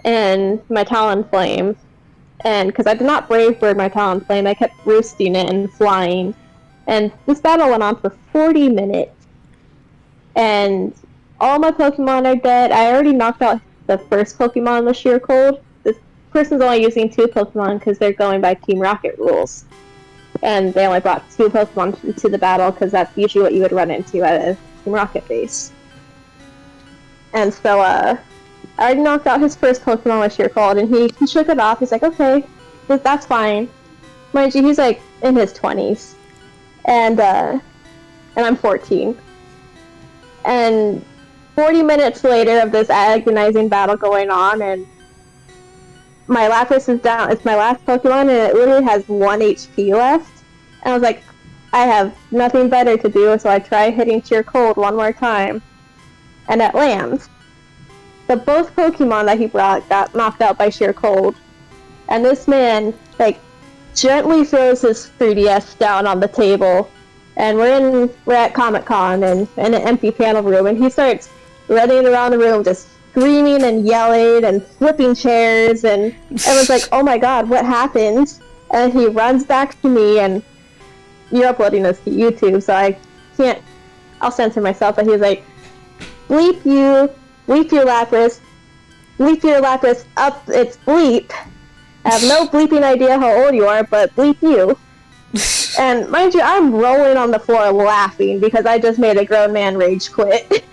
C: and my Talonflame. And because I did not Brave Bird my Talonflame, I kept roosting it and flying. And this battle went on for 40 minutes. And all my Pokemon are dead. I already knocked out the first Pokemon with Sheer Cold. This person's only using 2 Pokemon because they're going by Team Rocket rules. And they only brought 2 Pokemon to the battle because that's usually what you would run into at a Team Rocket base. And so, I already knocked out his first Pokemon with Sheer Cold, and he shook it off. He's like, okay, that's fine. Mind you, he's like in his 20s. And I'm 14. And 40 minutes later of this agonizing battle going on, and my Lapras is down. It's my last Pokemon, and it literally has 1 HP left. And I was like, I have nothing better to do, so I try hitting Sheer Cold one more time. And it lands. But both Pokemon that he brought got knocked out by Sheer Cold. And this man, like, gently throws his 3DS down on the table. And we're at Comic-Con and in an empty panel room, and he starts running around the room just screaming and yelling and flipping chairs, and I was like, oh my god, what happened? And he runs back to me, and you're uploading this to YouTube, so I'll censor myself, but he was like, bleep you, bleep your Lapras up its bleep. I have no bleeping idea how old you are, but bleep you. And mind you, I'm rolling on the floor laughing because I just made a grown man rage quit.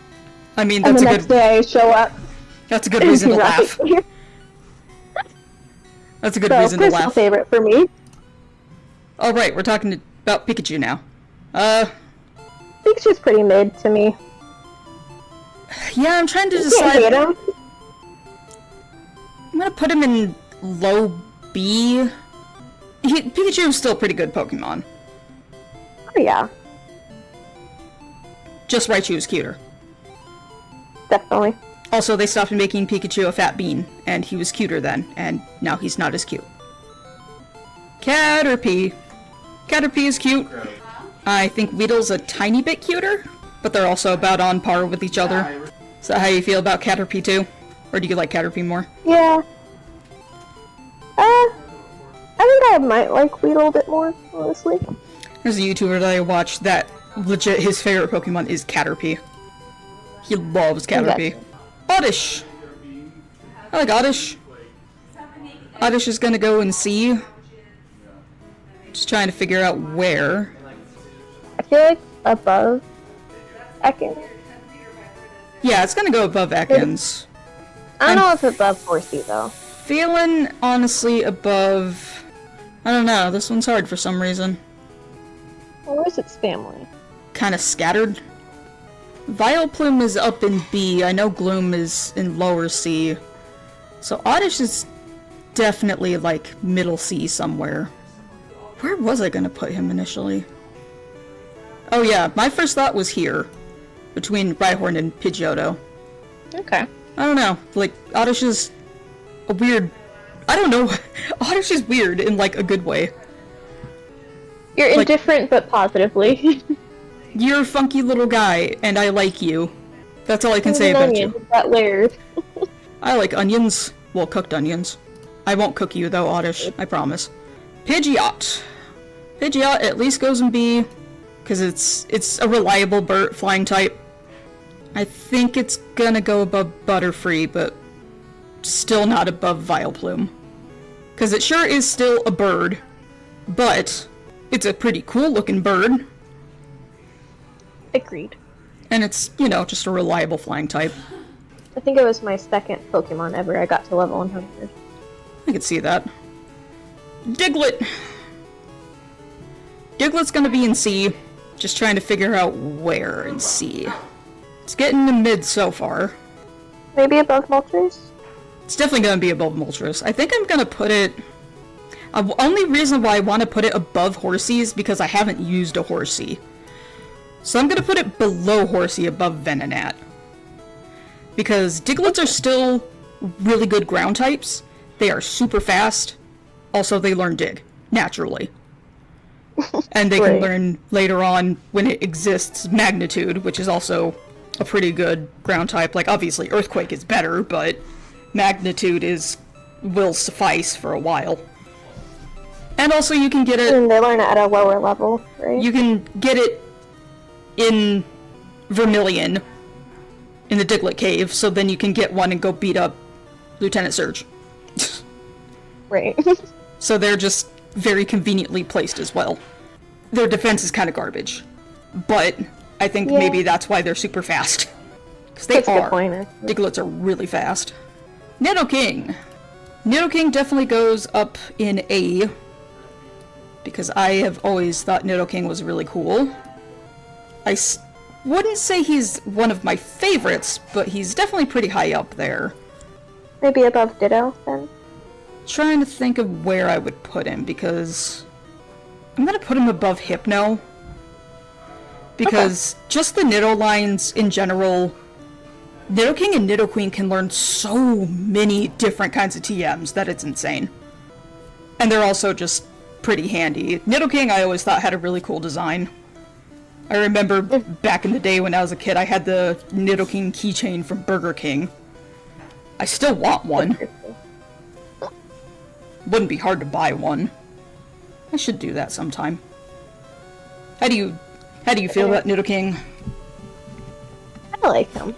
A: I mean,
C: And
A: that's
C: the
A: a
C: next
A: good
C: day I show up.
A: that's a good reason to laugh. That's a good reason to
C: personal
A: laugh.
C: favorite for me.
A: Alright, we're talking about Pikachu now.
C: Pikachu's pretty mid to me.
A: Yeah, I'm trying to
C: You can't hate
A: decide.
C: him.
A: I'm gonna put him in low B. Pikachu is still a pretty good Pokemon.
C: Oh yeah,
A: Just Raichu is cuter.
C: definitely.
A: Also, they stopped making Pikachu a fat bean, and he was cuter then, and now he's not as cute. Caterpie. Caterpie is cute. I think Weedle's a tiny bit cuter, but they're also about on par with each other. Is that how you feel about Caterpie too? Or do you like Caterpie more?
C: Yeah. I might like Weedle a bit more, honestly.
A: There's a YouTuber that I watch that legit his favorite Pokemon is Caterpie. He loves Caterpie. Oddish! I like Oddish. Oddish is gonna go and see. Just trying to figure out where.
C: I feel like above Ekans.
A: Yeah, it's gonna go above Ekans.
C: I don't know if above Horsey though.
A: Feeling honestly above. I don't know, this one's hard for some reason.
C: Well, where's its family?
A: Kinda scattered. Vileplume is up in B. I know Gloom is in lower C. So Oddish is definitely like middle C somewhere. Where was I gonna put him initially? Oh yeah, my first thought was here. Between Rhyhorn and Pidgeotto.
C: Okay.
A: I don't know, like, Oddish is a weird... I don't know, Oddish is weird in like a good way.
C: You're
A: Like-
C: indifferent, but positively.
A: You're a funky little guy, and I like you. That's all I can say about you.
C: That weird.
A: I like onions. Well, cooked onions. I won't cook you though, Oddish. I promise. Pidgeot. Pidgeot at least goes in B, because it's a reliable bird flying type. I think it's gonna go above Butterfree, but still not above Vileplume. Because it sure is still a bird, but it's a pretty cool looking bird,
C: Agreed.
A: and it's, you know, just a reliable flying type.
C: I think it was my second Pokemon ever I got to level 100.
A: I could see that. Diglett! Diglett's gonna be in C. Just trying to figure out where in C. It's getting to mid so far.
C: Maybe above Moltres?
A: It's definitely gonna be above Moltres. I think I'm gonna put it... only reason why I want to put it above Horsey is because I haven't used a Horsey. So I'm gonna put it below Horsey, above Venonat. Because Diglets are still really good ground types. They are super fast. Also, they learn Dig, naturally. And they can
C: Right.
A: learn later on, when it exists, Magnitude, which is also a pretty good ground type. Like, obviously, Earthquake is better, but Magnitude will suffice for a while. And also, you can get it...
C: And they learn it at a lower level, right?
A: You can get it in Vermilion, in the Diglett Cave, so then you can get one and go beat up Lieutenant Surge.
C: Right.
A: So they're just very conveniently placed as well. Their defense is kind of garbage, but I think
C: Yeah.
A: maybe that's why they're super fast. Because they
C: That's a good
A: are.
C: point, actually.
A: Diglets are really fast. Nidoking! Nidoking definitely goes up in A, because I have always thought Nidoking was really cool. I wouldn't say he's one of my favorites, but he's definitely pretty high up there.
C: Maybe above Ditto, then?
A: Trying to think of where I would put him, because I'm gonna put him above Hypno. Because just the Nido lines in general, Nidoking and Nidoqueen can learn so many different kinds of TMs that it's insane. And they're also just pretty handy. Nidoking I always thought had a really cool design. I remember back in the day when I was a kid, I had the Nidoking keychain from Burger King. I still want one. Wouldn't be hard to buy one. I should do that sometime. How do you feel about Nidoking?
C: I like him.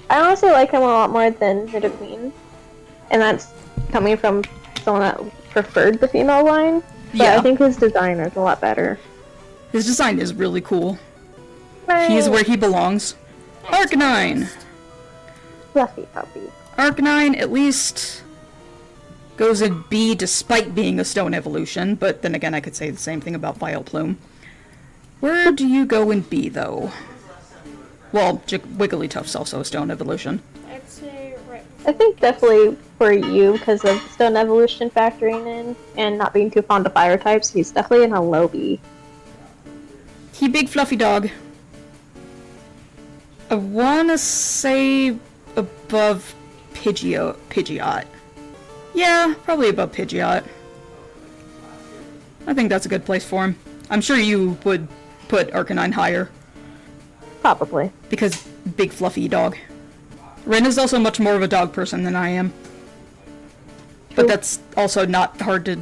C: I honestly like him a lot more than Nidoqueen. And that's coming from someone that preferred the female line. But
A: Yeah.
C: I think his design is a lot better.
A: His design is really cool. He's where he belongs. Arcanine!
C: Fluffy puppy.
A: Arcanine at least goes in B despite being a stone evolution, but then again I could say the same thing about Vileplume. Where do you go in B though? Well, Wigglytuff's also a stone evolution.
F: I'd say right.
C: I think definitely for you, because of Stone Evolution factoring in, and not being too fond of fire types, he's definitely in a low B.
A: He big fluffy dog. I wanna say above Pidgeot. Yeah, probably above Pidgeot. I think that's a good place for him. I'm sure you would put Arcanine higher,
C: Probably.
A: because big fluffy dog. Ren is also much more of a dog person than I am. But
C: True.
A: that's also not hard to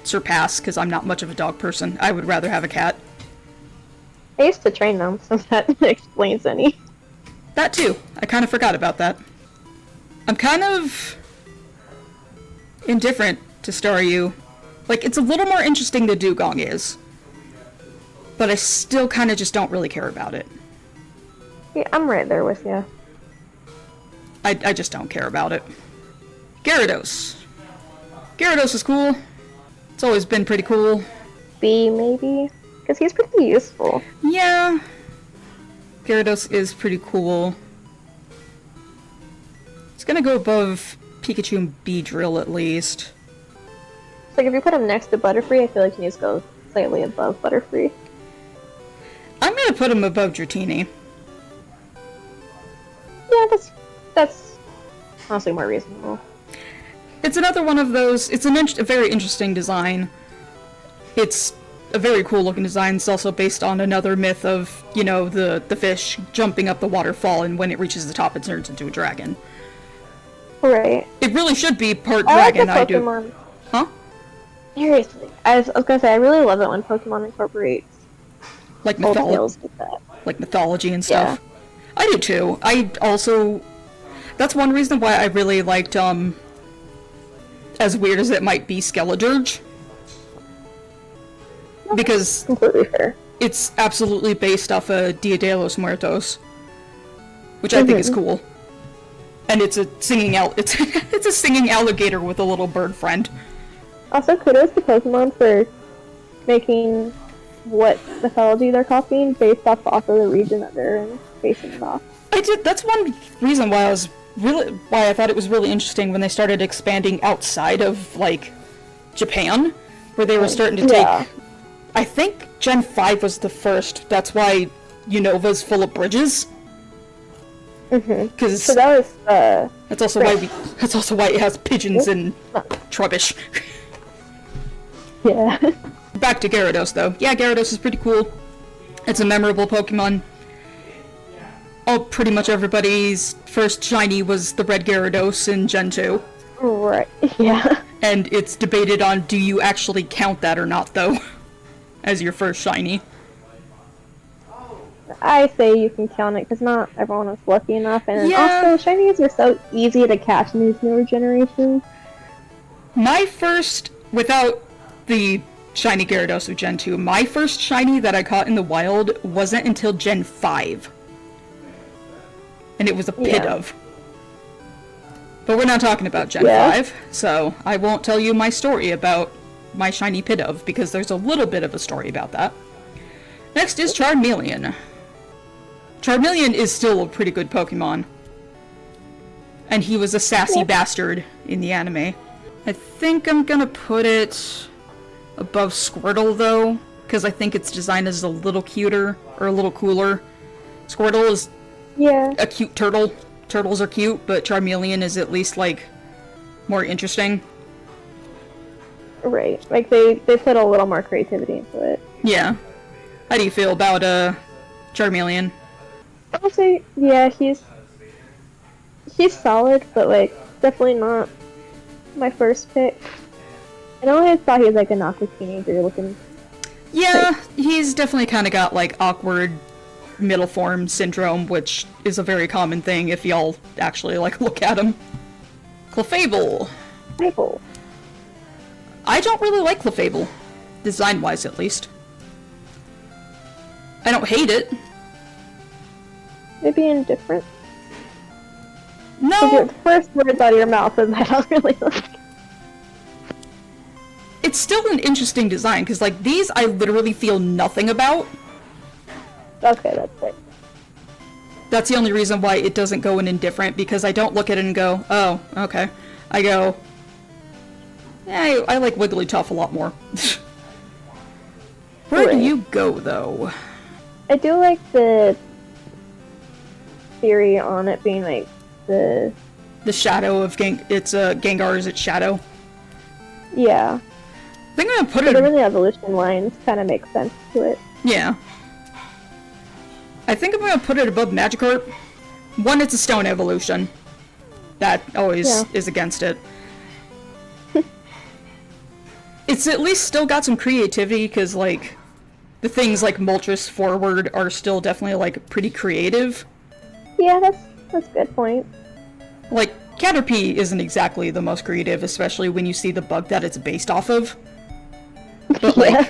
A: surpass because I'm not much of a dog person. I would rather have a cat.
C: I used to train them, so that explains any.
A: That too. I kind of forgot about that. I'm kind of indifferent to Staryu. Like, it's a little more interesting than Dugong is. But I still kind of just don't really care about it.
C: Yeah, I'm right there with you.
A: I just don't care about it. Gyarados. Gyarados is cool. It's always been pretty cool.
C: B, maybe? Because he's pretty useful.
A: Yeah. Gyarados is pretty cool. It's gonna go above Pikachu and Beedrill at least.
C: It's like if you put him next to Butterfree, I feel like he needs to go slightly above Butterfree.
A: I'm gonna put him above Dratini.
C: Yeah, that's honestly more reasonable.
A: It's another one of those. It's a very interesting design. It's a very cool looking design. It's also based on another myth of, you know, the fish jumping up the waterfall, and when it reaches the top, it turns into a dragon.
C: Right.
A: It really should be part
C: I like
A: dragon.
C: the
A: I do.
C: Pokemon.
A: Huh?
C: Seriously, I was gonna say I really love it when Pokemon incorporates
A: Like
C: old
A: mythology,
C: tales like that.
A: like mythology and stuff. I do too. I also. That's one reason why I really liked as weird as it might be, Skeledirge. Because
C: Completely fair.
A: it's absolutely based off of Dia de los Muertos, which I think is cool. And it's a singing it's a singing alligator with a little bird friend.
C: Also, kudos to Pokemon for making what mythology they're copying based off also the region that they're in, basing it off.
A: That's one reason why I thought it was really interesting when they started expanding outside of, like, Japan, where they were starting to take. I think Gen 5 was the first. That's why Unova's full of bridges. Because
C: So that was
A: that's also why it has pigeons and Trubbish.
C: yeah.
A: Back to Gyarados, though. Yeah, Gyarados is pretty cool. It's a memorable Pokemon. Pretty much everybody's first shiny was the red Gyarados in Gen 2.
C: Right. Yeah.
A: And it's debated on, do you actually count that or not, though, as your first shiny.
C: I say you can count it because not everyone is lucky enough, and
A: Yeah.
C: also shinies are so easy to catch in these newer generations.
A: My first, without the shiny Gyarados of Gen 2, my first shiny that I caught in the wild wasn't until Gen 5. And it was a
C: Yeah.
A: Pidove. But we're not talking about Gen
C: Yeah.
A: 5, so I won't tell you my story about my shiny Pidove, because there's a little bit of a story about that. Next is Charmeleon. Charmeleon is still a pretty good Pokemon. And he was a sassy bastard in the anime. I think I'm gonna put it above Squirtle, though, because I think its design is a little cuter, or a little cooler. Squirtle is
C: Yeah.
A: a cute turtle. Turtles are cute, but Charmeleon is at least, like, more interesting.
C: Right. Like they put a little more creativity into it.
A: Yeah. How do you feel about, Charmeleon?
C: Honestly, yeah, he's solid, but like definitely not my first pick. I always thought he was like a Naka teenager looking.
A: Yeah, he's definitely kind of got, like, awkward middle form syndrome, which is a very common thing if y'all actually, like, look at him. Clefable.
C: Maple.
A: I don't really like Clefable. Design-wise, at least. I don't hate it.
C: Maybe indifferent.
A: No!
C: The first words out of your mouth is I don't really like.
A: It's still an interesting design, because, like, these I literally feel nothing about.
C: Okay, that's it.
A: That's the only reason why it doesn't go in indifferent, because I don't look at it and go, oh, okay. I go, yeah, I like Wigglytuff a lot more. Where do
C: Right.
A: you go, though?
C: I do like the theory on it being like the
A: The shadow of Gengar is its shadow.
C: yeah.
A: I think I'm gonna put
C: But
A: it.
C: even the evolution lines kind of make sense to it.
A: Yeah. I think I'm gonna put it above Magikarp. One, it's a stone evolution. That always
C: Yeah.
A: is against it. It's at least still got some creativity, because, like, the things like Moltres Forward are still definitely, like, pretty creative.
C: Yeah, that's a good point.
A: Like, Caterpie isn't exactly the most creative, especially when you see the bug that it's based off of. But, like,
C: Yeah.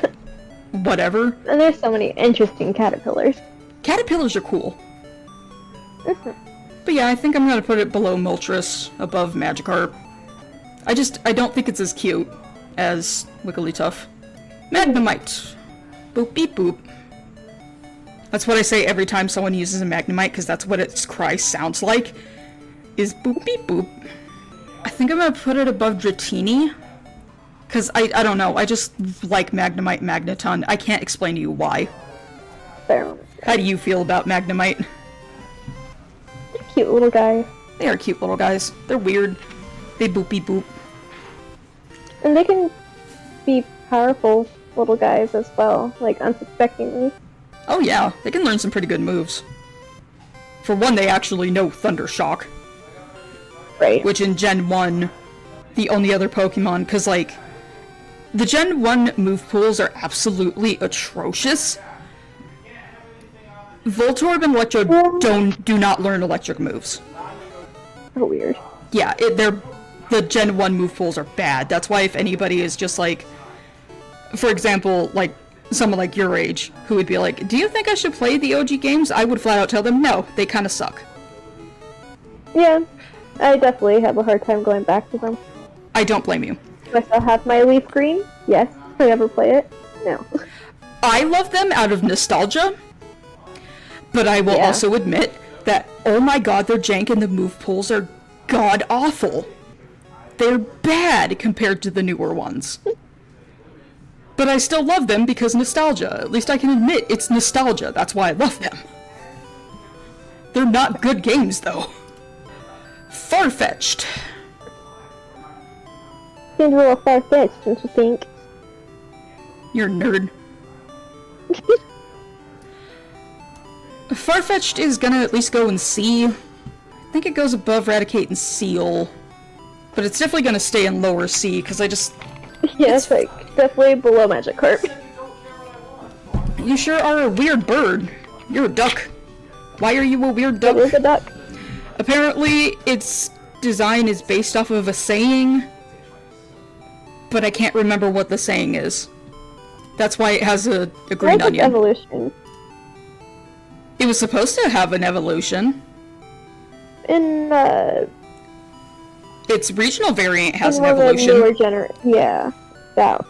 A: whatever.
C: And there's so many interesting caterpillars.
A: Caterpillars are cool.
C: Mhm.
A: But yeah, I think I'm gonna put it below Moltres, above Magikarp. I don't think it's as cute as Wigglytuff. Magnemite. Boop beep boop. That's what I say every time someone uses a Magnemite, because that's what its cry sounds like, is boop beep boop. I think I'm gonna put it above Dratini, because I don't know, I just like Magnemite Magneton. I can't explain to you why.
C: They're
A: How do you feel about Magnemite?
C: cute little guys.
A: They are cute little guys. They're weird. They boop beep boop.
C: And they can be powerful little guys as well, like unsuspectingly.
A: Oh yeah, they can learn some pretty good moves. For one, they actually know Thunder Shock,
C: Right.
A: which in Gen 1, the only other Pokemon, because like, the Gen 1 move pools are absolutely atrocious. Voltorb and Electro do not learn electric moves.
C: So weird.
A: Yeah, the Gen 1 move pools are bad. That's why if anybody is just like, for example, like, someone like your age, who would be like, do you think I should play the OG games? I would flat out tell them, no, they kinda suck.
C: Yeah, I definitely have a hard time going back to them.
A: I don't blame you.
C: Do I still have my Leaf Green? Yes. Do I ever play it? No.
A: I love them out of nostalgia, but I will
C: Yeah.
A: also admit that, oh my god, their jank and the move pools are god-awful. They're bad compared to the newer ones. But I still love them because nostalgia. At least I can admit it's nostalgia. That's why I love them. They're not good games, though. Farfetch'd.
C: Seems a little far-fetched, don't you think?
A: You're a nerd. Farfetch'd is gonna at least go in C. I think it goes above Raticate and Seal. But it's definitely gonna stay in lower C, because
C: Yeah, it's like definitely below Magikarp.
A: you sure are a weird bird. You're a duck. Why are you a weird duck?
C: That is a duck.
A: Apparently, its design is based off of a saying, but I can't remember what the saying is. That's why it has a green
C: Like
A: onion.
C: evolution.
A: It was supposed to have an evolution.
C: In
A: Its regional variant has an
C: one of the
A: evolution.
C: newer yeah. That's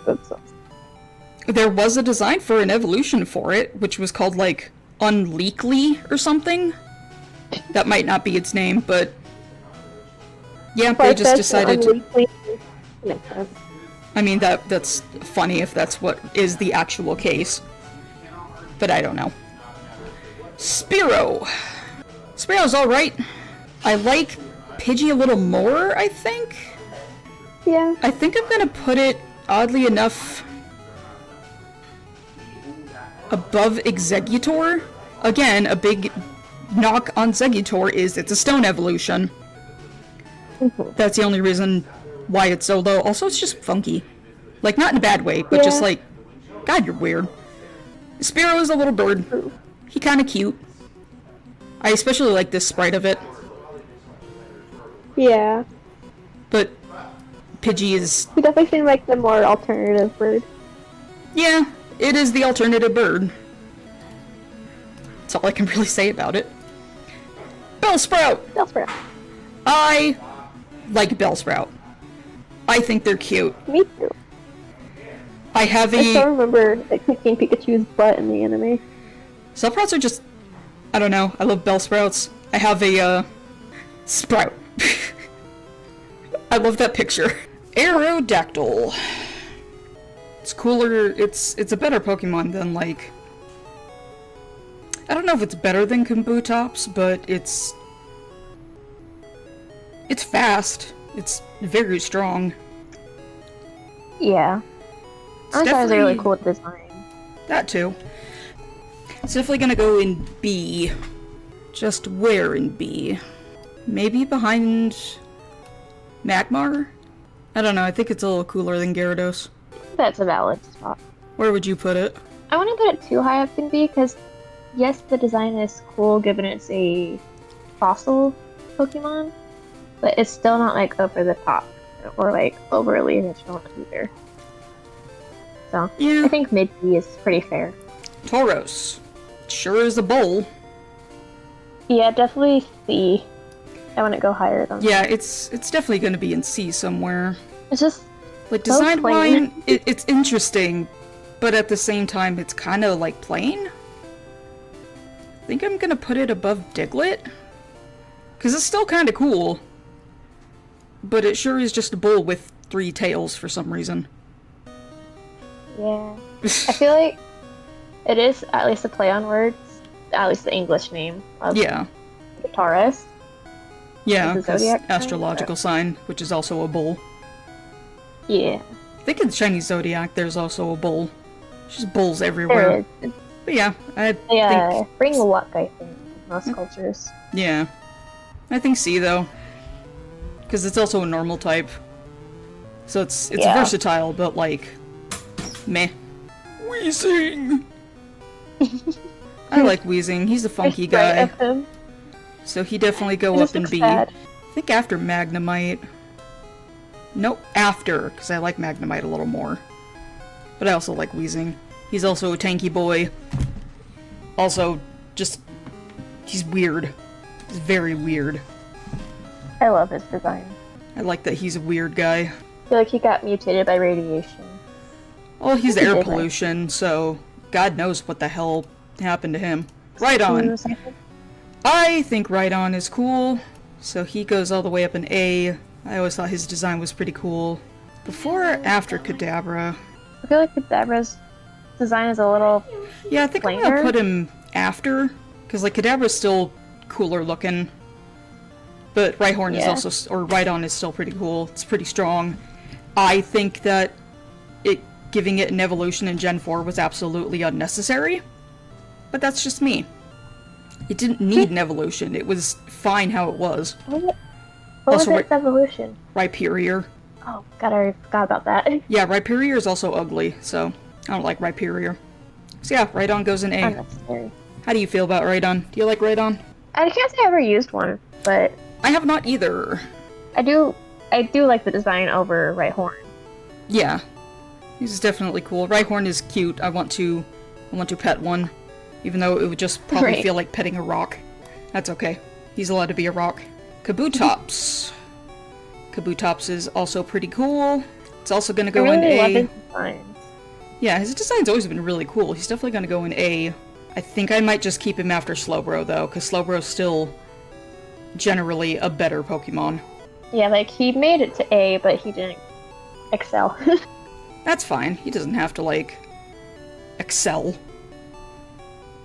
A: There was a design for an evolution for it, which was called, like, Unleekly or something. That might not be its name, but... yeah, they just decided to...
C: Makes sense.
A: I mean, that's funny if that's what is the actual case. But I don't know. Spearow. Spearow's alright. I like Pidgey a little more, I think.
C: Yeah.
A: I think I'm gonna put it, oddly enough, above Exeggutor. Again, a big knock on Exeggutor is it's a stone evolution. That's the only reason why it's so low. Also, it's just funky. Like, not in a bad way, but just
C: Yeah.
A: like, God, you're weird. Spearow is a little bird. He kinda cute. I especially like this sprite of it,
C: Yeah.
A: but Pidgey is...
C: He definitely seemed like the more alternative bird.
A: yeah, it is the alternative bird. That's all I can really say about it. Bellsprout!
C: Bellsprout.
A: I like Bellsprout. I think they're cute.
C: Me too.
A: I have
C: I still
A: a...
C: remember like kicking Pikachu's butt in the anime.
A: Bellsprouts are just... I don't know, I love Bellsprouts. I have a, Sprout. I love that picture. Aerodactyl. It's cooler, it's a better Pokemon than, like... I don't know if it's better than Kabutops, but it's fast. It's very strong.
C: Yeah.
A: It's
C: I thought it was a really
A: definitely-
C: cool design.
A: That too. It's definitely gonna go in B. Just where in B? Maybe behind Magmar? I don't know, I think it's a little cooler than Gyarados.
C: That's a valid spot.
A: Where would you put it?
C: I wouldn't put it too high up in B because, yes, the design is cool given it's a fossil Pokemon, but it's still not like over the top or like overly original either. So
A: Yeah.
C: I think mid B is pretty fair.
A: Tauros. Sure is a bull.
C: Yeah, definitely C. I wouldn't go higher than
A: Yeah, it's definitely going to be in C somewhere.
C: It's just
A: Like,
C: so
A: design
C: plain.
A: line, it's interesting, but at the same time, it's kind of like plain. I think I'm gonna put it above Diglett, because it's still kind of cool, but it sure is just a bull with 3 tails for some reason.
C: Yeah. I feel like it is at least a play on words, at least the English name of
A: Yeah,
C: Taurus.
A: yeah,
C: Is it
A: 'cause
C: zodiac sign?
A: astrological sign, which is also a bull.
C: Yeah.
A: I think in the Chinese zodiac, there's also a bull. There's just bulls
C: There
A: everywhere.
C: is.
A: But yeah, I
C: Yeah,
A: think,
C: bring luck, I think, in most cultures.
A: yeah, I think C though, because it's also a normal type, so it's
C: Yeah.
A: versatile, but like, meh. Weezing. I like Weezing. He's a funky
C: It's right
A: guy,
C: of him.
A: so he definitely go
C: He
A: up
C: just
A: in
C: looks
A: B.
C: sad.
A: I think after Magnemite. Nope, after, because I like Magnemite a little more. But I also like Weezing. He's also a tanky boy. Also, just, he's weird. He's very weird.
C: I love his design.
A: I like that he's a weird guy.
C: I feel like he got mutated by radiation.
A: Well, he's
C: He
A: air
C: did, right?
A: pollution, so God knows what the hell happened to him. Rhydon. I think Rhydon is cool, so he goes all the way up in A. I always thought his design was pretty cool. Before or after Kadabra?
C: I feel like Kadabra's design is a little.
A: Yeah, I think I'm gonna
C: Plainer?
A: put him after, because like Kadabra's still cooler looking, but Rhyhorn is
C: Yeah.
A: also, or Rhydon is still pretty cool. It's pretty strong. I think that giving it an evolution in Gen 4 was absolutely unnecessary, but that's just me. It didn't need an evolution. It was fine how it was.
C: What
A: Also,
C: was its evolution?
A: Rhyperior.
C: Oh god, I forgot about that.
A: Yeah, Rhyperior is also ugly, so I don't like Rhyperior. So yeah, Rhydon goes in A.
C: Unnecessary.
A: How do you feel about Rhydon? Do you like Rhydon?
C: I can't say I ever used one, but
A: I have not either.
C: I do like the design over Rhyhorn.
A: Yeah, he's definitely cool. Rhyhorn is cute. I want to pet one, even though it would just probably
C: Right.
A: feel like petting a rock. That's okay. He's allowed to be a rock. Kabutops. Kabutops is also pretty cool. It's also gonna go
C: I
A: in
C: really love
A: A.
C: his design.
A: Yeah, his design's always been really cool. He's definitely gonna go in A. I think I might just keep him after Slowbro though, because Slowbro's still generally a better Pokemon.
C: Yeah, like he made it to A, but he didn't excel.
A: That's fine. He doesn't have to like excel.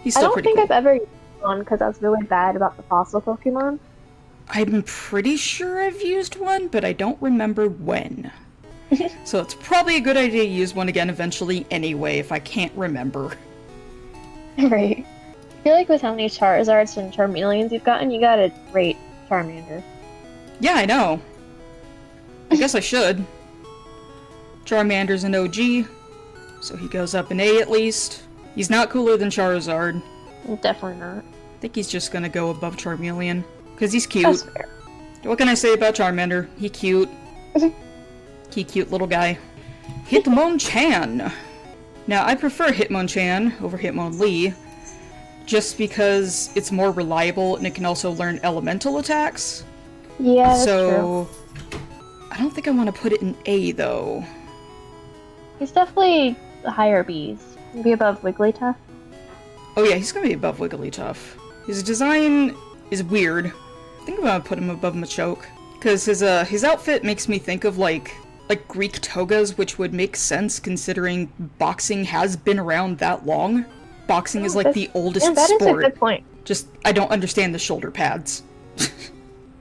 A: He's
C: I
A: still
C: don't
A: pretty
C: think
A: cool.
C: I've ever used one because I was really bad about the fossil Pokemon.
A: I'm pretty sure I've used one, but I don't remember when. So it's probably a good idea to use one again eventually anyway, if I can't remember.
C: Right. I feel like with how many Charizards and Charmeleons you've gotten, you gotta rate Charmander.
A: Yeah, I know. I guess I should. Charmander's an OG, so he goes up in A at least. He's not cooler than Charizard.
C: Definitely not.
A: I think he's just gonna go above Charmeleon, because he's cute.
C: That's fair.
A: What can I say about Charmander? He cute. He cute little guy. Hitmonchan. Now, I prefer Hitmonchan over Hitmonlee, just because it's more reliable and it can also learn elemental attacks.
C: Yeah, that's true.
A: So, I don't think I want to put it in A, though.
C: He's definitely the higher Bs. Maybe above Wigglytuff.
A: Oh yeah, he's gonna be above Wigglytuff. His design is weird. I think I'm gonna put him above Machoke, because his outfit makes me think of like Greek togas, which would make sense considering boxing has been around that long. Boxing is like the oldest
C: Yeah, that is a
A: sport.
C: good point.
A: Just I don't understand the shoulder pads.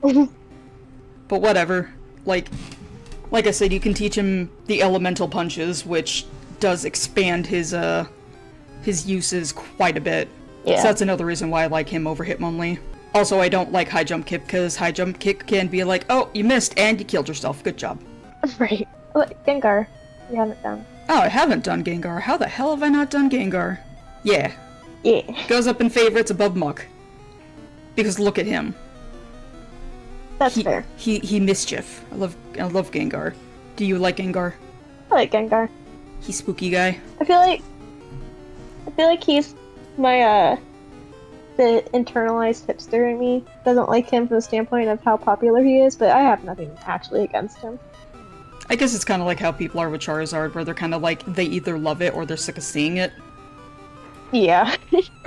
A: But whatever. Like I said, you can teach him the elemental punches, which does expand his uses quite a bit.
C: Yeah.
A: So that's another reason why I like him over Hitmonlee. Also, I don't like High Jump Kick, because High Jump Kick can be like, oh, you missed and you killed yourself. Good job.
C: Right. Oh, Gengar. You have it down.
A: Oh, I haven't done Gengar. How the hell have I not done Gengar? Yeah.
C: Yeah.
A: Goes up in favorites above Muck. Because look at him.
C: That's fair.
A: He mischief. I love Gengar. Do you like Gengar?
C: I like Gengar.
A: He's spooky guy.
C: I feel like he's my the internalized hipster in me doesn't like him from the standpoint of how popular he is, but I have nothing actually against him.
A: I guess it's kind of like how people are with Charizard, where they're kind of like, they either love it or they're sick of seeing it.
C: Yeah.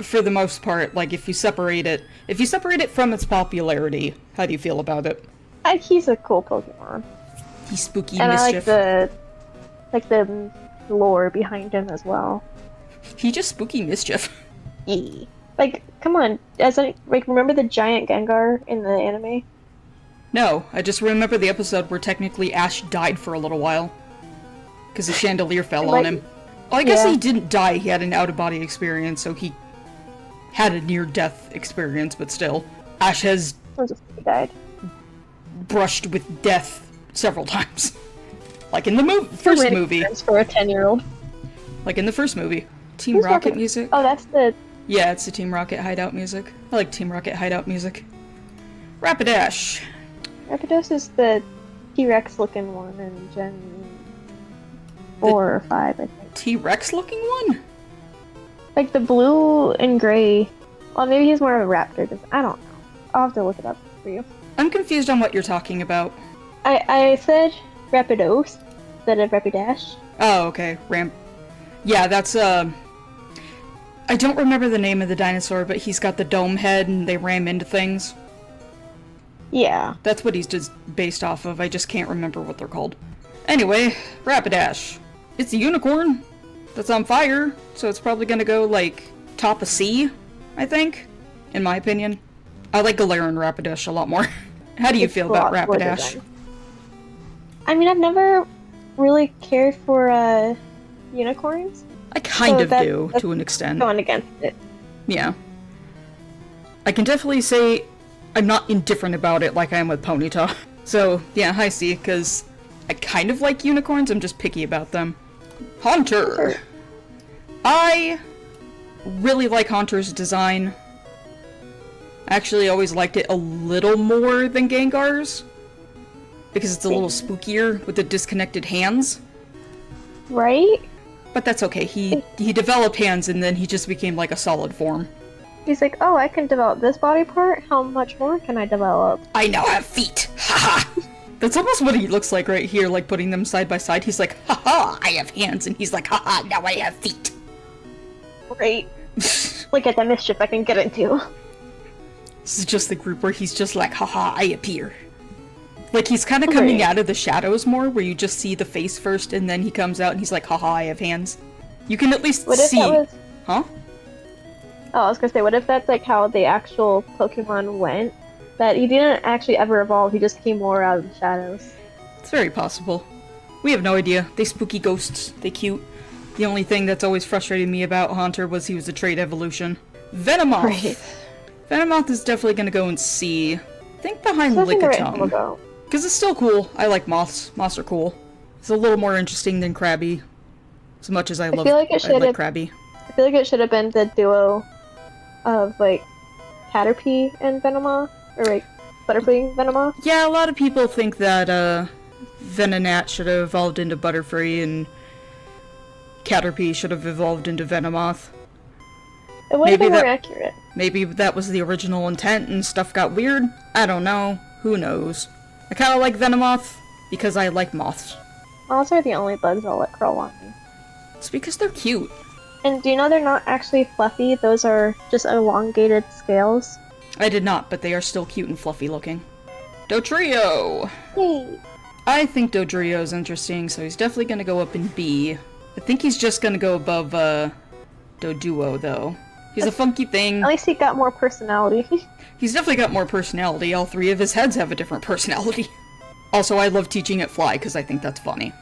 A: For the most part, like, if you separate it from its popularity, how do you feel about it?
C: He's a cool Pokemon.
A: He's spooky
C: And
A: mischief.
C: I like the lore behind him as well.
A: He just spooky mischief.
C: Yeah. Like, come on, remember the giant Gengar in the anime?
A: No, I just remember the episode where technically Ash died for a little while. Because a chandelier fell on him. Well, I guess
C: Yeah.
A: he didn't die, he had an out-of-body experience, so he had a near-death experience, but still. Ash has
C: He died.
A: brushed with death several times. Like in the first movie.
C: For a 10-year-old.
A: Like in the first movie. Team
C: Who's
A: Rocket
C: Rocket?
A: music?
C: Oh, that's the...
A: Yeah, it's the Team Rocket hideout music. I like Team Rocket hideout music. Rapidash.
C: Rapidos is the T-Rex looking one in Gen 4 or 5, I think.
A: T-Rex looking one?
C: Like the blue and gray. Well, maybe he's more of a raptor. I don't know. I'll have to look it up for you.
A: I'm confused on what you're talking about.
C: I said Rapidos instead of Rapidash.
A: Oh, okay. Yeah, that's, I don't remember the name of the dinosaur, but he's got the dome head and they ram into things.
C: Yeah.
A: That's what he's just based off of. I just can't remember what they're called. Anyway, Rapidash. It's a unicorn that's on fire, so it's probably gonna go, like, top of C, I think, in my opinion. I like Galarian Rapidash a lot more. How do you feel about Rapidash?
C: I mean, I've never really cared for, unicorns.
A: I kind
C: So
A: of
C: that's
A: do, to an extent.
C: Going against it.
A: Yeah. I can definitely say I'm not indifferent about it like I am with Ponyta. So, yeah, I see, because I kind of like unicorns, I'm just picky about them. Haunter! I really like Haunter's design. Actually, I always liked it a little more than Gengar's. Because it's a little spookier with the disconnected hands.
C: Right?
A: But that's okay, he developed hands and then he just became like a solid form.
C: He's like, oh, I can develop this body part? How much more can I develop?
A: I now have feet! Haha! That's almost what he looks like right here, like putting them side by side. He's like, haha, I have hands, and he's like, haha, now I have feet.
C: Great. Look at the mischief I can get into.
A: This is just the group where he's just like, haha, I appear. Like, he's kind of coming out of the shadows more, where you just see the face first, and then he comes out and he's like, haha, I have hands. You can at least
C: What if
A: see...
C: that was...
A: Huh?
C: Oh, I was gonna say, what if that's like how the actual Pokemon went? That he didn't actually ever evolve, he just came more out of the shadows.
A: It's very possible. We have no idea. They spooky ghosts. They cute. The only thing that's always frustrated me about Haunter was he was a trait evolution. Venomoth!
C: Right.
A: Venomoth is definitely gonna go in C. I think behind
C: So I think the right one will
A: Lickitung.
C: go.
A: Because it's still cool. I like moths. Moths are cool. It's a little more interesting than Krabby. As much as I love
C: feel like it
A: I
C: should
A: like
C: have-
A: Krabby.
C: I feel like it should have been the duo of like Caterpie and Venomoth, or like Butterfree Venomoth.
A: Yeah, a lot of people think that Venonat should have evolved into Butterfree and Caterpie should have evolved into Venomoth.
C: It would have
A: Maybe
C: been more
A: that-
C: accurate.
A: Maybe that was the original intent and stuff got weird. I don't know. Who knows? I kind of like Venomoth because I like moths.
C: Moths are the only bugs I'll let crawl on me.
A: It's because they're cute.
C: And do you know they're not actually fluffy? Those are just elongated scales.
A: I did not, but they are still cute and fluffy looking. Dodrio!
C: Yay!
A: I think Dodrio's interesting, so he's definitely gonna go up in B. I think he's just gonna go above, Doduo, though. He's a funky thing.
C: At least he got more personality.
A: He's definitely got more personality. All three of his heads have a different personality. Also, I love teaching it fly, because I think that's funny.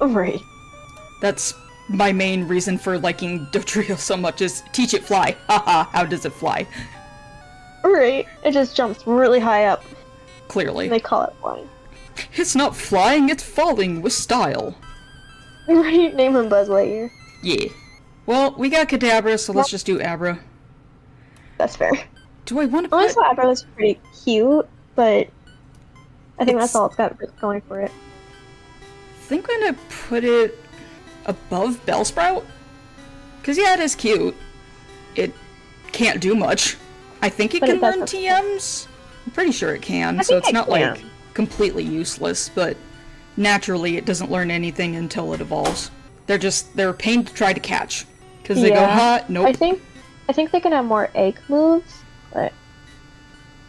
C: Right.
A: That's my main reason for liking Dodrio so much is teach it fly. Haha, how does it fly?
C: Right. It just jumps really high up.
A: Clearly.
C: And they call it flying.
A: It's not flying, it's falling with style.
C: Name him Buzz Lightyear.
A: Yeah. Well, we got Kadabra, so let's just do Abra.
C: That's fair.
A: Do I want to
C: I
A: put...
C: thought Abra was pretty cute, but I think
A: It's-
C: that's all it's got going for it.
A: I think I'm gonna put it above Bellsprout. Because, yeah, it is cute. It can't do much. I think it
C: But
A: can
C: it does
A: learn
C: have-
A: TMs. I'm pretty sure it can,
C: I
A: so
C: think
A: it's
C: it
A: not, like,
C: can.
A: completely useless, but naturally it doesn't learn anything until it evolves. They're a pain to try to catch. Because they go,
C: Yeah.
A: nope.
C: I think they can have more egg moves, but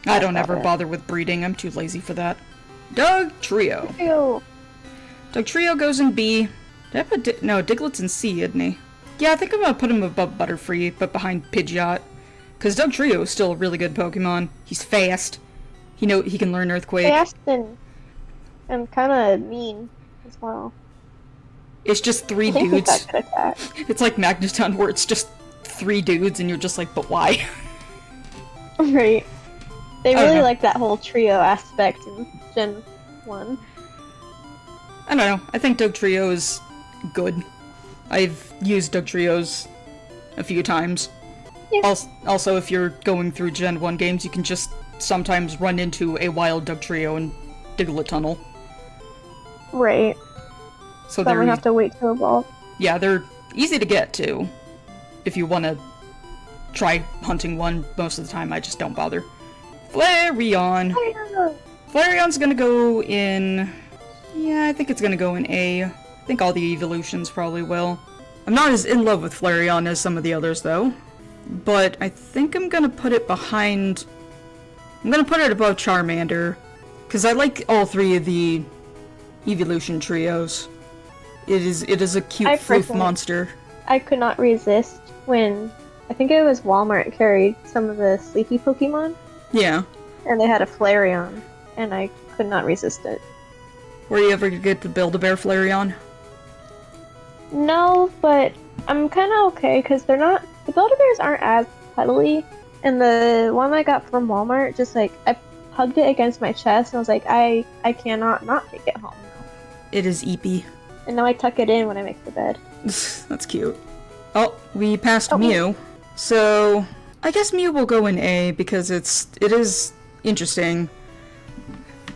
A: I don't
C: That's
A: ever
C: about it.
A: bother with breeding. I'm too lazy for that. Doug Trio.
C: ew.
A: Doug Trio goes in B. Did I put no, Diglett's in C, isn't he? Yeah, I think I'm gonna put him above Butterfree, but behind Pidgeot. Because Doug Trio is still a really good Pokemon. He's fast. He can learn Earthquake.
C: Fast and kind of mean as well.
A: It's just three
C: I think he's
A: dudes.
C: got good attack.
A: It's like Magneton, where it's just three dudes, and you're just like, but why?
C: Right. They
A: I don't
C: really
A: know.
C: like that whole trio aspect in Gen 1.
A: I don't know. I think Doug Trio is good. I've used Doug Trios a few times.
C: Yeah.
A: Also, if you're going through Gen 1 games, you can just sometimes run into a wild Doug Trio in Diglett Tunnel.
C: Right.
A: So
C: Then we
A: they're
C: have to wait to evolve.
A: yeah, they're easy to get to. If you want to try hunting one, most of the time I just don't bother. Flareon. Flareon's gonna go in... Yeah, I think it's gonna go in A. I think all the evolutions probably will. I'm not as in love with Flareon as some of the others, though. But I think I'm gonna put it behind... I'm gonna put it above Charmander. Because I like all three of the evolution trios. It is a cute
C: I
A: floof
C: personally-
A: monster.
C: I could not resist when I think it was Walmart carried some of the sleepy Pokemon,
A: Yeah.
C: and they had a Flareon, and I could not resist it.
A: Were you ever get the Build-A-Bear Flareon?
C: No, but I'm kind of okay because they're not. The Build-A-Bears aren't as cuddly, and the one I got from Walmart, just like I hugged it against my chest, and I was like, I cannot not take it home now.
A: It is Eepy.
C: And now I tuck it in when I make the bed.
A: That's cute. Oh, we passed
C: Oh.
A: Mew. So, I guess Mew will go in A because it is interesting.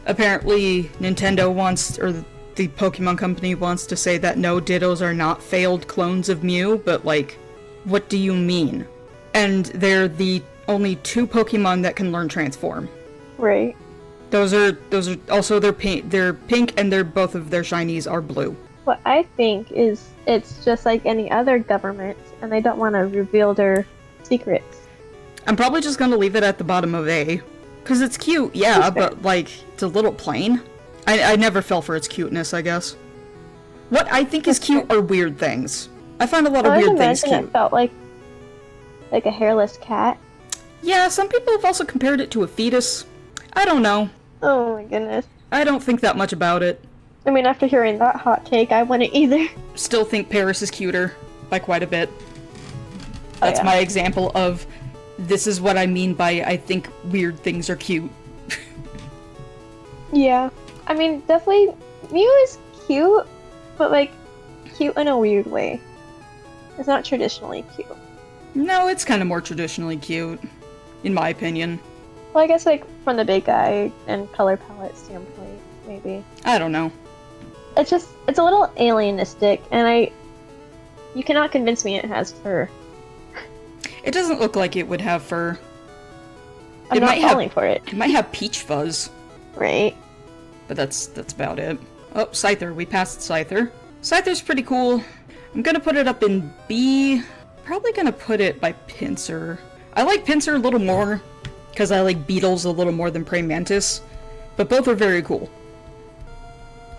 A: Apparently, Nintendo wants, or the Pokemon Company wants to say that no, Dittos are not failed clones of Mew, but like, what do you mean? And they're the only two Pokemon that can learn Transform.
C: Right.
A: Those are also they're pink and they're both of their shinies are blue.
C: What I think is it's just like any other government, and they don't want to reveal their secrets.
A: I'm probably just gonna leave it at the bottom of A. Cause it's cute, yeah,
C: That's fair.
A: but like, it's a little plain. I never fell for its cuteness, I guess. What I think is
C: That's
A: cute
C: fair.
A: are weird things. I find a lot of
C: I
A: weird
C: would
A: things
C: imagine
A: cute.
C: it felt like a hairless cat.
A: Yeah, some people have also compared it to a fetus. I don't know.
C: Oh my goodness.
A: I don't think that much about it.
C: I mean, after hearing that hot take, I wouldn't either.
A: Still think Paris is cuter by quite a bit.
C: Oh,
A: That's
C: yeah.
A: my example of this is what I mean by I think weird things are cute.
C: Yeah. I mean, definitely, Mew is cute, but like, cute in a weird way. It's not traditionally cute.
A: No, it's kind of more traditionally cute, in my opinion.
C: Well, I guess like from the big guy and color palette standpoint, maybe.
A: I don't know.
C: It's a little alienistic, and you cannot convince me it has fur.
A: It doesn't look like it would have fur.
C: I'm
A: It
C: not
A: might have-
C: falling for it,
A: It might have peach fuzz,
C: right?
A: but that's about it. Oh, Scyther. We passed Scyther. Scyther's pretty cool. I'm gonna put it up in B. Probably gonna put it by Pinsir. I like Pinsir a little more, because I like Beetles a little more than Praying Mantis, but both are very cool.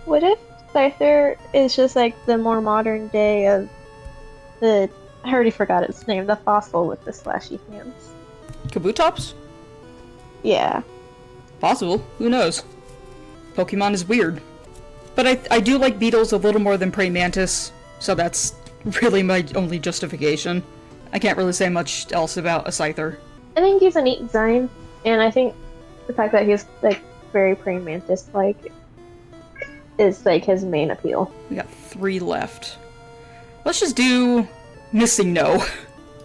C: What if Scyther is just like the more modern day of I already forgot its name, the fossil with the slashy hands.
A: Kabutops?
C: Yeah.
A: Possible. Who knows? Pokemon is weird. But I do like Beetles a little more than Praying Mantis, so that's really my only justification. I can't really say much else about a Scyther.
C: I think he's a neat design, and I think the fact that he's like very praying mantis like is like his main appeal.
A: We got 3 left. Let's just do Missing No.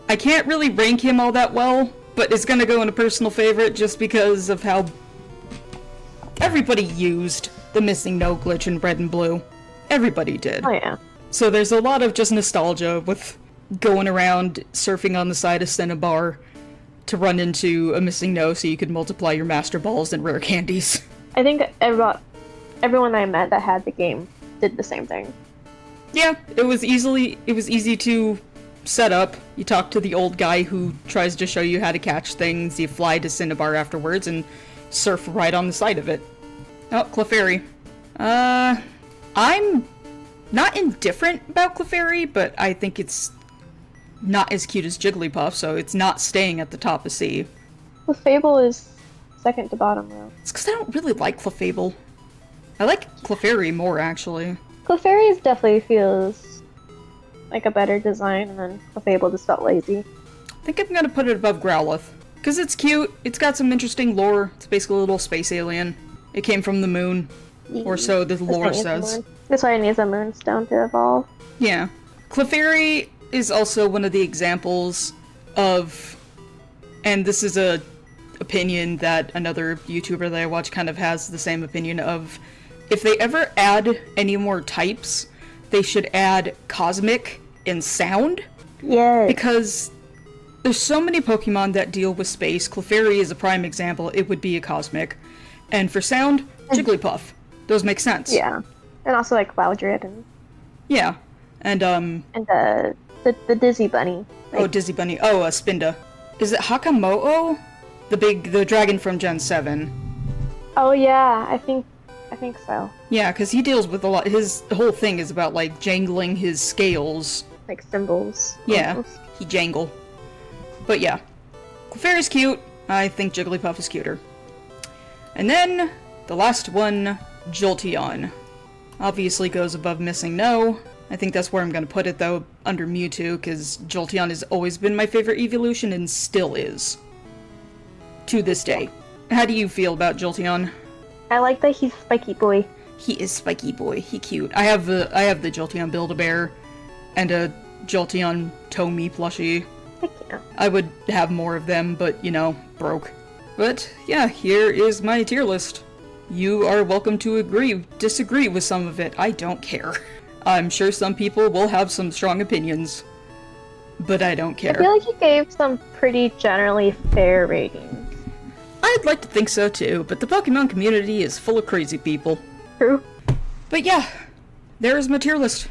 A: I can't really rank him all that well, but it's gonna go in a personal favorite just because of how everybody used the Missing No glitch in Red and Blue. Everybody did.
C: Oh yeah.
A: So there's a lot of just nostalgia with going around surfing on the side of Cinnabar to run into a Missing No so you could multiply your Master Balls and rare candies.
C: I think everyone I met that had the game did the same thing.
A: Yeah, it was easy to set up. You talk to the old guy who tries to show you how to catch things, you fly to Cinnabar afterwards and surf right on the side of it. Oh, Clefairy. I'm not indifferent about Clefairy, but I think it's not as cute as Jigglypuff, so it's not staying at the top of C.
C: Clefable is second to bottom row.
A: It's because I don't really like Clefable. I like Clefairy more, actually.
C: Clefairy's definitely feels like a better design, and then Clefable just felt lazy.
A: I think I'm gonna put it above Growlithe. Because it's cute, it's got some interesting lore, it's basically a little space alien. It came from the moon, or so the lore says.
C: That's why it needs a moonstone to evolve.
A: Yeah. Clefairy is also one of the examples of, and this is a opinion that another YouTuber that I watch kind of has the same opinion of, if they ever add any more types, they should add Cosmic and Sound,
C: Yes.
A: because there's so many Pokemon that deal with space. Clefairy is a prime example, it would be a Cosmic. And for Sound, Jigglypuff. Those make sense.
C: Yeah. And also like Loudred and
A: Yeah. And,
C: the Dizzy Bunny.
A: oh, Dizzy Bunny. Oh, Spinda. Is it Hakamo'o? The dragon from Gen 7.
C: Oh yeah, I think so.
A: Yeah, because he deals with a lot. His whole thing is about, like, jangling his scales.
C: Like symbols.
A: Yeah,
C: almost.
A: he jangle. But yeah. Clefairy's cute. I think Jigglypuff is cuter. And then, the last one, Jolteon. Obviously goes above Missing No. I think that's where I'm gonna put it, though, under Mewtwo, because Jolteon has always been my favorite evolution, and still is. To this day. How do you feel about Jolteon?
C: I like that he's Spiky Boy.
A: He is Spiky Boy. He cute. I have the Jolteon Build-A-Bear and a Jolteon Tomy plushie.
C: Heck yeah.
A: I would have more of them, but, you know, broke. But, yeah, here is my tier list. You are welcome to disagree with some of it. I don't care. I'm sure some people will have some strong opinions, but I don't care.
C: I feel like he gave some pretty generally fair ratings.
A: I'd like to think so too, but the Pokemon community is full of crazy people.
C: True.
A: But yeah, there is my tier list.